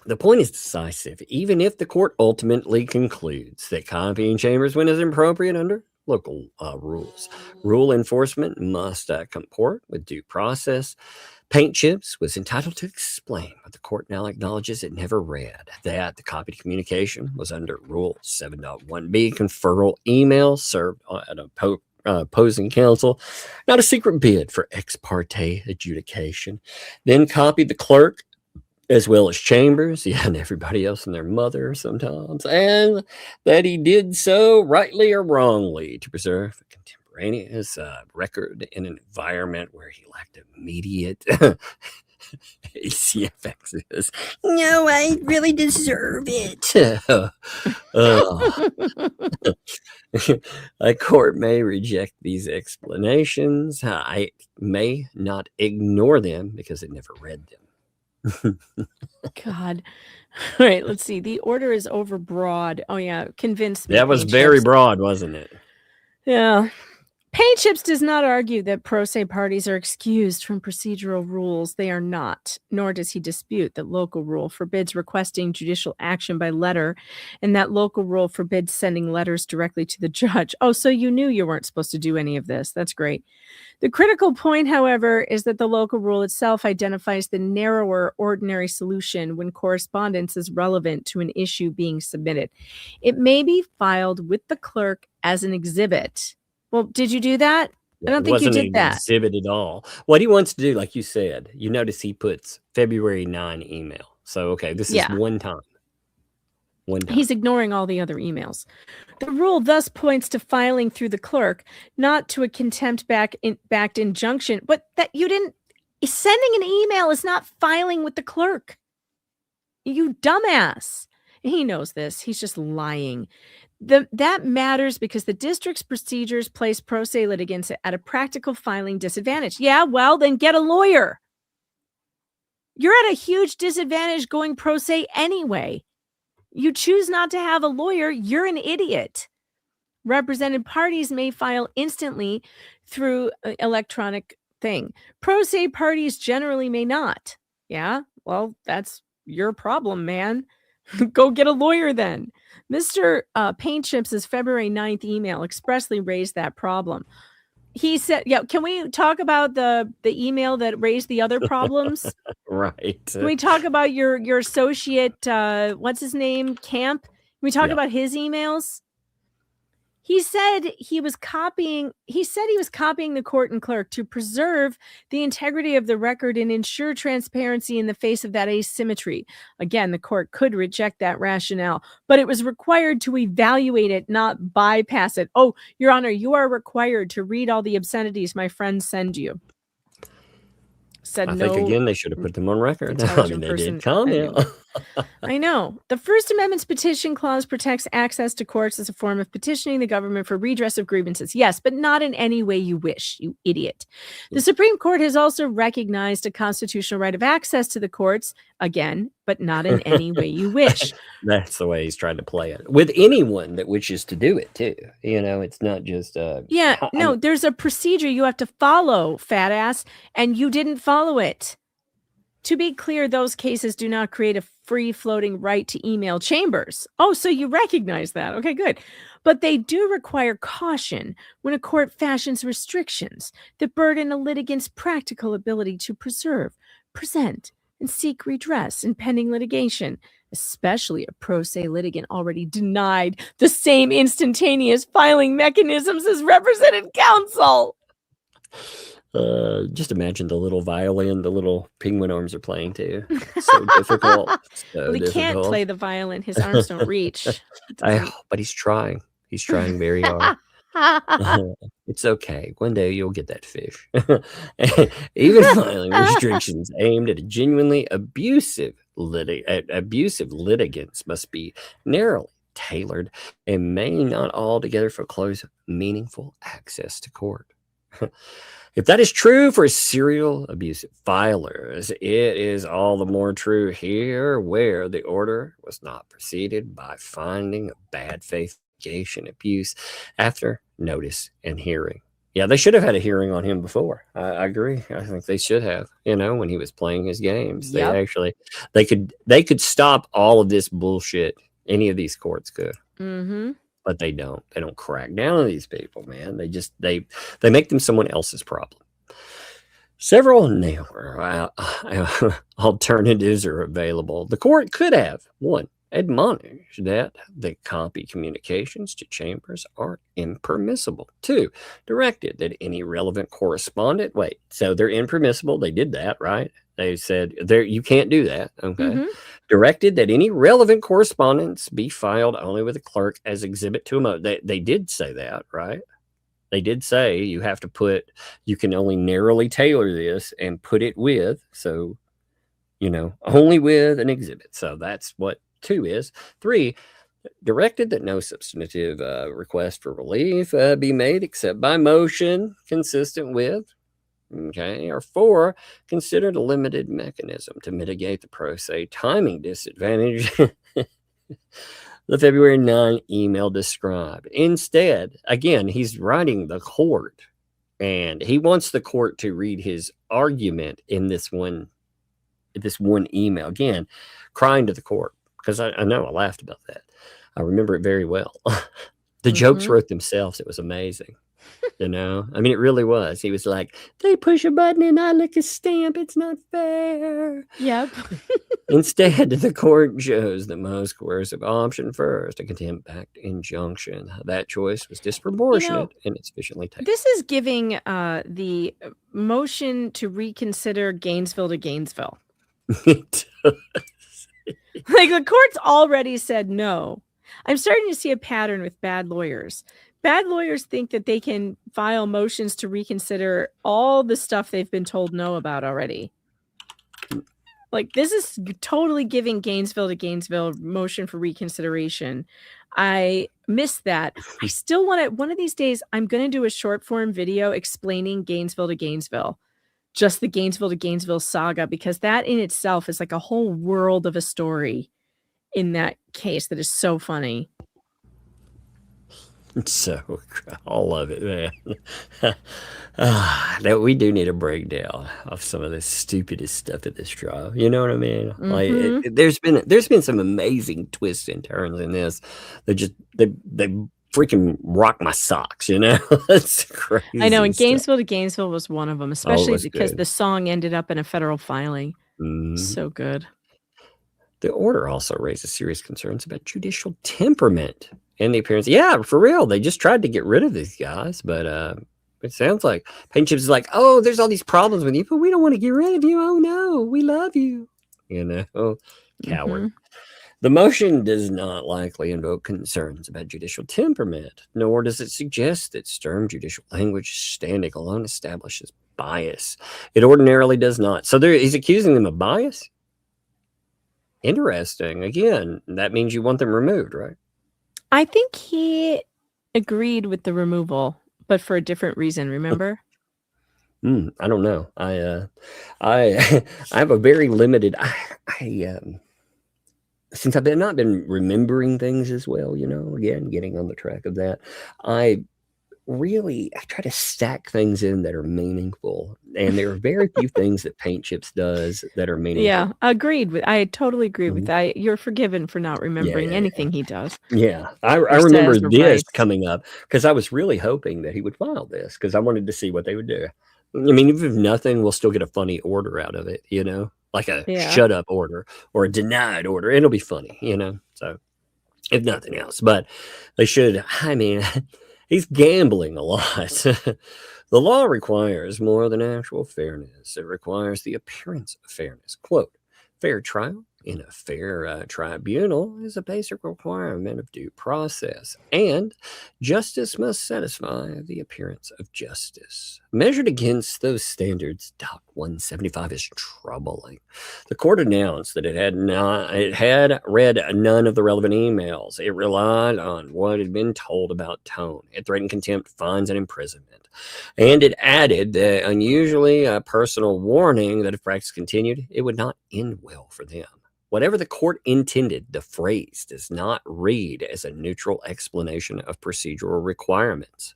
The point is decisive. Even if the court ultimately concludes that copying chambers when is appropriate under local rules, rule enforcement must comport with due process. Paint Chips was entitled to explain what the court now acknowledges it never read, that the copied communication was under Rule 7.1b, conferral email served at opposing counsel, not a secret bid for ex parte adjudication. Then copied the clerk as well as Chambers, and everybody else and their mother sometimes, and that he did so rightly or wrongly to preserve a contemporaneous record in an environment where he lacked immediate ACFXs. No, I really deserve it. A court may reject these explanations. I may not ignore them because it never read them. God. All right, let's see. The order is overbroad. Oh, yeah. Convince me. That was very broad, wasn't it? Yeah. Paint Chips does not argue that pro se parties are excused from procedural rules. They are not, nor does he dispute that local rule forbids requesting judicial action by letter, and that local rule forbids sending letters directly to the judge. Oh, so you knew you weren't supposed to do any of this. That's great. The critical point, however, is that the local rule itself identifies the narrower ordinary solution when correspondence is relevant to an issue being submitted. It may be filed with the clerk as an exhibit. Well, did you do that? I don't think you did that. Exhibit at all. What he wants to do, like you said, you notice he puts February 9 email. So, okay, this is one time. He's ignoring all the other emails. The rule thus points to filing through the clerk, not to a contempt-backed injunction, but that you didn't. Sending an email is not filing with the clerk. You dumbass. He knows this. He's just lying. That matters because the district's procedures place pro se litigants at a practical filing disadvantage. Yeah, well, then get a lawyer. You're at a huge disadvantage going pro se anyway. You choose not to have a lawyer, you're an idiot. Represented parties may file instantly through electronic thing. Pro se parties generally may not. Yeah, well, that's your problem, man. Go get a lawyer then. Mr. Paint Chips' February 9th email expressly raised that problem. He said, yeah, can we talk about the email that raised the other problems? Right. Can we talk about your associate, what's his name, Camp? Can we talk about his emails? He said he was copying the court and clerk to preserve the integrity of the record and ensure transparency in the face of that asymmetry. Again, the court could reject that rationale, but it was required to evaluate it, not bypass it. Oh, Your Honor, you are required to read all the obscenities my friends send you. I think, again, they should have put them on record. I mean, they did comment. I know. The First Amendment's petition clause protects access to courts as a form of petitioning the government for redress of grievances. Yes, but not in any way you wish, you idiot. The Supreme Court has also recognized a constitutional right of access to the courts, again, but not in any way you wish. That's the way he's trying to play it. With anyone that wishes to do it, too. You know, it's not just... there's a procedure you have to follow, fat ass, and you didn't follow it. To be clear, those cases do not create a free-floating right to email chambers. Oh, so you recognize that. Okay, good. But they do require caution when a court fashions restrictions that burden a litigant's practical ability to preserve, present, and seek redress in pending litigation, especially a pro se litigant already denied the same instantaneous filing mechanisms as represented counsel. Just imagine the little violin the little penguin arms are playing too. So difficult. Well, he can't play the violin. His arms don't reach. But he's trying. He's trying very hard. It's okay. One day you'll get that fish. Even filing restrictions aimed at a genuinely abusive litigants must be narrowly tailored and may not altogether foreclose meaningful access to court. If that is true for serial abusive filers, it is all the more true here, where the order was not preceded by finding of bad faith abuse after notice and hearing. Yeah, they should have had a hearing on him before. I agree. I think they should have. When he was playing his games, they could stop all of this bullshit. Any of these courts could. Mm-hmm. But they don't. They don't crack down on these people, man. They make them someone else's problem. Several alternatives are available. The court could have, one, admonished that the copy communications to chambers are impermissible. Two, directed that any relevant correspondent, so they're impermissible. They did that, right? They said you can't do that. Okay. Mm-hmm. Directed that any relevant correspondence be filed only with the clerk as exhibit to a motion. They did say that, right? They did say you can only narrowly tailor this and put it with, only with an exhibit. So that's what 2 is. 3, directed that no substantive request for relief be made except by motion consistent with. Okay. Or 4, considered a limited mechanism to mitigate the pro se timing disadvantage. The February 9 email described. Instead, again, he's writing the court, and he wants the court to read his argument in this one email. Again, crying to the court, because I know I laughed about that. I remember it very well. The jokes wrote themselves. It was amazing. I mean, it really was. He was like, they push a button and I lick a stamp. It's not fair. Yep. Instead, the court chose the most coercive option first, a contempt-backed injunction. That choice was disproportionate and insufficiently taken. This is giving the motion to reconsider Gainesville to Gainesville. It does. Like, the court's already said no. I'm starting to see a pattern with bad lawyers. Bad lawyers think that they can file motions to reconsider all the stuff they've been told no about already. Like, this is totally giving Gainesville to Gainesville motion for reconsideration. I miss that. I still want to, one of these days, I'm going to do a short form video explaining Gainesville to Gainesville. Just the Gainesville to Gainesville saga, because that in itself is like a whole world of a story in that case that is so funny. So all of it, man. That we do need a breakdown of some of the stupidest stuff at this trial. You know what I mean? Like, there's been some amazing twists and turns in this. They freaking rock my socks. It's crazy. I know, and Gainesville to Gainesville was one of them, especially because good. the song ended up in a federal filing. So good. The order also raises serious concerns about judicial temperament and the appearance. Yeah, for real. They just tried to get rid of these guys, but it sounds like Paint Chips is like, oh, there's all these problems with you, but we don't want to get rid of you. Oh no, we love you. Coward. The motion does not likely invoke concerns about judicial temperament, nor does it suggest that stern judicial language standing alone establishes bias. It ordinarily does not. So he's accusing them of bias? Interesting. Again, that means you want them removed, right? I think he agreed with the removal, but for a different reason, remember? I don't know. I have a very limited, since I've not been remembering things as well, again, getting on the track of that, I try to stack things in that are meaningful, and there are very few things that Paint Chips does that are meaningful. Yeah, I totally agree with that. You're forgiven for not remembering anything he does. Yeah, I remember this coming up because I was really hoping that he would file this because I wanted to see what they would do. I mean, even if nothing, we'll still get a funny order out of it, like a shut up order or a denied order. It'll be funny, so if nothing else, but they should, he's gambling a lot. The law requires more than actual fairness. It requires the appearance of fairness. Quote, fair trial in a fair tribunal is a basic requirement of due process, and justice must satisfy the appearance of justice. Measured against those standards, Doc 175 is troubling. The court announced that it had read none of the relevant emails. It relied on what had been told about tone. It threatened contempt, fines, and imprisonment. And it added the unusually personal warning that if practice continued, it would not end well for them. Whatever the court intended, the phrase does not read as a neutral explanation of procedural requirements.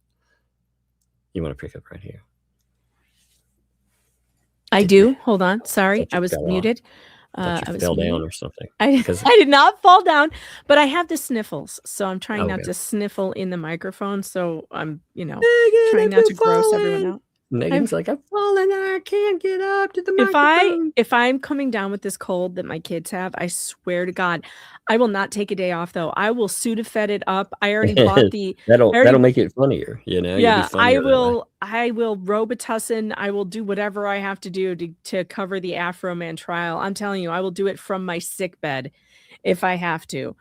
You want to pick up right here? I do. Hold on. Sorry, I was muted. I was fell down or something. I did not fall down, but I have the sniffles, so I'm trying not to sniffle in the microphone. So I'm, trying not to gross everyone out. Megan's like, I'm falling. I can't get up to the microphone. If I'm coming down with this cold that my kids have, I swear to God, I will not take a day off. Though I will Sudafed it up. I already bought the. That'll make it funnier, Yeah, I will. I will Robitussin. I will do whatever I have to do to cover the Afro Man trial. I'm telling you, I will do it from my sick bed if I have to.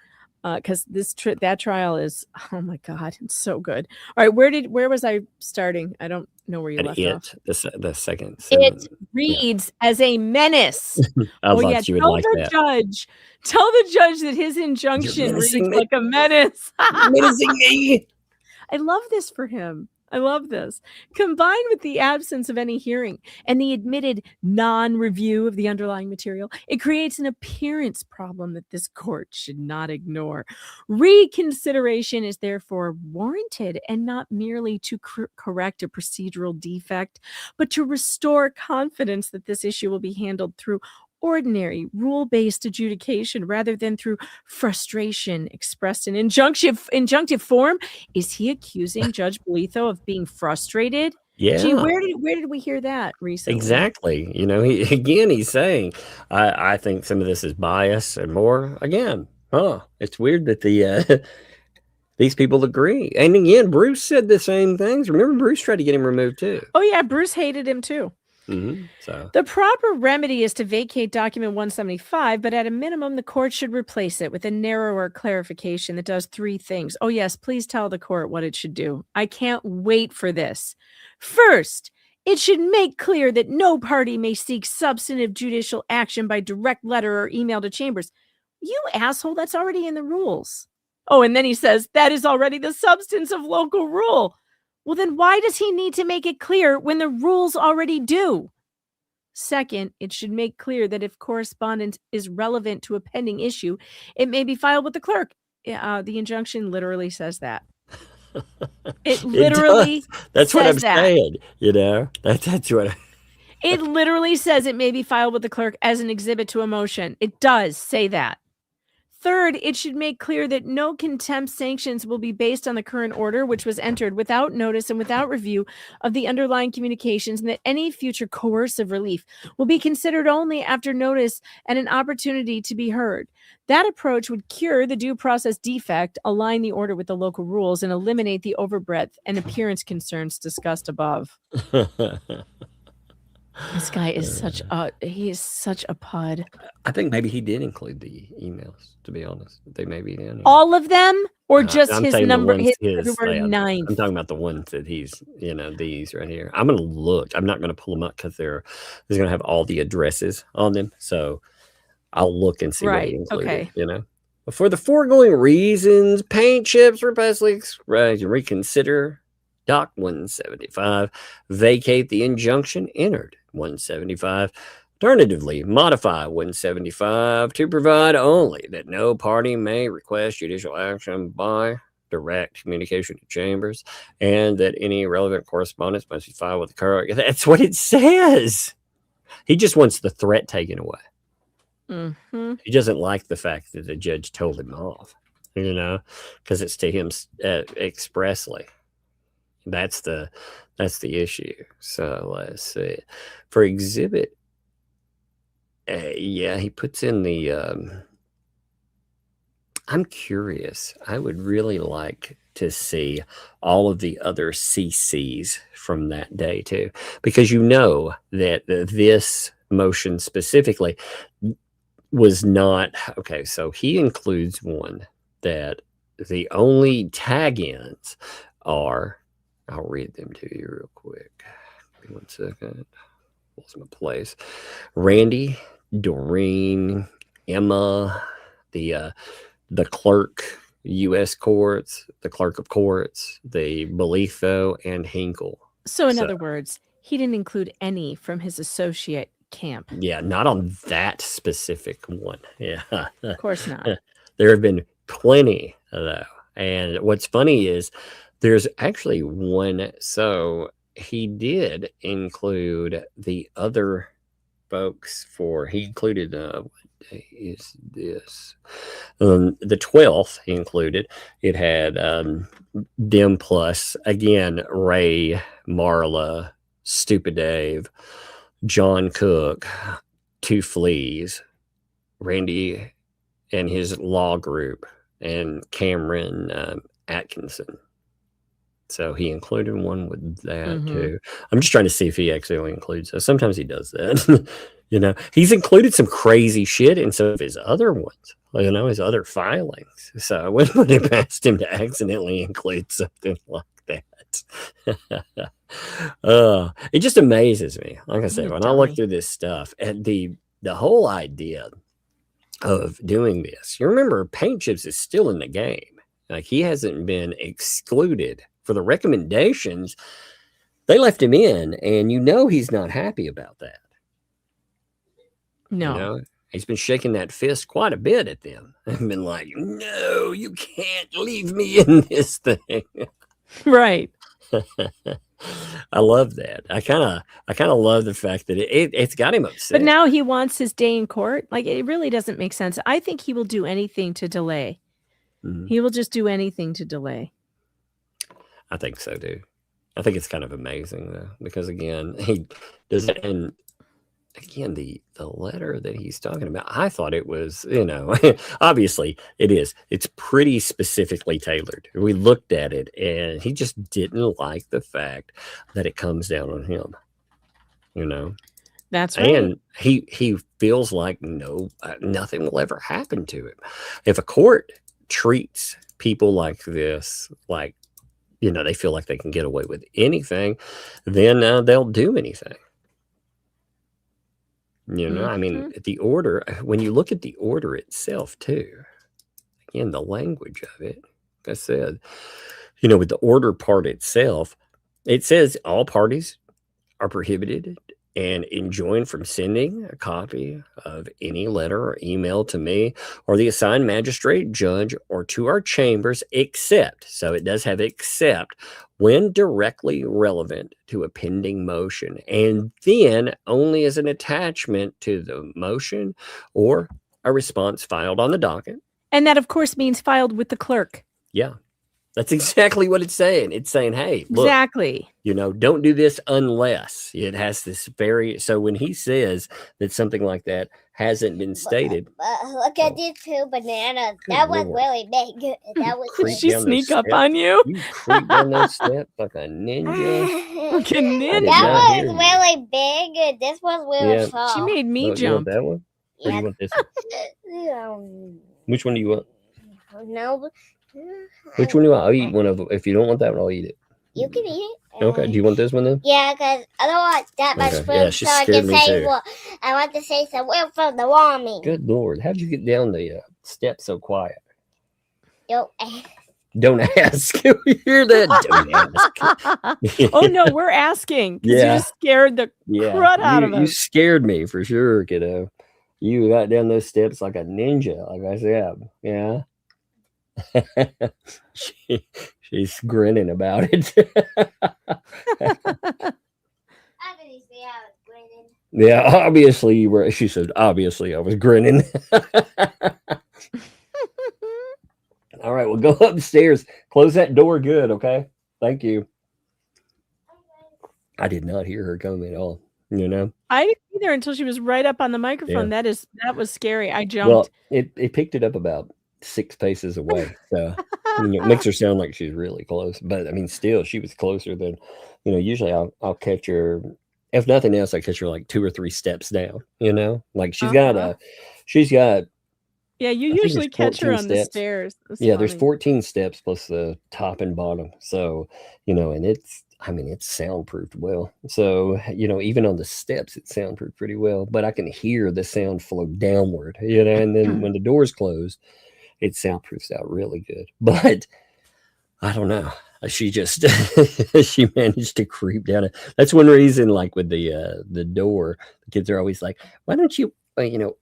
Because that trial is, oh my God, it's so good. All right, where was I starting? I don't know where you left off. The second. It reads as a menace. I thought you would like that. Tell the judge that his injunction reads like a menace. Menacing me. I love this for him. I love this. Combined with the absence of any hearing and the admitted non-review of the underlying material, it creates an appearance problem that this court should not ignore. Reconsideration is therefore warranted, and not merely to correct a procedural defect, but to restore confidence that this issue will be handled through ordinary rule-based adjudication rather than through frustration expressed in injunctive form. Is he accusing Judge Bolitho of being frustrated? Yeah. Gee, where did we hear that recently? Exactly. He's saying, I think some of this is bias and more. Again, it's weird that these people agree. And again, Bruce said the same things. Remember, Bruce tried to get him removed too. Oh yeah, Bruce hated him too. So the proper remedy is to vacate document 175, but at a minimum, the court should replace it with a narrower clarification that does three things. Oh yes, please tell the court what it should do. I can't wait for this. First, it should make clear that no party may seek substantive judicial action by direct letter or email to chambers. You asshole, that's already in the rules. Oh, and then he says that is already the substance of local rule. Well, then why does he need to make it clear when the rules already do? Second, it should make clear that if correspondence is relevant to a pending issue, it may be filed with the clerk. The injunction literally says that. It literally That's what I'm says that. saying, That's what It literally says it may be filed with the clerk as an exhibit to a motion. It does say that. Third, it should make clear that no contempt sanctions will be based on the current order, which was entered without notice and without review of the underlying communications, and that any future coercive relief will be considered only after notice and an opportunity to be heard. That approach would cure the due process defect, align the order with the local rules, and eliminate the overbreadth and appearance concerns discussed above. This guy is such a pud. I think maybe he did include the emails, to be honest. They may be in here. All of them, or just I'm his saying number, the ones his number 9. I'm talking about the ones that he's, these right here. I'm going to look. I'm not going to pull them up because he's going to have all the addresses on them. So I'll look and see what he included, For the foregoing reasons, paint chips, repetitively reconsider Doc 175, vacate the injunction entered 175. Alternatively, modify 175 to provide only that no party may request judicial action by direct communication to chambers, and that any relevant correspondence must be filed with the clerk. That's what it says. He just wants the threat taken away. Mm-hmm. He doesn't like the fact that the judge told him off, because it's to him expressly. That's the issue. So let's see. For exhibit, he puts in the. I'm curious. I would really like to see all of the other CCs from that day too, because that this motion specifically, was not okay. So he includes one that the only tag-ins are. I'll read them to you real quick. Give me 1 second. Lost my place. Randy, Doreen, Emma, the clerk, U.S. courts, the clerk of courts, the Belitho, and Hinkle. So in other words, he didn't include any from his associate camp. Yeah, not on that specific one. Yeah. Of course not. There have been plenty, though. And what's funny is there's actually one. So he did include the other folks he included, what day is this? The 12th he included. It had them plus, again, Ray, Marla, Stupid Dave, John Cook, Two Fleas, Randy and his law group, and Cameron Atkinson. So he included one with that too. I'm just trying to see if he actually includes us. Sometimes he does that. He's included some crazy shit in some of his other ones, his other filings. So I wouldn't put it past him to accidentally include something like that. It just amazes me. Like I said, when I look through this stuff, and the whole idea of doing this, you remember Paint Chips is still in the game. Like, he hasn't been excluded for the recommendations. They left him in, and he's not happy about that. No. He's been shaking that fist quite a bit at them. I've been like, no, you can't leave me in this thing. Right. I love that. I kind of love the fact that it's got him upset. But now he wants his day in court. Like, it really doesn't make sense. I think he will do anything to delay. He will just do anything to delay. I think so, dude. I think it's kind of amazing, though, because again, he does it. And again, the letter that he's talking about, I thought it was, obviously it is. It's pretty specifically tailored. We looked at it, and he just didn't like the fact that it comes down on him. That's right. And he feels like nothing will ever happen to him. If a court treats people like this, like, they feel like they can get away with anything, then they'll do anything. I mean, the order, when you look at the order itself too, again, the language of it, like I said, with the order part itself, it says all parties are prohibited and enjoined from sending a copy of any letter or email to me or the assigned magistrate, judge, or to our chambers, except, so it does have except, when directly relevant to a pending motion, and then only as an attachment to the motion or a response filed on the docket. And that, of course, means filed with the clerk. Yeah. That's exactly what it's saying. It's saying, hey, look, exactly. Don't do this unless it has this so when he says that something like that hasn't been stated. Look at these two bananas. That was really big. That was. Did she sneak up on you? You creep down those steps like a ninja. Like a ninja. That was really big. This was really small. She made me jump. You want that one? Or Yeah. you want this one? Which one do you want? No. Which one do you want? I'll eat one of them. If you don't want that one, I'll eat it. You can eat it. Okay. Do you want this one then? Yeah, because I don't want that much Okay. food, Yeah, she so I scared can me say too. what I want to say. So we're from the warming. Good Lord. How'd you get down the steps so quiet? Yo, Don't ask. You hear that? Don't ask. Oh, no, we're asking. 'Cause you Yeah. just scared the crud out of You us. scared me for sure, kiddo. You got down those steps like a ninja, like I said. Yeah. She's grinning about it. Yeah, obviously you were. She said, obviously I was grinning. All right, well, go upstairs. Close that door good, okay? Thank you. I did not hear her coming at all, I didn't either until she was right up on the microphone. Yeah. That was scary. I jumped. Well, it picked it up about 6 paces away. So it makes her sound like she's really close. But I mean, still, she was closer than, usually I'll catch her. If nothing else, I catch her like 2 or 3 steps down, like she's got She's got. Yeah, you I think usually it's catch her 14 on the steps. stairs. That's Yeah, there's funny. 14 steps plus the top and bottom. So, and it's soundproofed well. So, even on the steps, it's soundproofed pretty well. But I can hear the sound flow downward, and then when the door's closed, it soundproofs out really good. But I don't know. She just she managed to creep down it. That's one reason, like with the door, the kids are always like, "Why don't you,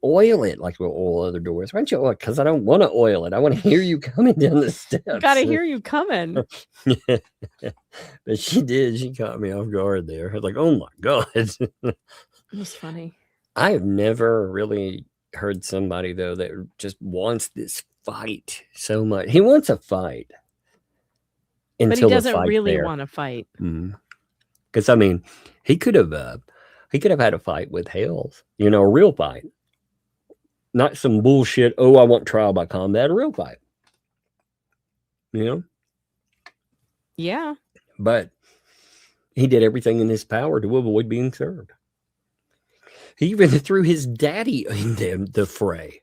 oil it like we'll oil other doors? Why don't you oil it?" Because I don't want to oil it. I want to hear you coming down the steps. Gotta hear you coming. But she did. She caught me off guard there. I was like, "Oh my god!" It was funny. I have never really heard somebody though that just wants this fight so much. He wants a fight. But he doesn't really want to fight. Because he could have had a fight with Hales, a real fight, not some bullshit. Oh, I want trial by combat, a real fight. Yeah. But he did everything in his power to avoid being served. He even threw his daddy in the fray.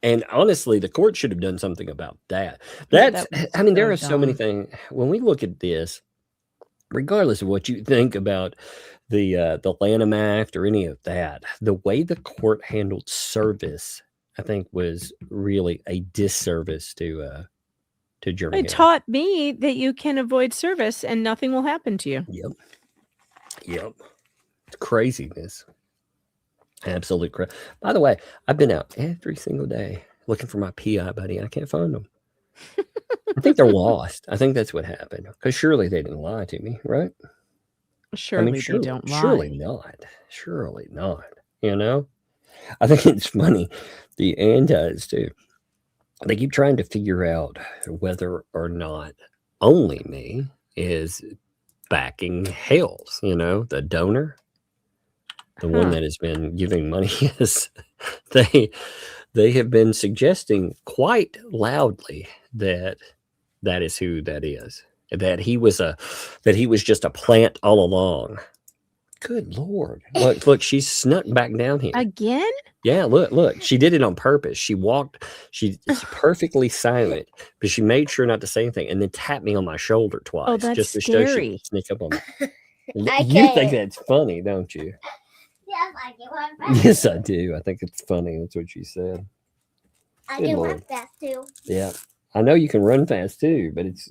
And honestly, the court should have done something about that. There are so many things. When we look at this, regardless of what you think about the Lanham Act or any of that, the way the court handled service, I think, was really a disservice to Jeremy. It taught me that you can avoid service and nothing will happen to you. Yep. It's craziness. Absolute crap. By the way, I've been out every single day looking for my PI buddy. I can't find them. I think they're lost. I think that's what happened. Because surely they didn't lie to me, right? Surely they don't lie. Surely not. Surely not. I think it's funny. The antis too. They keep trying to figure out whether or not only me is backing Hales, the donor. The one that has been giving money is they have been suggesting quite loudly that is who that is. That he was just a plant all along. Good Lord. Look, she's snuck back down here. Again? Yeah, look. She did it on purpose. She's perfectly silent, but she made sure not to say anything and then tapped me on my shoulder twice. Oh, that's just to scary. show she could sneak up on me. You think that's funny, don't you? Yes, I do run fast. Yes, I do. I think it's funny. That's what she said. I Good can Lord. run fast too. Yeah. I know you can run fast too, but it's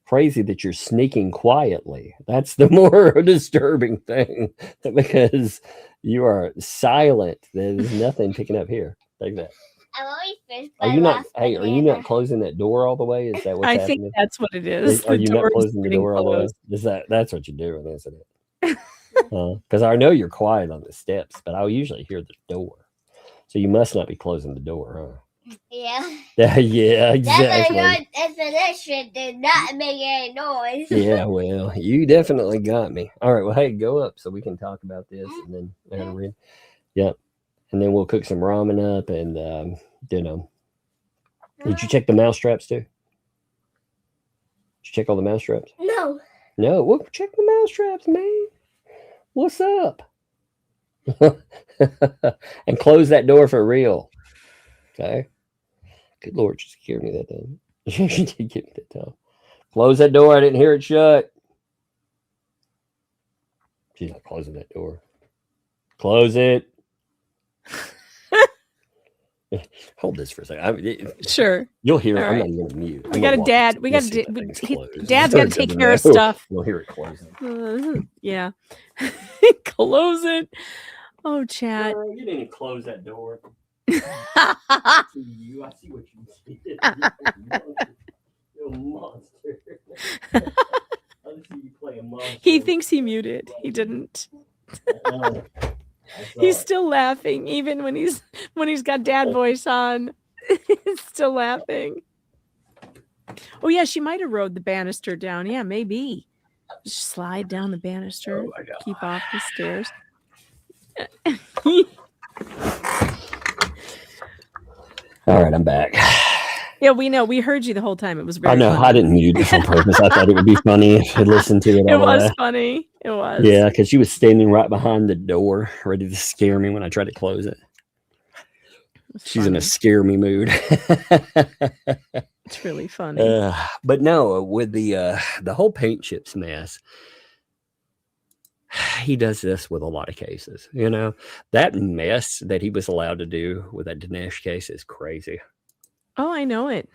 crazy that you're sneaking quietly. That's the more disturbing thing because you are silent. There's nothing picking up here. Take that. I'm always first. Are you not closing that door all the way? Is that what's happening? I think that's what it is. Are you not closing the door all the way? That's what you're doing, isn't it? Because I know you're quiet on the steps, but I'll usually hear the door. So you must not be closing the door, huh? Yeah. Yeah, exactly. That's a good explanation. Did not make any noise. Yeah, well, you definitely got me. All right, well, hey, go up so we can talk about this and then I gotta read. Yep. And then we'll cook some ramen up and dinner. Did you check the mouse traps too? Did you check all the mouse traps? No. No, well, check the mouse traps, man. What's up? And close that door for real. Okay. Good Lord, she scared me that time. She did get me that time. Close that door. I didn't hear it shut. She's not closing that door. Close it. Hold this for a second. Sure. You'll hear it. All I'm right. not even mute. We got a dad. We got Dad's got to take care of stuff. You'll hear it closing. Yeah. Close it. Oh, chat. You didn't even close that door. I see what you did. You're a monster. I see you play a monster. He thinks he muted. He didn't. He's still laughing, even when he's got dad voice on. He's still laughing. Oh yeah, she might have rode the banister down. Yeah, maybe. Just slide down the banister. Oh my God. Keep off the stairs. All right, I'm back. Yeah, we know. We heard you the whole time. It was very I know. funny. I didn't mute it on purpose. I thought it would be funny if you listened to it. It was funny. It was. Yeah, because she was standing right behind the door, ready to scare me when I tried to close it. She's in a scare me mood. It's really funny. But no, with the whole paint chips mess, he does this with a lot of cases. You know, that mess that he was allowed to do with that Dinesh case is crazy. Oh, I know it.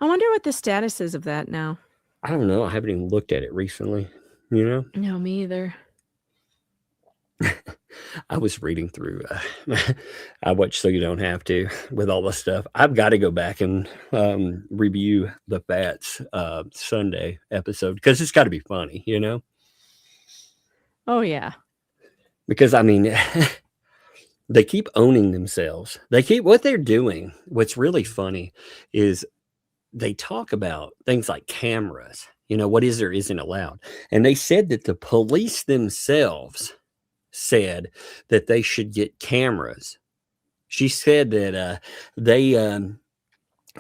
I wonder what the status is of that now. I don't know. I haven't even looked at it recently. You know? No, me either. I was reading through. I watched So You Don't Have To with all the stuff. I've got to go back and review the Fats Sunday episode because it's got to be funny, you know? Oh, yeah. Because, I mean, they keep owning themselves. They keep what they're doing. What's really funny is they talk about things like cameras, you know, what is or isn't allowed. And they said that the police themselves said that they should get cameras. She said that they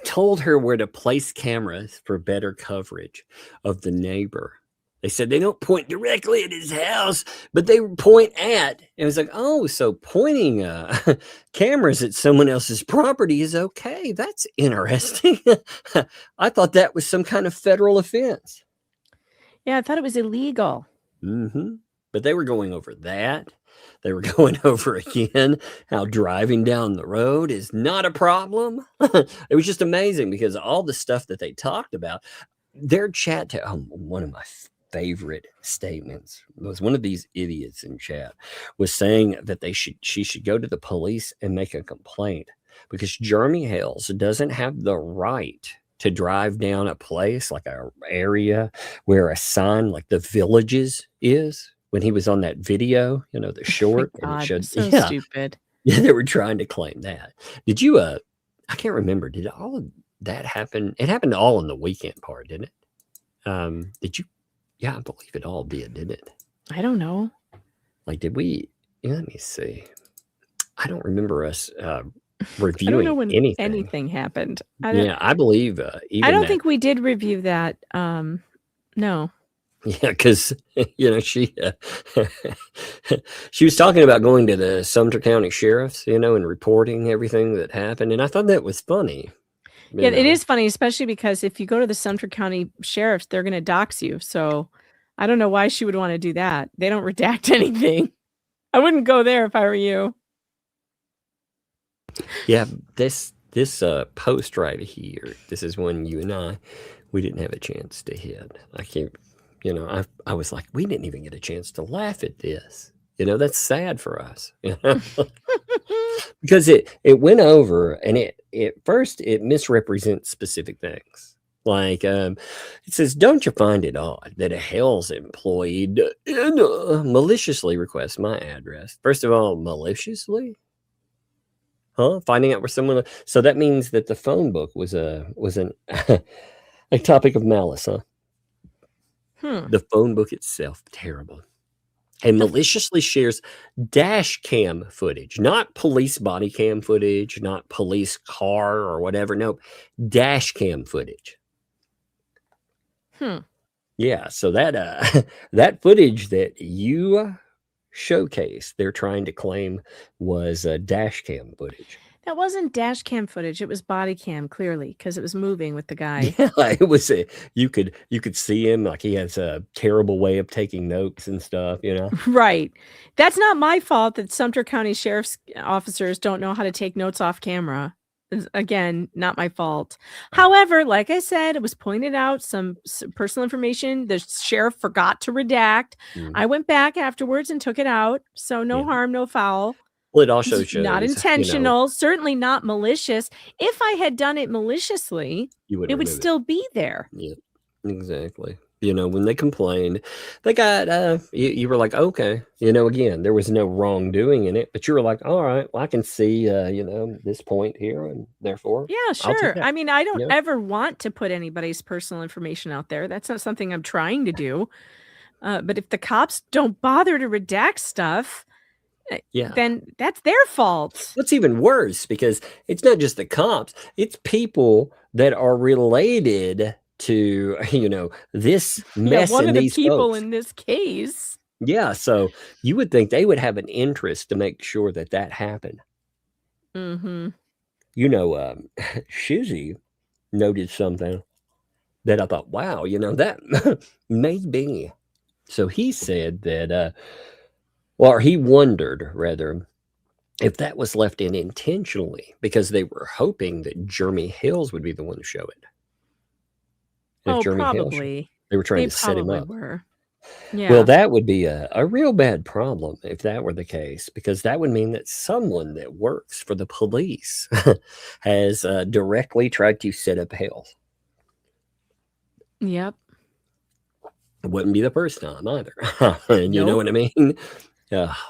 told her where to place cameras for better coverage of the neighbor. They said they don't point directly at his house, but they point at. And it was like, oh, so pointing cameras at someone else's property is okay. That's interesting. I thought that was some kind of federal offense. Yeah, I thought it was illegal. Mm-hmm. But they were going over that. They were going over again how driving down the road is not a problem. It was just amazing because all the stuff that they talked about, their chat, one of my favorite statements was one of these idiots in chat was saying that she should go to the police and make a complaint because Jeremy Hales doesn't have the right to drive down a place like an area where a sign like the Villages is. When he was on that video, you know, the short, God, and it showed, so stupid. Yeah, they were trying to claim that. Did you? I can't remember. Did all of that happen? It happened all in the weekend part, didn't it? Did you? Yeah, I believe it all did, didn't it? I don't know. Like, did we? Yeah, let me see. I don't remember us reviewing I don't know when anything happened. I believe. Even I don't think we did review that. No. Yeah, because you know she was talking about going to the Sumter County Sheriff's, you know, and reporting everything that happened, and I thought that was funny. Yeah, it is funny, especially because if you go to the Sumter County Sheriff's, they're going to dox you. So I don't know why she would want to do that. They don't redact anything. I wouldn't go there if I were you. Yeah, this post right here. This is when you and we didn't have a chance to hit. I can't. You know, I was like, we didn't even get a chance to laugh at this. You know, that's sad for us. You know? Because it went over and it first misrepresents specific things. Like it says, don't you find it odd that a Hale's employee maliciously requests my address? First of all, maliciously? Huh? Finding out where someone. So that means that the phone book was a topic of malice, huh? The phone book itself, terrible. And maliciously shares dash cam footage, not police body cam footage, not police car or whatever. No, dash cam footage. Yeah, so that that footage that you showcased, they're trying to claim was dash cam footage. That wasn't dash cam footage. It was body cam, clearly, because it was moving with the guy. Yeah, it was. You could see him like he has a terrible way of taking notes and stuff. You know, right? That's not my fault that Sumter County Sheriff's officers don't know how to take notes off camera. Again, not my fault. However, like I said, it was pointed out some personal information the sheriff forgot to redact. I went back afterwards and took it out. So no harm, no foul. Well, it also shows not intentional, certainly not malicious. If I had done it maliciously, it would still be there. Yeah, exactly. You know, when they complained, they got you were like, okay, you know, again, there was no wrongdoing in it, but you were like, all right, well, I can see you know, this point here, and therefore, yeah, sure. I mean, I don't ever want to put anybody's personal information out there. That's not something I'm trying to do. But if the cops don't bother to redact stuff, then that's their fault. What's even worse, because it's not just the cops, it's people that are related to, this Yeah, mess one in of the these people folks. in this case. Yeah, so you would think they would have an interest to make sure that that happened. Mm-hmm. Shizzy noted something that I thought, wow, that may be. So he said that, or he wondered rather, if that was left in intentionally because they were hoping that Jeremy Hales would be the one to show it. And if Oh, Jeremy Hales, probably. they were trying They to set him probably up. were. Well, Yeah. that would be a real bad problem if that were the case, because that would mean that someone that works for the police has directly tried to set up Hales. Yep. It wouldn't be the first time either. And you know Nope. what I mean?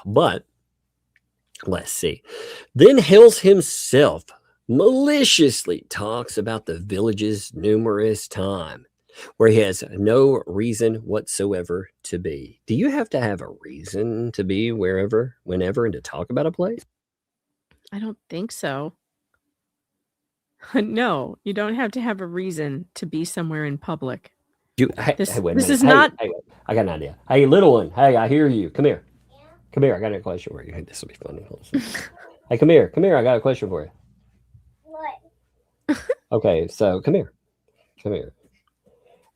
But let's see. Then Hales himself maliciously talks about the village's numerous time where he has no reason whatsoever to be. Do you have to have a reason to be wherever, whenever, and to talk about a place? I don't think so. No, you don't have to have a reason to be somewhere in public. This This wait a is minute. not. Hey, I got an idea. Hey, little one. Hey, I hear you. Come here. Come here. I got a question for you. Hey, this will be funny. Hey, come here. Come here. I got a question for you. What? Okay, so come here. Come here.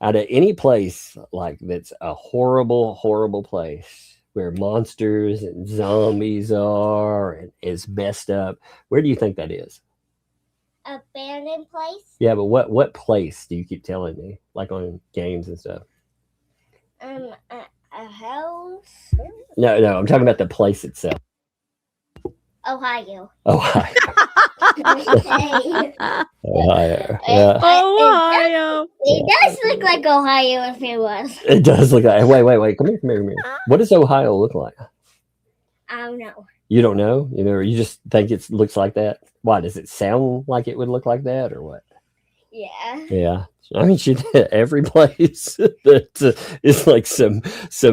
Out of any place like that's a horrible, horrible place where monsters and zombies are and is messed up, where do you think that is? Abandoned place? Yeah, but what place do you keep telling me? Like on games and stuff. A house? No, I'm talking about the place itself. Ohio. Ohio. Ohio. Yeah. Ohio. It does look like Ohio if it was. It does look like. Wait. Come here. What does Ohio look like? I don't know. You don't know? You just think it looks like that? Why, does it sound like it would look like that or what? Yeah. Yeah. I mean, every place that is like some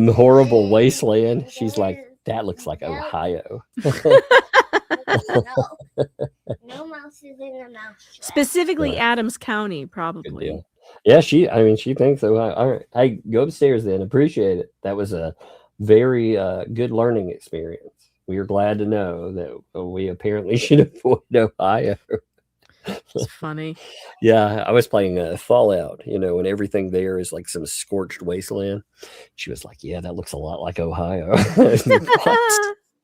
horrible wasteland, she's like, that looks like Ohio. No mouse is in the mouse trap. Specifically, Right. Adams County, Good probably. deal. Yeah, she thinks Ohio. All right. Hey, go upstairs then. Appreciate it. That was a very good learning experience. We are glad to know that we apparently should avoid Ohio. It's funny. Yeah, I was playing Fallout, and everything there is like some scorched wasteland. She was like, yeah, that looks a lot like Ohio.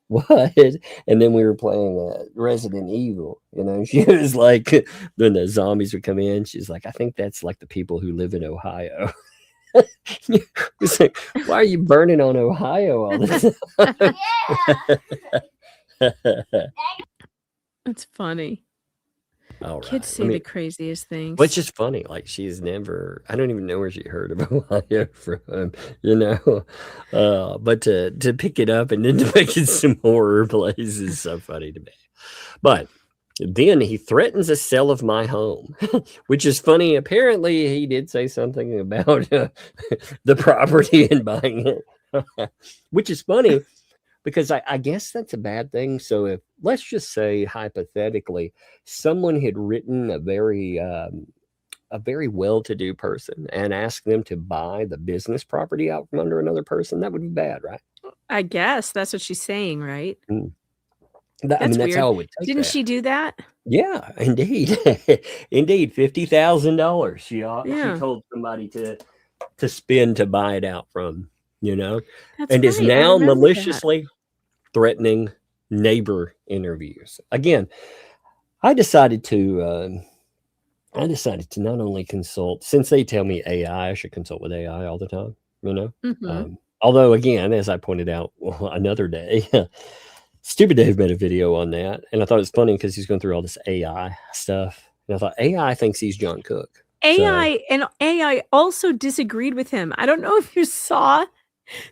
What? And then we were playing Resident Evil, she was like, then the zombies would come in. She's like, I think that's like the people who live in Ohio. It's like, why are you burning on Ohio all the time? It's funny. All right. Kids say the craziest things. Well, it's just funny. Like she's never. I don't even know where she heard of Ohio from. But to pick it up and then to make it some horror plays is so funny to me. But then he threatens a sale of my home, which is funny. Apparently, he did say something about the property and buying it, which is funny. Because I guess that's a bad thing. So if, let's just say hypothetically, someone had written a very well-to-do person and asked them to buy the business property out from under another person, that would be bad, right? I guess that's what she's saying, right? That's weird. how it would take Didn't that. she do that? Yeah, indeed. Indeed, $50,000. She told somebody to spend to buy it out from, That's and is right, I now remember that. maliciously threatening neighbor interviews. Again, I decided to not only consult, since they tell me AI, I should consult with AI all the time, Mhm. Although again, as I pointed out another day, Stupid Dave made a video on that, and I thought it was funny because he's going through all this AI stuff, and I thought AI thinks he's John Cook. AI also disagreed with him. I don't know if you saw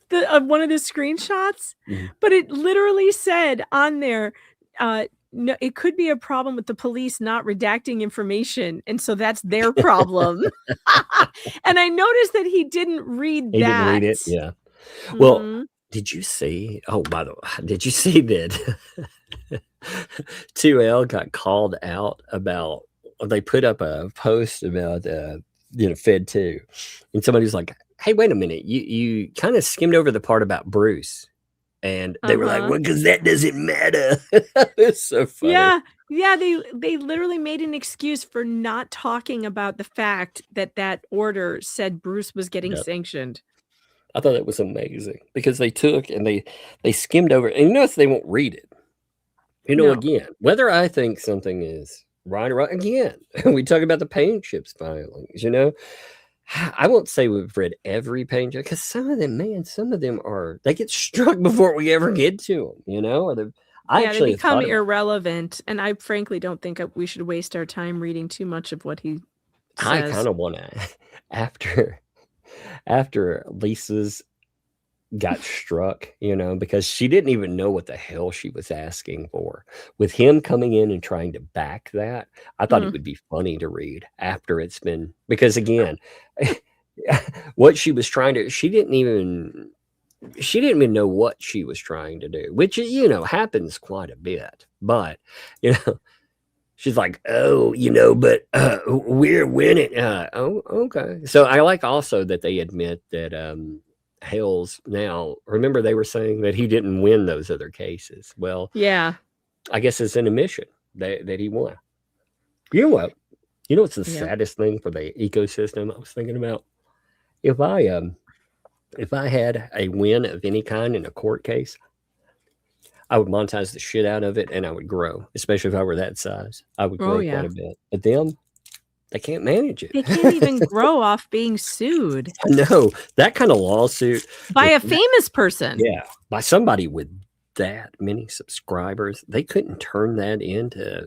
one of the screenshots, but it literally said on there, no, it could be a problem with the police not redacting information, and so that's their problem. And I noticed that he didn't read He that. didn't read it. Yeah. Well, Mhm. did you see? Oh, by the way, did you see that 2L got called out about? They put up a post about fed to. And somebody's like, hey, wait a minute. You kind of skimmed over the part about Bruce. And they were like, well, because that doesn't matter. It's so funny. Yeah, they literally made an excuse for not talking about the fact that order said Bruce was getting sanctioned. I thought it was amazing because they took and they skimmed over, and you notice they won't read it. Again, whether I think something is right or wrong, again, we talk about the paint chips filings, I won't say we've read every paint chip because some of them they get struck before we ever get to them, or they become irrelevant, and I frankly don't think we should waste our time reading too much of what he says. I kind of want to after Lisa's got struck, because she didn't even know what the hell she was asking for. With him coming in and trying to back that, I thought it would be funny to read after it's been, because again, what she was trying to, she didn't even know what she was trying to do, which, happens quite a bit. But, she's like, oh, but we're winning. Oh, okay. So I like also that they admit that Hales now, remember they were saying that he didn't win those other cases. Well, yeah, I guess it's an admission that he won. You know what? What's the saddest thing for the ecosystem? I was thinking about if I had a win of any kind in a court case, I would monetize the shit out of it and I would grow, especially if I were that size. I would grow quite a bit. But them, they can't manage it. They can't even grow off being sued. No, that kind of lawsuit. By a famous person. Yeah, by somebody with that many subscribers. They couldn't turn that into,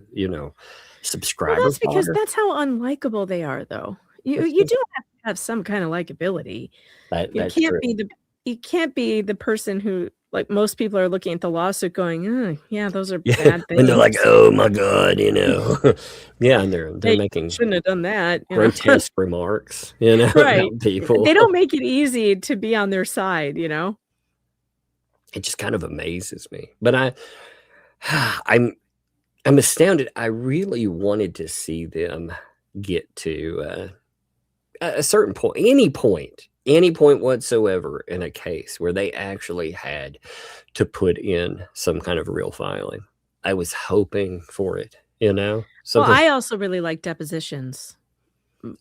subscribers. Well, that's because that's how unlikable they are, though. You do have to have some kind of likability. You can't be the person who, like, most people are looking at the lawsuit going, yeah, those are bad things. And they're like, oh my God, yeah, and they're making shouldn't have done that. Grotesque remarks, right. about people. They don't make it easy to be on their side, It just kind of amazes me. But I'm astounded. I really wanted to see them get to a certain point, any point whatsoever in a case where they actually had to put in some kind of real filing. I was hoping for it, Well, I also really like depositions.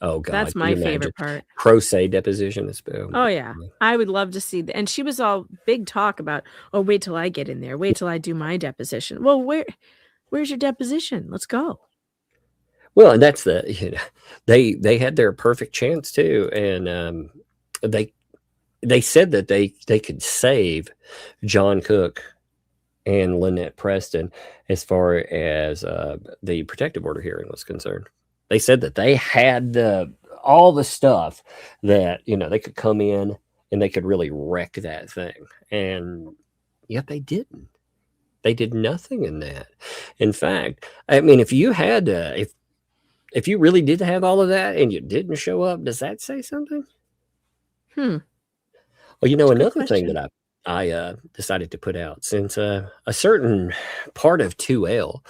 Oh God, that's my favorite part. Pro se deposition is boom. Oh yeah, I would love to see that. And she was all big talk about, oh, wait till I get in there, wait till I do my deposition. Well, where's your deposition? Let's go. Well, and that's they had their perfect chance too, and they said that they could save John Cook and Lynette Preston as far as the protective order hearing was concerned. They said that they had all the stuff that they could come in and they could really wreck that thing, and yet they didn't. They did nothing in that. In fact, I mean, if you had if you really did have all of that and you didn't show up, does that say something? Well, another thing that I decided to put out, since a certain part of 2L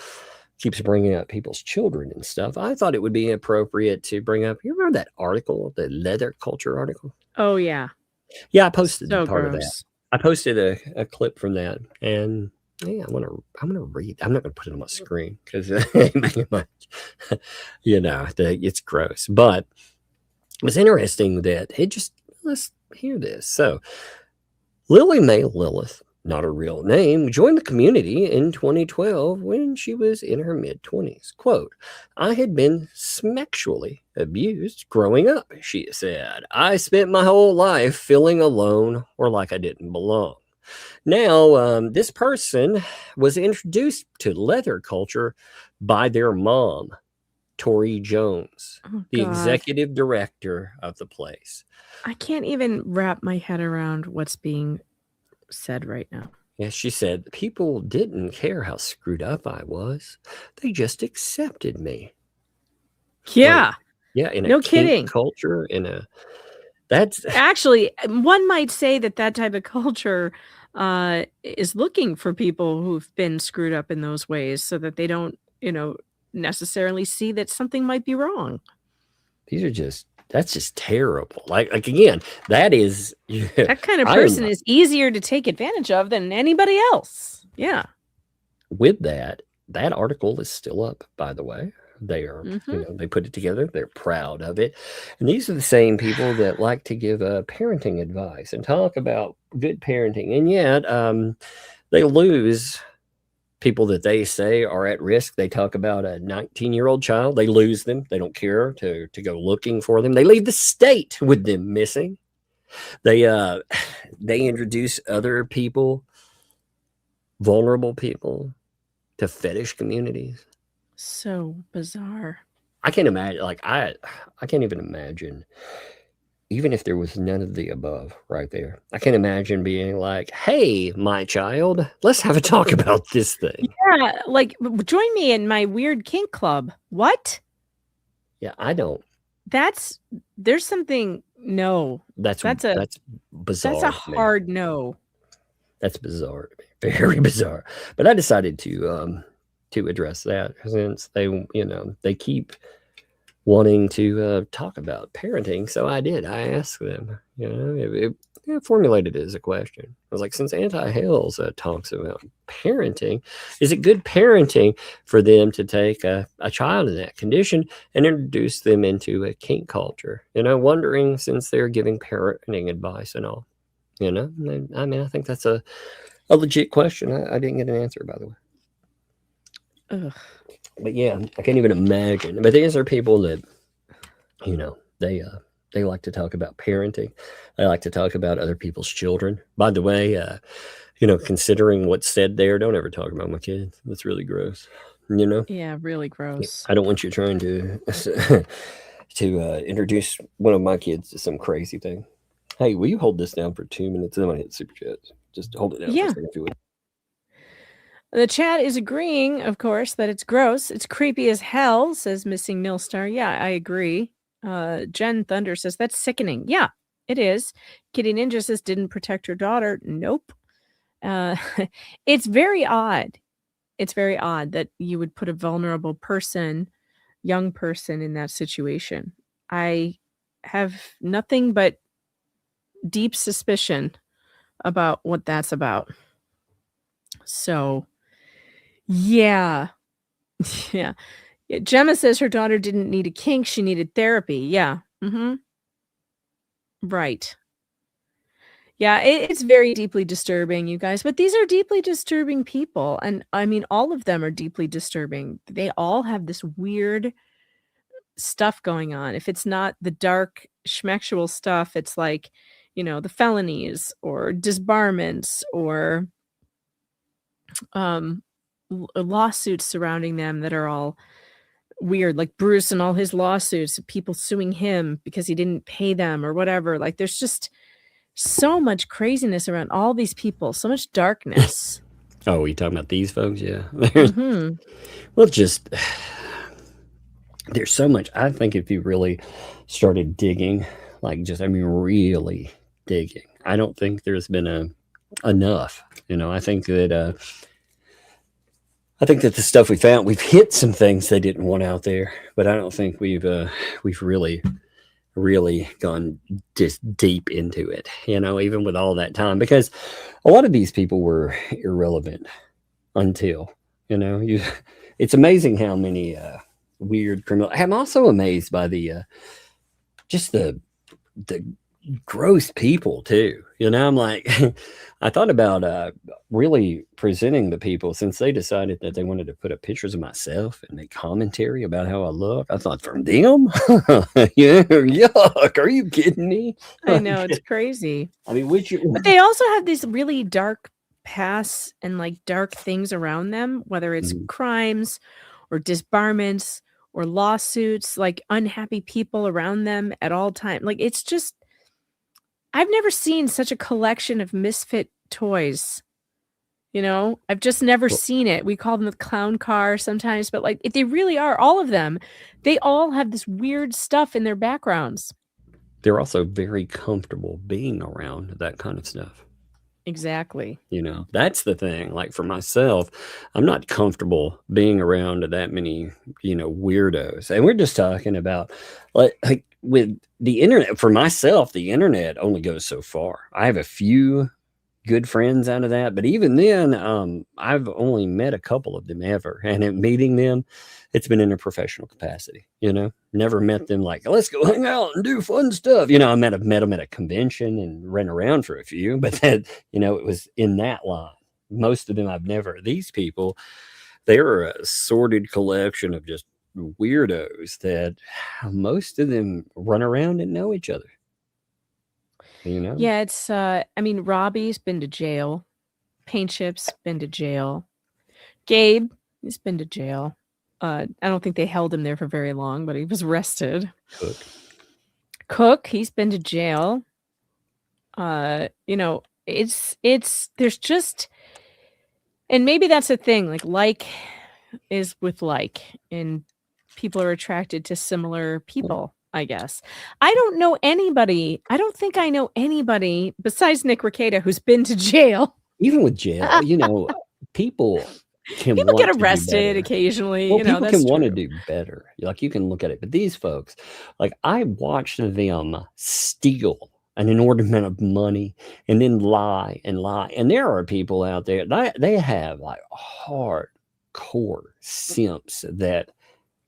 keeps bringing up people's children and stuff, I thought it would be appropriate to bring up, you remember that article, the leather culture article? Oh, yeah. Yeah, I posted part gross. of that. I posted a clip from that, and yeah, I'm gonna read. I'm not gonna put it on my screen because it's gross. But it was interesting that let's hear this. So, Lily Mae Lilith, not a real name, joined the community in 2012 when she was in her mid-20s. Quote, I had been sexually abused growing up, she said. I spent my whole life feeling alone or like I didn't belong. Now, this person was introduced to leather culture by their mom, Tori Jones, the executive director of the place. I can't even wrap my head around what's being said right now. Yeah, she said, people didn't care how screwed up I was. They just accepted me. Yeah. Yeah, in a no kink kidding. culture, that's actually, one might say that type of culture is looking for people who've been screwed up in those ways so that they don't, necessarily see that something might be wrong. These are just that's just terrible. Like again, that is That kind of person is easier to take advantage of than anybody else. Yeah. With that article is still up, by the way. They are, they put it together. They're proud of it. And these are the same people that like to give parenting advice and talk about good parenting. And yet they lose people that they say are at risk. They talk about a 19-year-old child. They lose them. They don't care to go looking for them. They leave the state with them missing. They introduce other people, vulnerable people, to fetish communities. So bizarre. I can't imagine, like, I can't even imagine, even if there was none of the above right there. I can't imagine being like, hey, my child, let's have a talk about this thing. Yeah, like, join me in my weird kink club. What? Yeah, I don't. There's something, no. That's bizarre. That's a hard no. That's bizarre to me. Very bizarre. But I decided to address that since they keep wanting to talk about parenting. So I did. I asked them, it formulated it as a question. I was like, since Anti-Hales talks about parenting, is it good parenting for them to take a child in that condition and introduce them into a kink culture? Wondering, since they're giving parenting advice and all. I mean, I think that's a legit question. I didn't get an answer, by the way. Ugh. But yeah, I can't even imagine. But these are people that, they like to talk about parenting. They like to talk about other people's children. By the way, considering what's said there, don't ever talk about my kids. That's really gross. Yeah, really gross. I don't want you trying to introduce one of my kids to some crazy thing. Hey, will you hold this down for 2 minutes? Then I'm gonna hit super chats. Just hold it down for a second if you would. The chat is agreeing, of course, that it's gross. It's creepy as hell, says Missing Nilstar. Yeah, I agree. Jen Thunder says, that's sickening. Yeah, it is. Kitty Ninja says, didn't protect her daughter. Nope. It's very odd. It's very odd that you would put a vulnerable person, young person, in that situation. I have nothing but deep suspicion about what that's about. So, yeah. Yeah. Gemma says her daughter didn't need a kink. She needed therapy. Yeah. Right. Yeah, it's very deeply disturbing, you guys. But these are deeply disturbing people. And I mean, all of them are deeply disturbing. They all have this weird stuff going on. If it's not the dark schmexual stuff, it's like, the felonies or disbarments or lawsuits surrounding them that are all weird, like Bruce and all his lawsuits, people suing him because he didn't pay them or whatever. Like, there's just so much craziness around all these people, so much darkness. Oh, you talking about these folks? Yeah. Well, just there's so much. I think if you really started digging, really digging, I don't think there's been enough. I think that the stuff we found, we've hit some things they didn't want out there, but I don't think we've really gone just deep into it, even with all that time, because a lot of these people were irrelevant until, it's amazing how many weird criminal. I'm also amazed by the gross people too. I'm like, I thought about really presenting the people, since they decided that they wanted to put up pictures of myself and make commentary about how I look. I thought, from them? Yeah, yuck. Are you kidding me? I know, it's crazy. I mean, but they also have these really dark pasts and like dark things around them, whether it's crimes or disbarments or lawsuits, like unhappy people around them at all times. Like, it's just, I've never seen such a collection of misfit toys. I've just never seen it. We call them the clown car sometimes, but like, if they really are, all of them, they all have this weird stuff in their backgrounds. They're also very comfortable being around that kind of stuff. Exactly. That's the thing. Like, for myself, I'm not comfortable being around that many, weirdos. And we're just talking about like with the internet, for myself, the internet only goes so far. I have a few good friends out of that, but even then, I've only met a couple of them ever, and in meeting them, it's been in a professional capacity. Never met them like, let's go hang out and do fun stuff. I met them at a convention and ran around for a few, but that it was in that line. Most of them I've never. These people, they're a sorted collection of just weirdos that most of them run around and know each other. Yeah, it's Robbie's been to jail. Paint Chip's been to jail. Gabe, he's been to jail. I don't think they held him there for very long, but he was arrested. Cook, he's been to jail. There's just, and maybe that's the thing, like is with like, and people are attracted to similar people, I guess. I don't know anybody. I don't think I know anybody besides Nick Rekieta who's been to jail. Even with jail, people get arrested occasionally. Well, people that's can want to true. do better. Like, you can look at it, but these folks, like, I watched them steal an inordinate amount of money and then lie and lie. And there are people out there, they have like hardcore simps that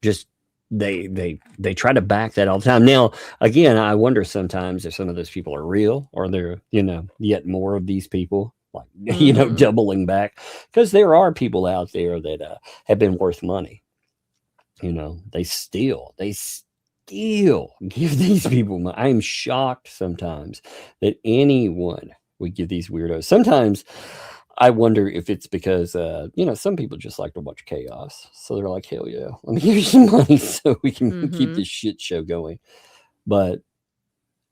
just they try to back that all the time. Now, again, I wonder sometimes if some of those people are real, or they're yet more of these people, like doubling back, because there are people out there that have been worth money. They steal give these people money. I am shocked sometimes that anyone would give these weirdos. Sometimes I wonder if it's because, some people just like to watch chaos. So they're like, hell yeah, let me give you some money so we can keep this shit show going. But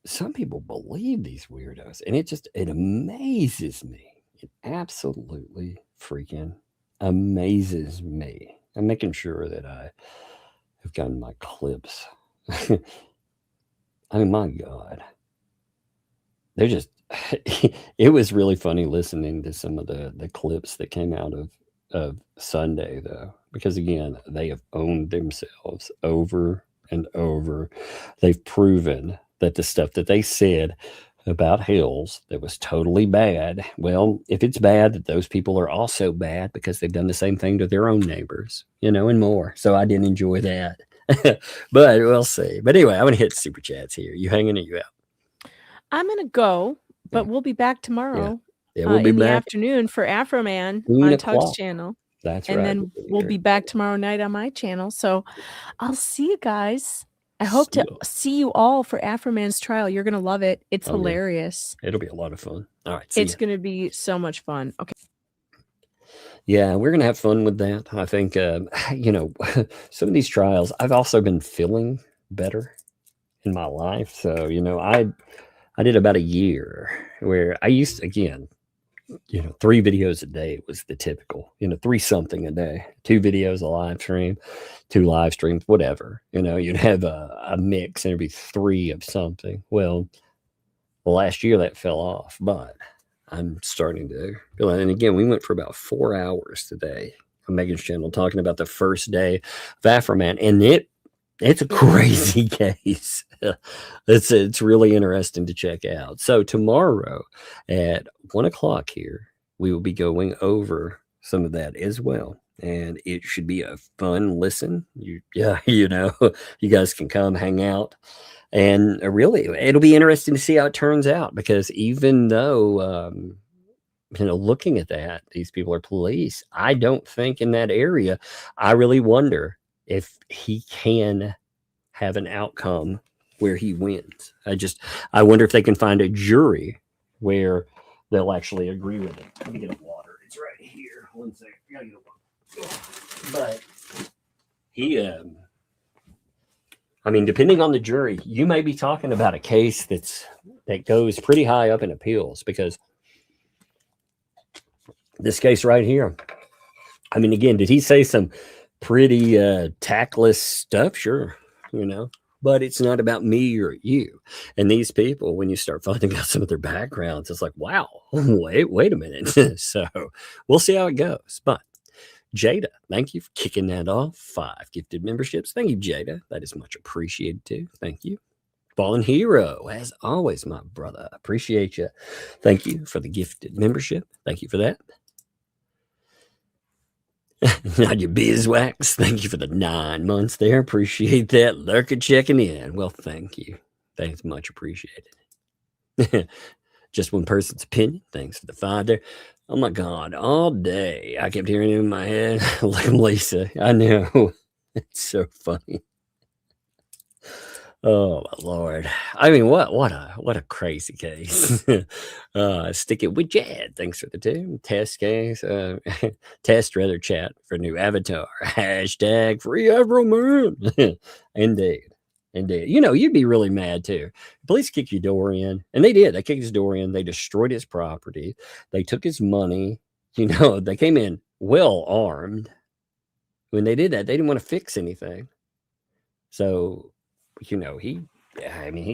some people believe these weirdos, and it amazes me. It absolutely freaking amazes me. I'm making sure that I have gotten my clips. I mean, my God. They're just, it was really funny listening to some of the clips that came out of Sunday, though, because again, they have owned themselves over and over. They've proven that the stuff that they said about Hales that was totally bad, well, if it's bad, that those people are also bad because they've done the same thing to their own neighbors, and more. So I didn't enjoy that. But we'll see. But anyway, I'm going to hit super chats here. You hanging or you out? I'm going to go, but we'll be back tomorrow. Yeah, we'll be in back the afternoon for Afro Man 8 on o'clock. Tug's channel. That's and right. then we'll be back tomorrow night on my channel. So I'll see you guys. I hope to see you all for Afro Man's trial. You're going to love it. It's hilarious. It'll be a lot of fun. All right. It's going to be so much fun. Okay. Yeah, we're going to have fun with that. I think, some of these trials, I've also been feeling better in my life. So, I did about a year where I used to, again, 3 videos a day was the typical, 3 something a day, 2 videos, a live stream, 2 live streams, whatever, you'd have a mix and it'd be 3 of something. Well, last year that fell off, but I'm starting to feel it. And again, we went for about 4 hours today on Megan's channel talking about the first day of Afroman, and it's a crazy case. It's really interesting to check out. So tomorrow at 1 o'clock here, we will be going over some of that as well. And it should be a fun listen. You guys can come hang out. And really, it'll be interesting to see how it turns out, because even though, looking at that, these people are police, I don't think in that area, I really wonder if he can have an outcome where he wins. I wonder if they can find a jury where they'll actually agree with it. Let me get a water. It's right here. 1 second. I gotta get a water. But he, depending on the jury, you may be talking about a case that goes pretty high up in appeals, because this case right here, again, did he say some pretty tactless stuff? Sure, but it's not about me or you. And these people, when you start finding out some of their backgrounds, it's like, wow, wait a minute. So we'll see how it goes. But Jada, thank you for kicking that off. 5 gifted memberships. Thank you, Jada. That is much appreciated too. Thank you. Fallen Hero, as always, my brother. Appreciate you. Thank you for the gifted membership. Thank you for that. Not your beeswax. Thank you for the 9 months there. Appreciate that. Lurker checking in. Well, thank you. Thanks, much appreciated. Just one person's opinion. Thanks for the 5 there. Oh my God, all day I kept hearing him in my head. Look at Lisa. I know. It's so funny. Oh my Lord. I mean, what a crazy case. Stick it with Jad. Thanks for the 2. Test case. Test rather chat for new avatar. Hashtag free Avro man. Indeed. Indeed. You know, you'd be really mad too. Police kicked your door in, and they did. They kicked his door in. They destroyed his property. They took his money. You know, they came in well armed. When they did that, they didn't want to fix anything. So, you know, he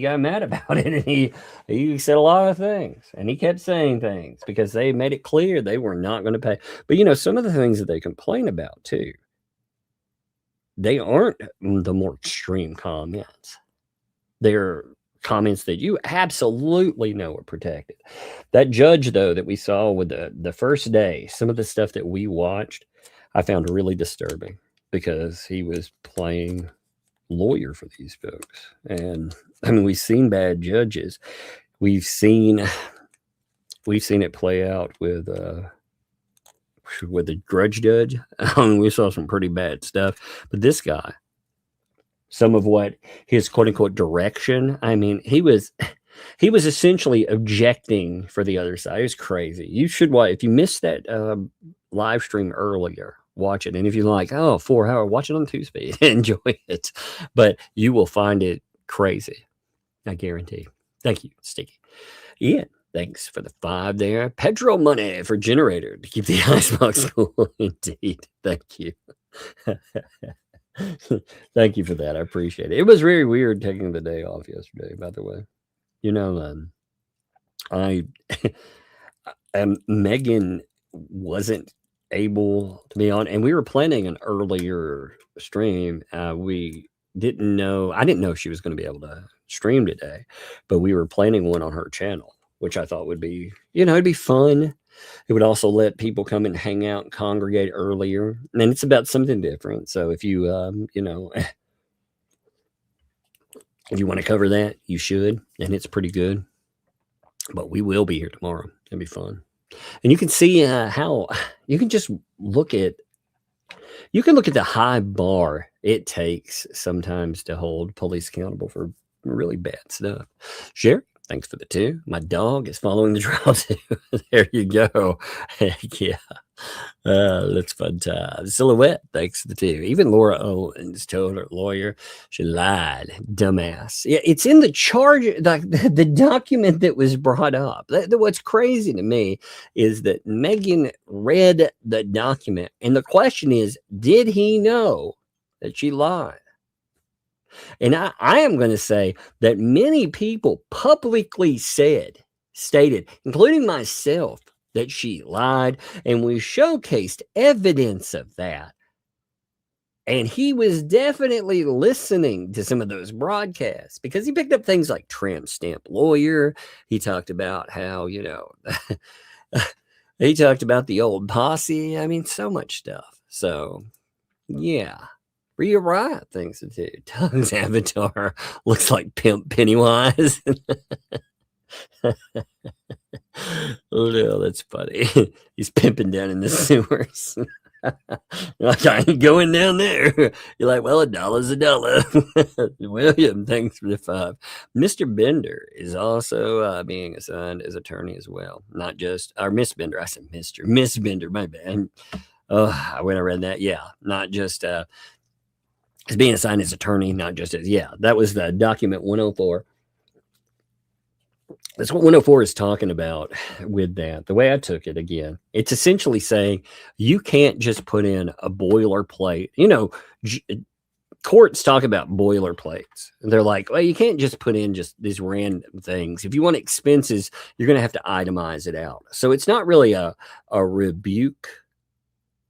got mad about it, and he said a lot of things, and he kept saying things because they made it clear they were not going to pay. But, you know, some of the things that they complain about too, they aren't the more extreme comments. They're comments that you absolutely know are protected. That judge, though, that we saw with the first day, some of the stuff that we watched, I found really disturbing because he was playing lawyer for these folks. And I mean, we've seen bad judges. We've seen it play out with the grudge judge. We saw some pretty bad stuff, but this guy, some of what his quote unquote direction, I mean, he was essentially objecting for the other side. It was crazy. You should watch. If you missed that live stream earlier, watch it. And if you like, 4 hour, watch it on 2-speed. Enjoy it. But you will find it crazy. I guarantee. Thank you, Sticky. Ian, thanks for the 5 there. Petrol money for generator to keep the icebox cool. Indeed. Thank you. Thank you for that. I appreciate it. It was very weird taking the day off yesterday, by the way. You know, Megan wasn't able to be on, and we were planning an earlier stream. I didn't know she was going to be able to stream today, but we were planning one on her channel, which I thought would be, it'd be fun. It would also let people come and hang out and congregate earlier, and it's about something different. So if you if you want to cover that, you should, and it's pretty good. But we will be here tomorrow. It'll be fun. And you can see how you can just look at the high bar it takes sometimes to hold police accountable for really bad stuff. Sherry, thanks for the 2. My dog is following the trail too. There you go. Heck yeah. That's fun time. Silhouette, thanks for the 2. Even Laura Owens told her lawyer she lied. Dumbass. Yeah, it's in the charge, the document that was brought up. What's crazy to me is that Megan read the document, and the question is, did he know that she lied? And I am going to say that many people publicly stated, including myself, that she lied, and we showcased evidence of that. And he was definitely listening to some of those broadcasts because he picked up things like tramp stamp lawyer. He talked about how, he talked about the old posse. I mean, so much stuff. So, yeah. Rhea Riot thinks to do. Doug's avatar looks like Pimp Pennywise. Oh no, that's funny. He's pimping down in the sewers. Like, I ain't going down there. You're like, well, $1's $1. William, thanks for the 5. Mr. Bender is also being assigned as attorney as well. Not just, or Miss Bender. I said Mr. Miss Bender, my bad. Oh, when I read that, yeah. Not just as being assigned as attorney, not just as, that was the document 104. That's what 104 is talking about with that. The way I took it, again, it's essentially saying you can't just put in a boilerplate. Courts talk about boilerplates. They're like, well, you can't just put in just these random things. If you want expenses, you're going to have to itemize it out. So it's not really a rebuke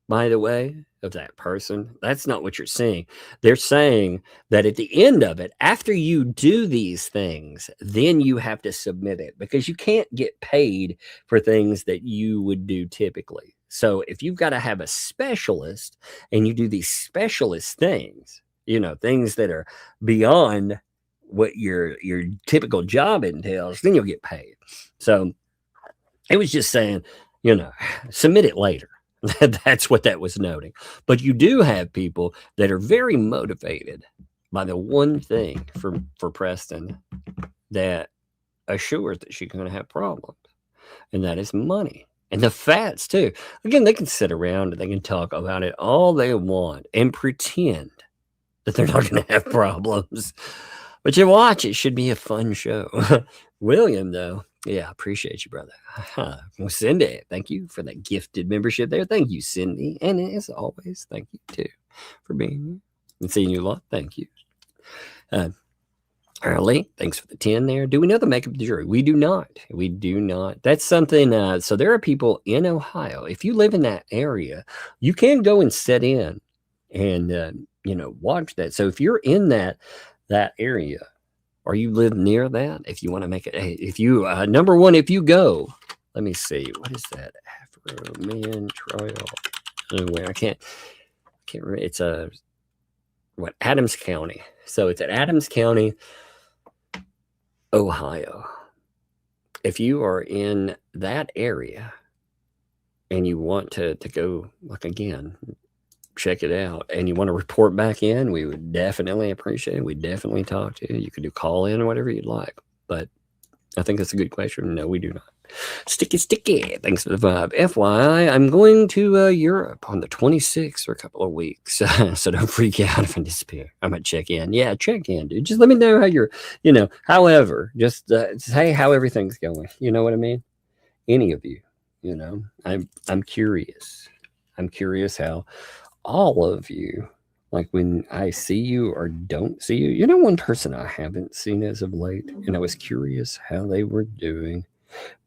by the way, of that person. That's not what you're saying. They're saying that at the end of it, after you do these things, then you have to submit it because you can't get paid for things that you would do typically. So if you've got to have a specialist and you do these specialist things, things that are beyond what your typical job entails, then you'll get paid. So it was just saying, submit it later. That's what that was noting. But you do have people that are very motivated by the one thing for Preston that assures that she's going to have problems, and that is money. And the fats too. Again, they can sit around and they can talk about it all they want and pretend that they're not going to have problems. But you watch, it should be a fun show. William, though, yeah, appreciate you, brother. Well, Cindy, thank you for that gifted membership there. Thank you, Cindy. And as always, thank you, too, for being here and seeing you a lot. Thank you. Early, thanks for the 10 there. Do we know the makeup of the jury? We do not. We do not. That's something. So there are people in Ohio. If you live in that area, you can go and sit in and, watch that. So if you're in that area, or you live near that, if you want to make it, if you, number one, if you go, let me see, what is that? Afro Man Trail. Anyway, I can't remember. It's Adams County. So it's at Adams County, Ohio. If you are in that area and you want to go, again, check it out, and you want to report back in, we would definitely appreciate it. We'd definitely talk to you. You could do call in or whatever you'd like. But I think that's a good question. No, we do not. Sticky. Thanks for the vibe. FYI, I'm going to Europe on the 26th for a couple of weeks. So don't freak out if I disappear. I might check in. Yeah, check in, dude. Just let me know how you're, however, just say how everything's going. You know what I mean? Any of you, I'm curious. I'm curious how all of you, like when I see you or don't see you, one person I haven't seen as of late, and I was curious how they were doing.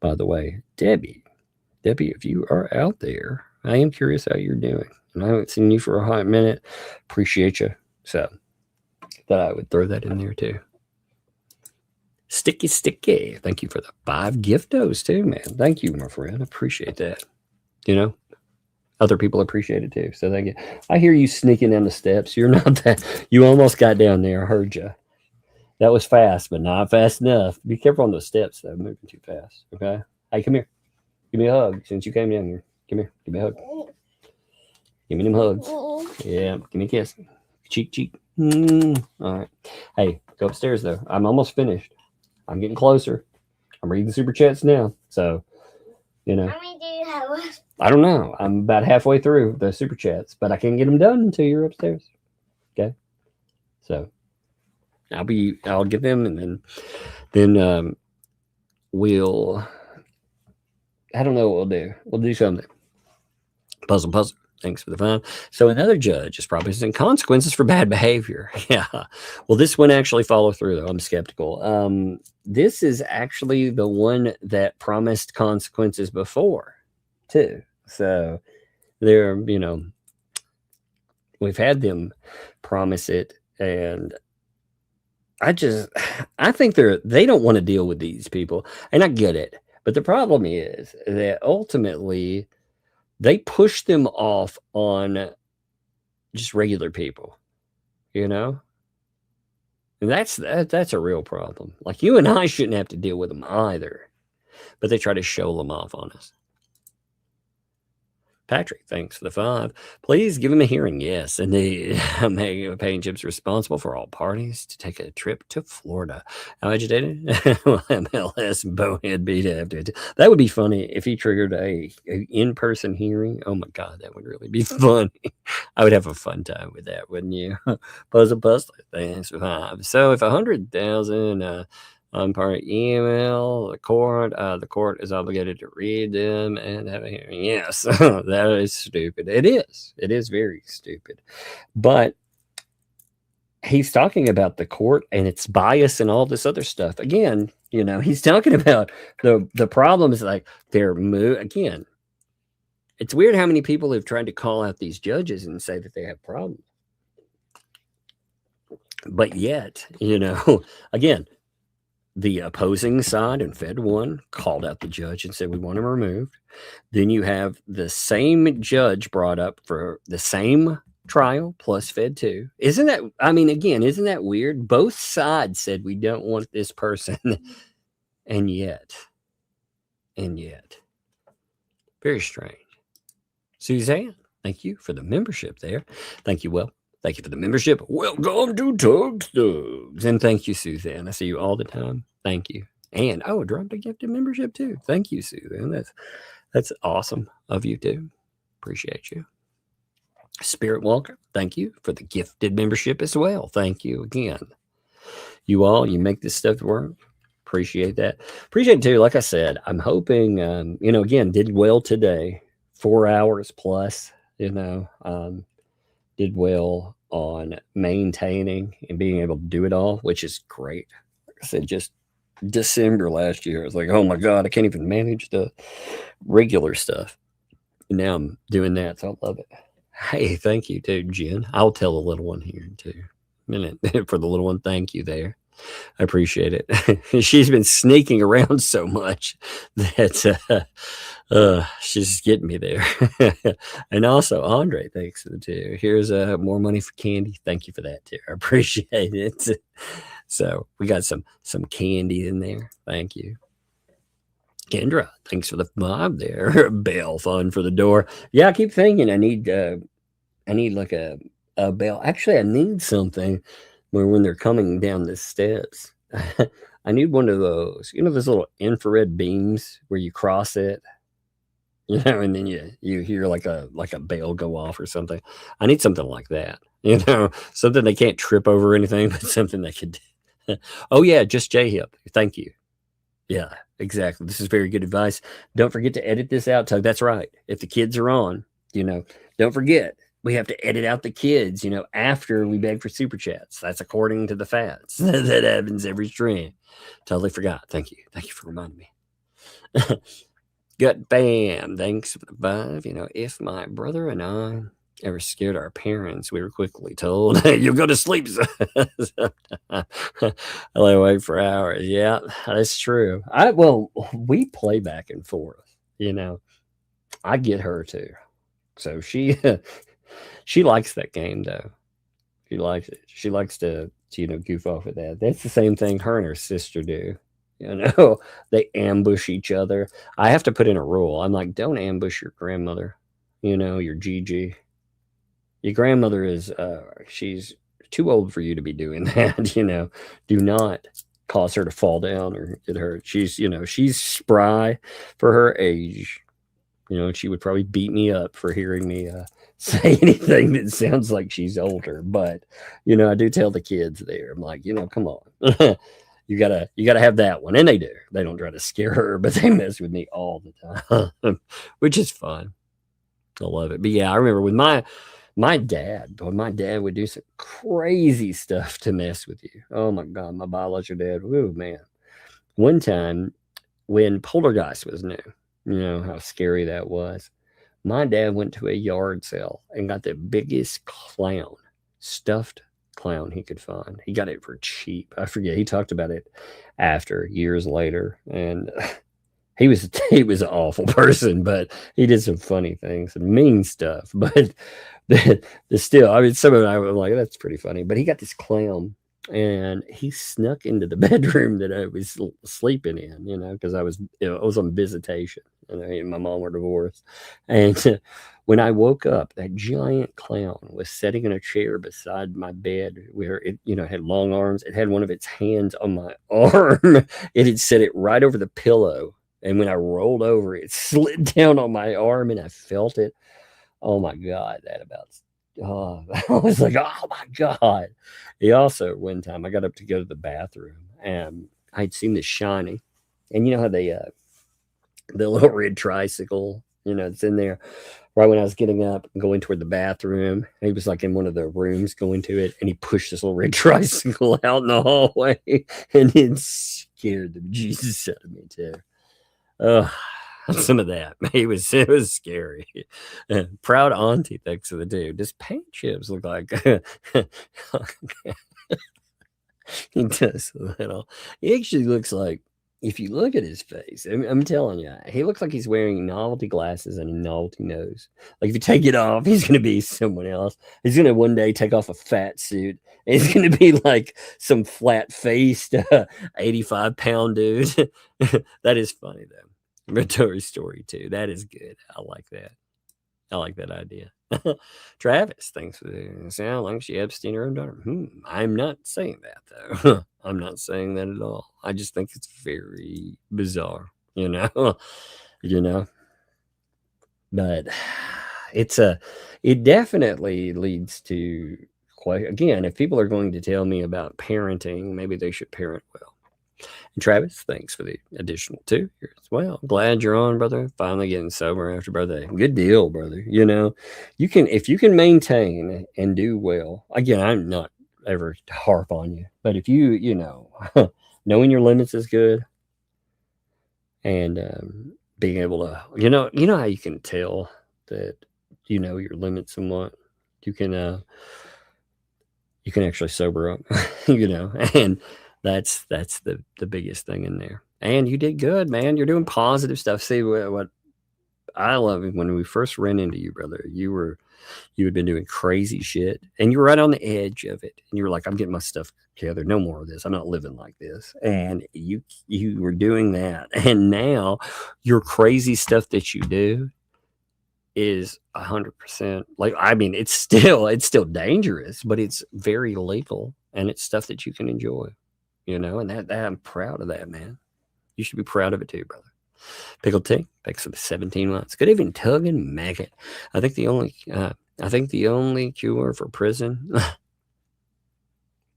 By the way, Debbie, if you are out there, I am curious how you're doing, and I haven't seen you for a hot minute. Appreciate you. So that I would throw that in there too. Sticky. Thank you for the 5 giftos too, man. Thank you, my friend. Appreciate that. Other people appreciate it too. So thank you. I hear you sneaking down the steps. You're not that. You almost got down there. I heard you. That was fast, but not fast enough. Be careful on those steps, though. Moving too fast. Okay. Hey, come here. Give me a hug since you came down here. Come here. Give me a hug. Give me them hugs. Yeah. Give me a kiss. Cheek. All right. Hey, go upstairs though. I'm almost finished. I'm getting closer. I'm reading super chats now. So, How many do you have? I don't know. I'm about halfway through the super chats, but I can't get them done until you're upstairs. Okay. So I'll get them, and then we'll, I don't know what we'll do. We'll do something. Puzzle. Thanks for the fun. So another judge is probably saying consequences for bad behavior. Yeah. Well, this one actually followed through though. I'm skeptical. This is actually the one that promised consequences before too. So they're, we've had them promise it, and I think they don't want to deal with these people, and I get it. But the problem is that ultimately they push them off on just regular people, and that's a real problem. Like you and I shouldn't have to deal with them either, but they try to show them off on us. Patrick, thanks for the 5. Please give him a hearing. Yes, indeed. Make paying chips responsible for all parties to take a trip to Florida. How agitated? MLS bonehead beat after it. That would be funny if he triggered a in-person hearing. Oh my God, that would really be funny. I would have a fun time with that, wouldn't you? Puzzle, thanks for 5. So if 100,000 on part email, the court is obligated to read them and have a hearing. Yes, that is stupid. It is very stupid. But he's talking about the court and its bias and all this other stuff. Again, he's talking about the problems, like again, It's weird how many people have tried to call out these judges and say that they have problems. But yet, again, the opposing side in Fed 1 called out the judge and said, we want him removed. Then you have the same judge brought up for the same trial plus Fed 2. Isn't that weird? Both sides said we don't want this person. And yet, very strange. Suzanne, thank you for the membership there. Thank you, Will. Thank you for the membership. Welcome to Tugs. And thank you, Suzanne. I see you all the time. Thank you. And I dropped a gifted membership too. Thank you, Suzanne. That's awesome of you too. Appreciate you. Spirit Walker, thank you for the gifted membership as well. Thank you again. You make this stuff work. Appreciate that. Appreciate it too. Like I said, I'm hoping, again, did well today. 4 hours plus, did well on maintaining and being able to do it all, which is great. Like I said, just December last year, I was like, oh my God, I can't even manage the regular stuff. And now I'm doing that, so I love it. Hey, thank you too, Jen. I'll tell the little one here in 2 minutes for the little one. Thank you there. I appreciate it. She's been sneaking around so much that she's getting me there. And also, Andre, thanks for the 2. Here's more money for candy. Thank you for that too. I appreciate it. So we got some candy in there. Thank you. Kendra, thanks for the 5 there. Bell fun for the door. Yeah, I keep thinking I need like a bell. Actually, I need something where when they're coming down the steps, I need one of those, those little infrared beams where you cross it, and then you hear like a bell go off or something. I need something like that, something they can't trip over or anything, but something they could. Oh yeah, just J-Hip. Thank you. Yeah, exactly. This is very good advice. Don't forget to edit this out, Tug. That's right. If the kids are on, don't forget. We have to edit out the kids, after we beg for super chats. That's according to the fats. That happens every stream. Totally forgot. Thank you. Thank you for reminding me. Gut Bam. Thanks for the 5. If my brother and I ever scared our parents, we were quickly told, hey, you'll go to sleep. I lay awake for hours. Yeah, that's true. We play back and forth. I get her too. So she likes that game though. She likes it. She likes to goof off with that. That's the same thing her and her sister do. They ambush each other. I have to put in a rule. I'm like, don't ambush your grandmother. Your Gigi. Your grandmother is she's too old for you to be doing that. Do not cause her to fall down or get hurt. She's she's spry for her age. She would probably beat me up for hearing me say anything that sounds like she's older. But, I do tell the kids there, I'm like, come on. you gotta have that one. And they do. They don't try to scare her, but they mess with me all the time, which is fun. I love it. But yeah, I remember with my dad, my dad would do some crazy stuff to mess with you. Oh my God, my biological dad. Oh man. One time when Poltergeist was new, how scary that was. My dad went to a yard sale and got the biggest stuffed clown he could find. He got it for cheap. I forget. He talked about it after years later. And he was an awful person, but he did some funny things and mean stuff. But still, some of it I was like, that's pretty funny. But he got this clown and he snuck into the bedroom that I was sleeping in, because I was on visitation. And my mom were divorced. And when I woke up, that giant clown was sitting in a chair beside my bed where it, had long arms. It had one of its hands on my arm. It had set it right over the pillow. And when I rolled over, it slid down on my arm and I felt it. Oh my God, I was like, oh my God. He also, one time I got up to go to the bathroom and I'd seen this shiny. And how they, the little red tricycle, it's in there. Right when I was getting up and going toward the bathroom, he was like in one of the rooms going to it, and he pushed this little red tricycle out in the hallway, and it scared the Jesus out of me too. some of that. It was scary. Proud auntie, thanks to the dude. Does paint chips look like? He does a little. He actually looks like, if you look at his face, I'm telling you, he looks like he's wearing novelty glasses and a novelty nose. Like if you take it off, he's going to be someone else. He's going to one day take off a fat suit. And he's going to be like some flat-faced 85-pound dude. That is funny, though. Rotary story, too. That is good. I like that. I like that idea. Travis, thanks for the sound like she Epstein her own daughter. I'm not saying that, though. I'm not saying that at all. I just think it's very bizarre, you know. But it definitely leads to, again, if people are going to tell me about parenting, maybe they should parent well. And Travis, thanks for the additional 2 here as well. Glad you're on, brother. Finally getting sober after birthday. Good deal, brother. If you can maintain and do well. Again, I'm not ever to harp on you, but if you knowing your limits is good, and being able to, you know how you can tell that you know your limits somewhat. You can actually sober up, and that's the biggest thing in there. And you did good, man. You're doing positive stuff. See, what I love when we first ran into you, brother, you had been doing crazy shit and you were right on the edge of it. And you were like, I'm getting my stuff together. No more of this. I'm not living like this. And you were doing that. And now your crazy stuff that you do is 100%. Like, I mean, it's still dangerous, but it's very legal and it's stuff that you can enjoy. And that I'm proud of that, man. You should be proud of it too, brother. Pickled T, thanks for the 17 months. Good evening, Tug and Maggot. I think the only cure for prison.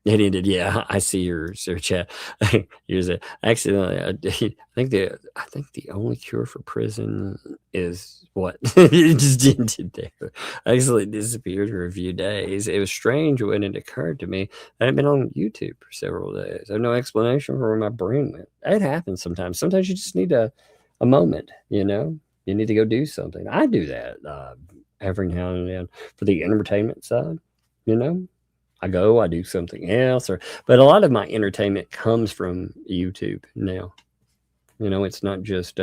It ended. Yeah, I see your chat. Here's it. Actually, I think the only cure for prison is what? It just ended there. Actually, it disappeared for a few days. It was strange when it occurred to me. I hadn't been on YouTube for several days. I have no explanation for where my brain went. It happens sometimes. Sometimes you just need a moment. You need to go do something. I do that every now and then for the entertainment side. I do something else, but a lot of my entertainment comes from YouTube now. It's not just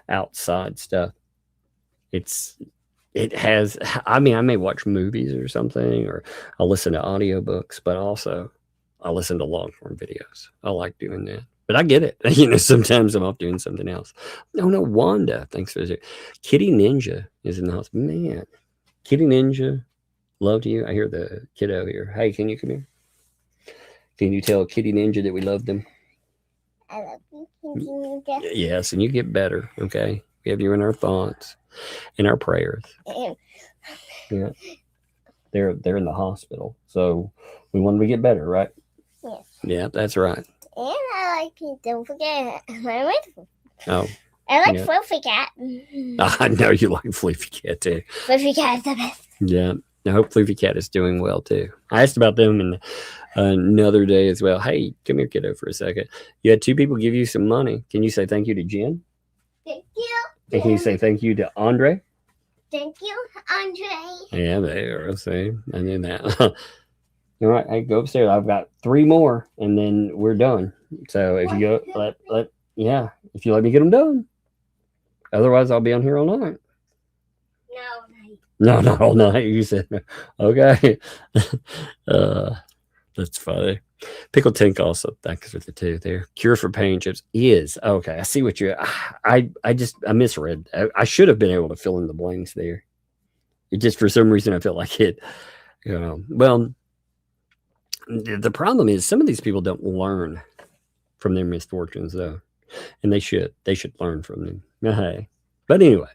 outside stuff. I may watch movies or something, or I'll listen to audiobooks, but also I listen to long form videos. I like doing that, but I get it. Sometimes I'm off doing something else. No, Wanda, thanks for this. Kitty Ninja is in the house. Man, Kitty Ninja. Love to you. I hear the kiddo here. Hey, can you come here? Can you tell Kitty Ninja that we love them? I love you, Kitty Ninja. Yes, and you get better, okay? We have you in our thoughts, in our prayers. Yeah. They're in the hospital, so we want them to get better, right? Yes. Yeah, that's right. And I like you. Don't forget. Oh. I like Fluffy Cat. I know you like Fluffy Cat too. Fluffy Cat is the best. Yeah. I hope Fluffy Cat is doing well too. I asked about them in another day as well. Hey, come here, kiddo, for a second. You had 2 people give you some money. Can you say thank you to Jen? Thank you. And can you say thank you to Andre? Thank you, Andre. Yeah, they are. See, I knew that. All right, hey, go upstairs. I've got 3 more, and then we're done. So if you go, if you let me get them done. Otherwise, I'll be on here all night. No, not all night. You said okay. That's funny. Pickle Tink also, thanks for the 2 there. Cure for pain chips is okay. I see what you're. I misread. I should have been able to fill in the blanks there. It just for some reason I felt like it. Well, the problem is some of these people don't learn from their misfortunes though, and they should learn from them. Hey, but anyway,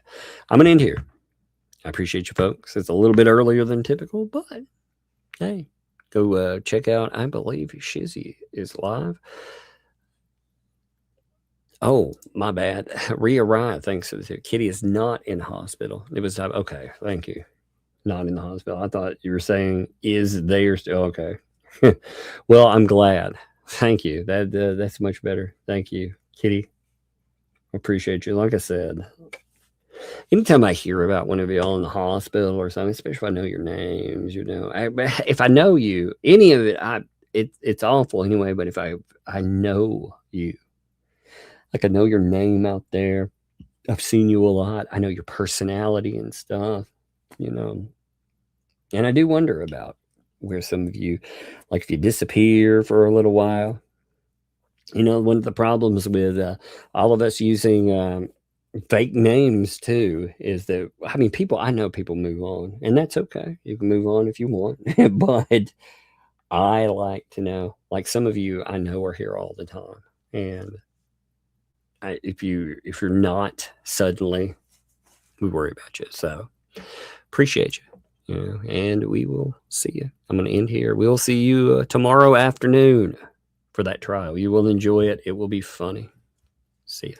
I'm gonna end here. I appreciate you folks. It's a little bit earlier than typical, but hey, go check out, I believe Shizzy is live. Oh, my bad. Rhea Ryan, thanks for the 2. Kitty is not in the hospital. It was, okay, thank you. Not in the hospital. I thought you were saying is there still. Okay. Well, I'm glad. Thank you. That's much better. Thank you, Kitty. Appreciate you. Like I said, anytime I hear about one of y'all in the hospital or something, especially if I know your names, if I know you, any of it, it's awful anyway. But if I know you, like I know your name out there, I've seen you a lot. I know your personality and stuff, and I do wonder about where some of you, like if you disappear for a little while, one of the problems with all of us using fake names too is that, I know people move on, and that's okay. You can move on if you want, but I like to know, like some of you I know are here all the time, and if you're not, suddenly we worry about you. So appreciate you, and we will see you. I'm going to end here. We'll see you tomorrow afternoon for that trial. You will enjoy it. It will be funny. See you.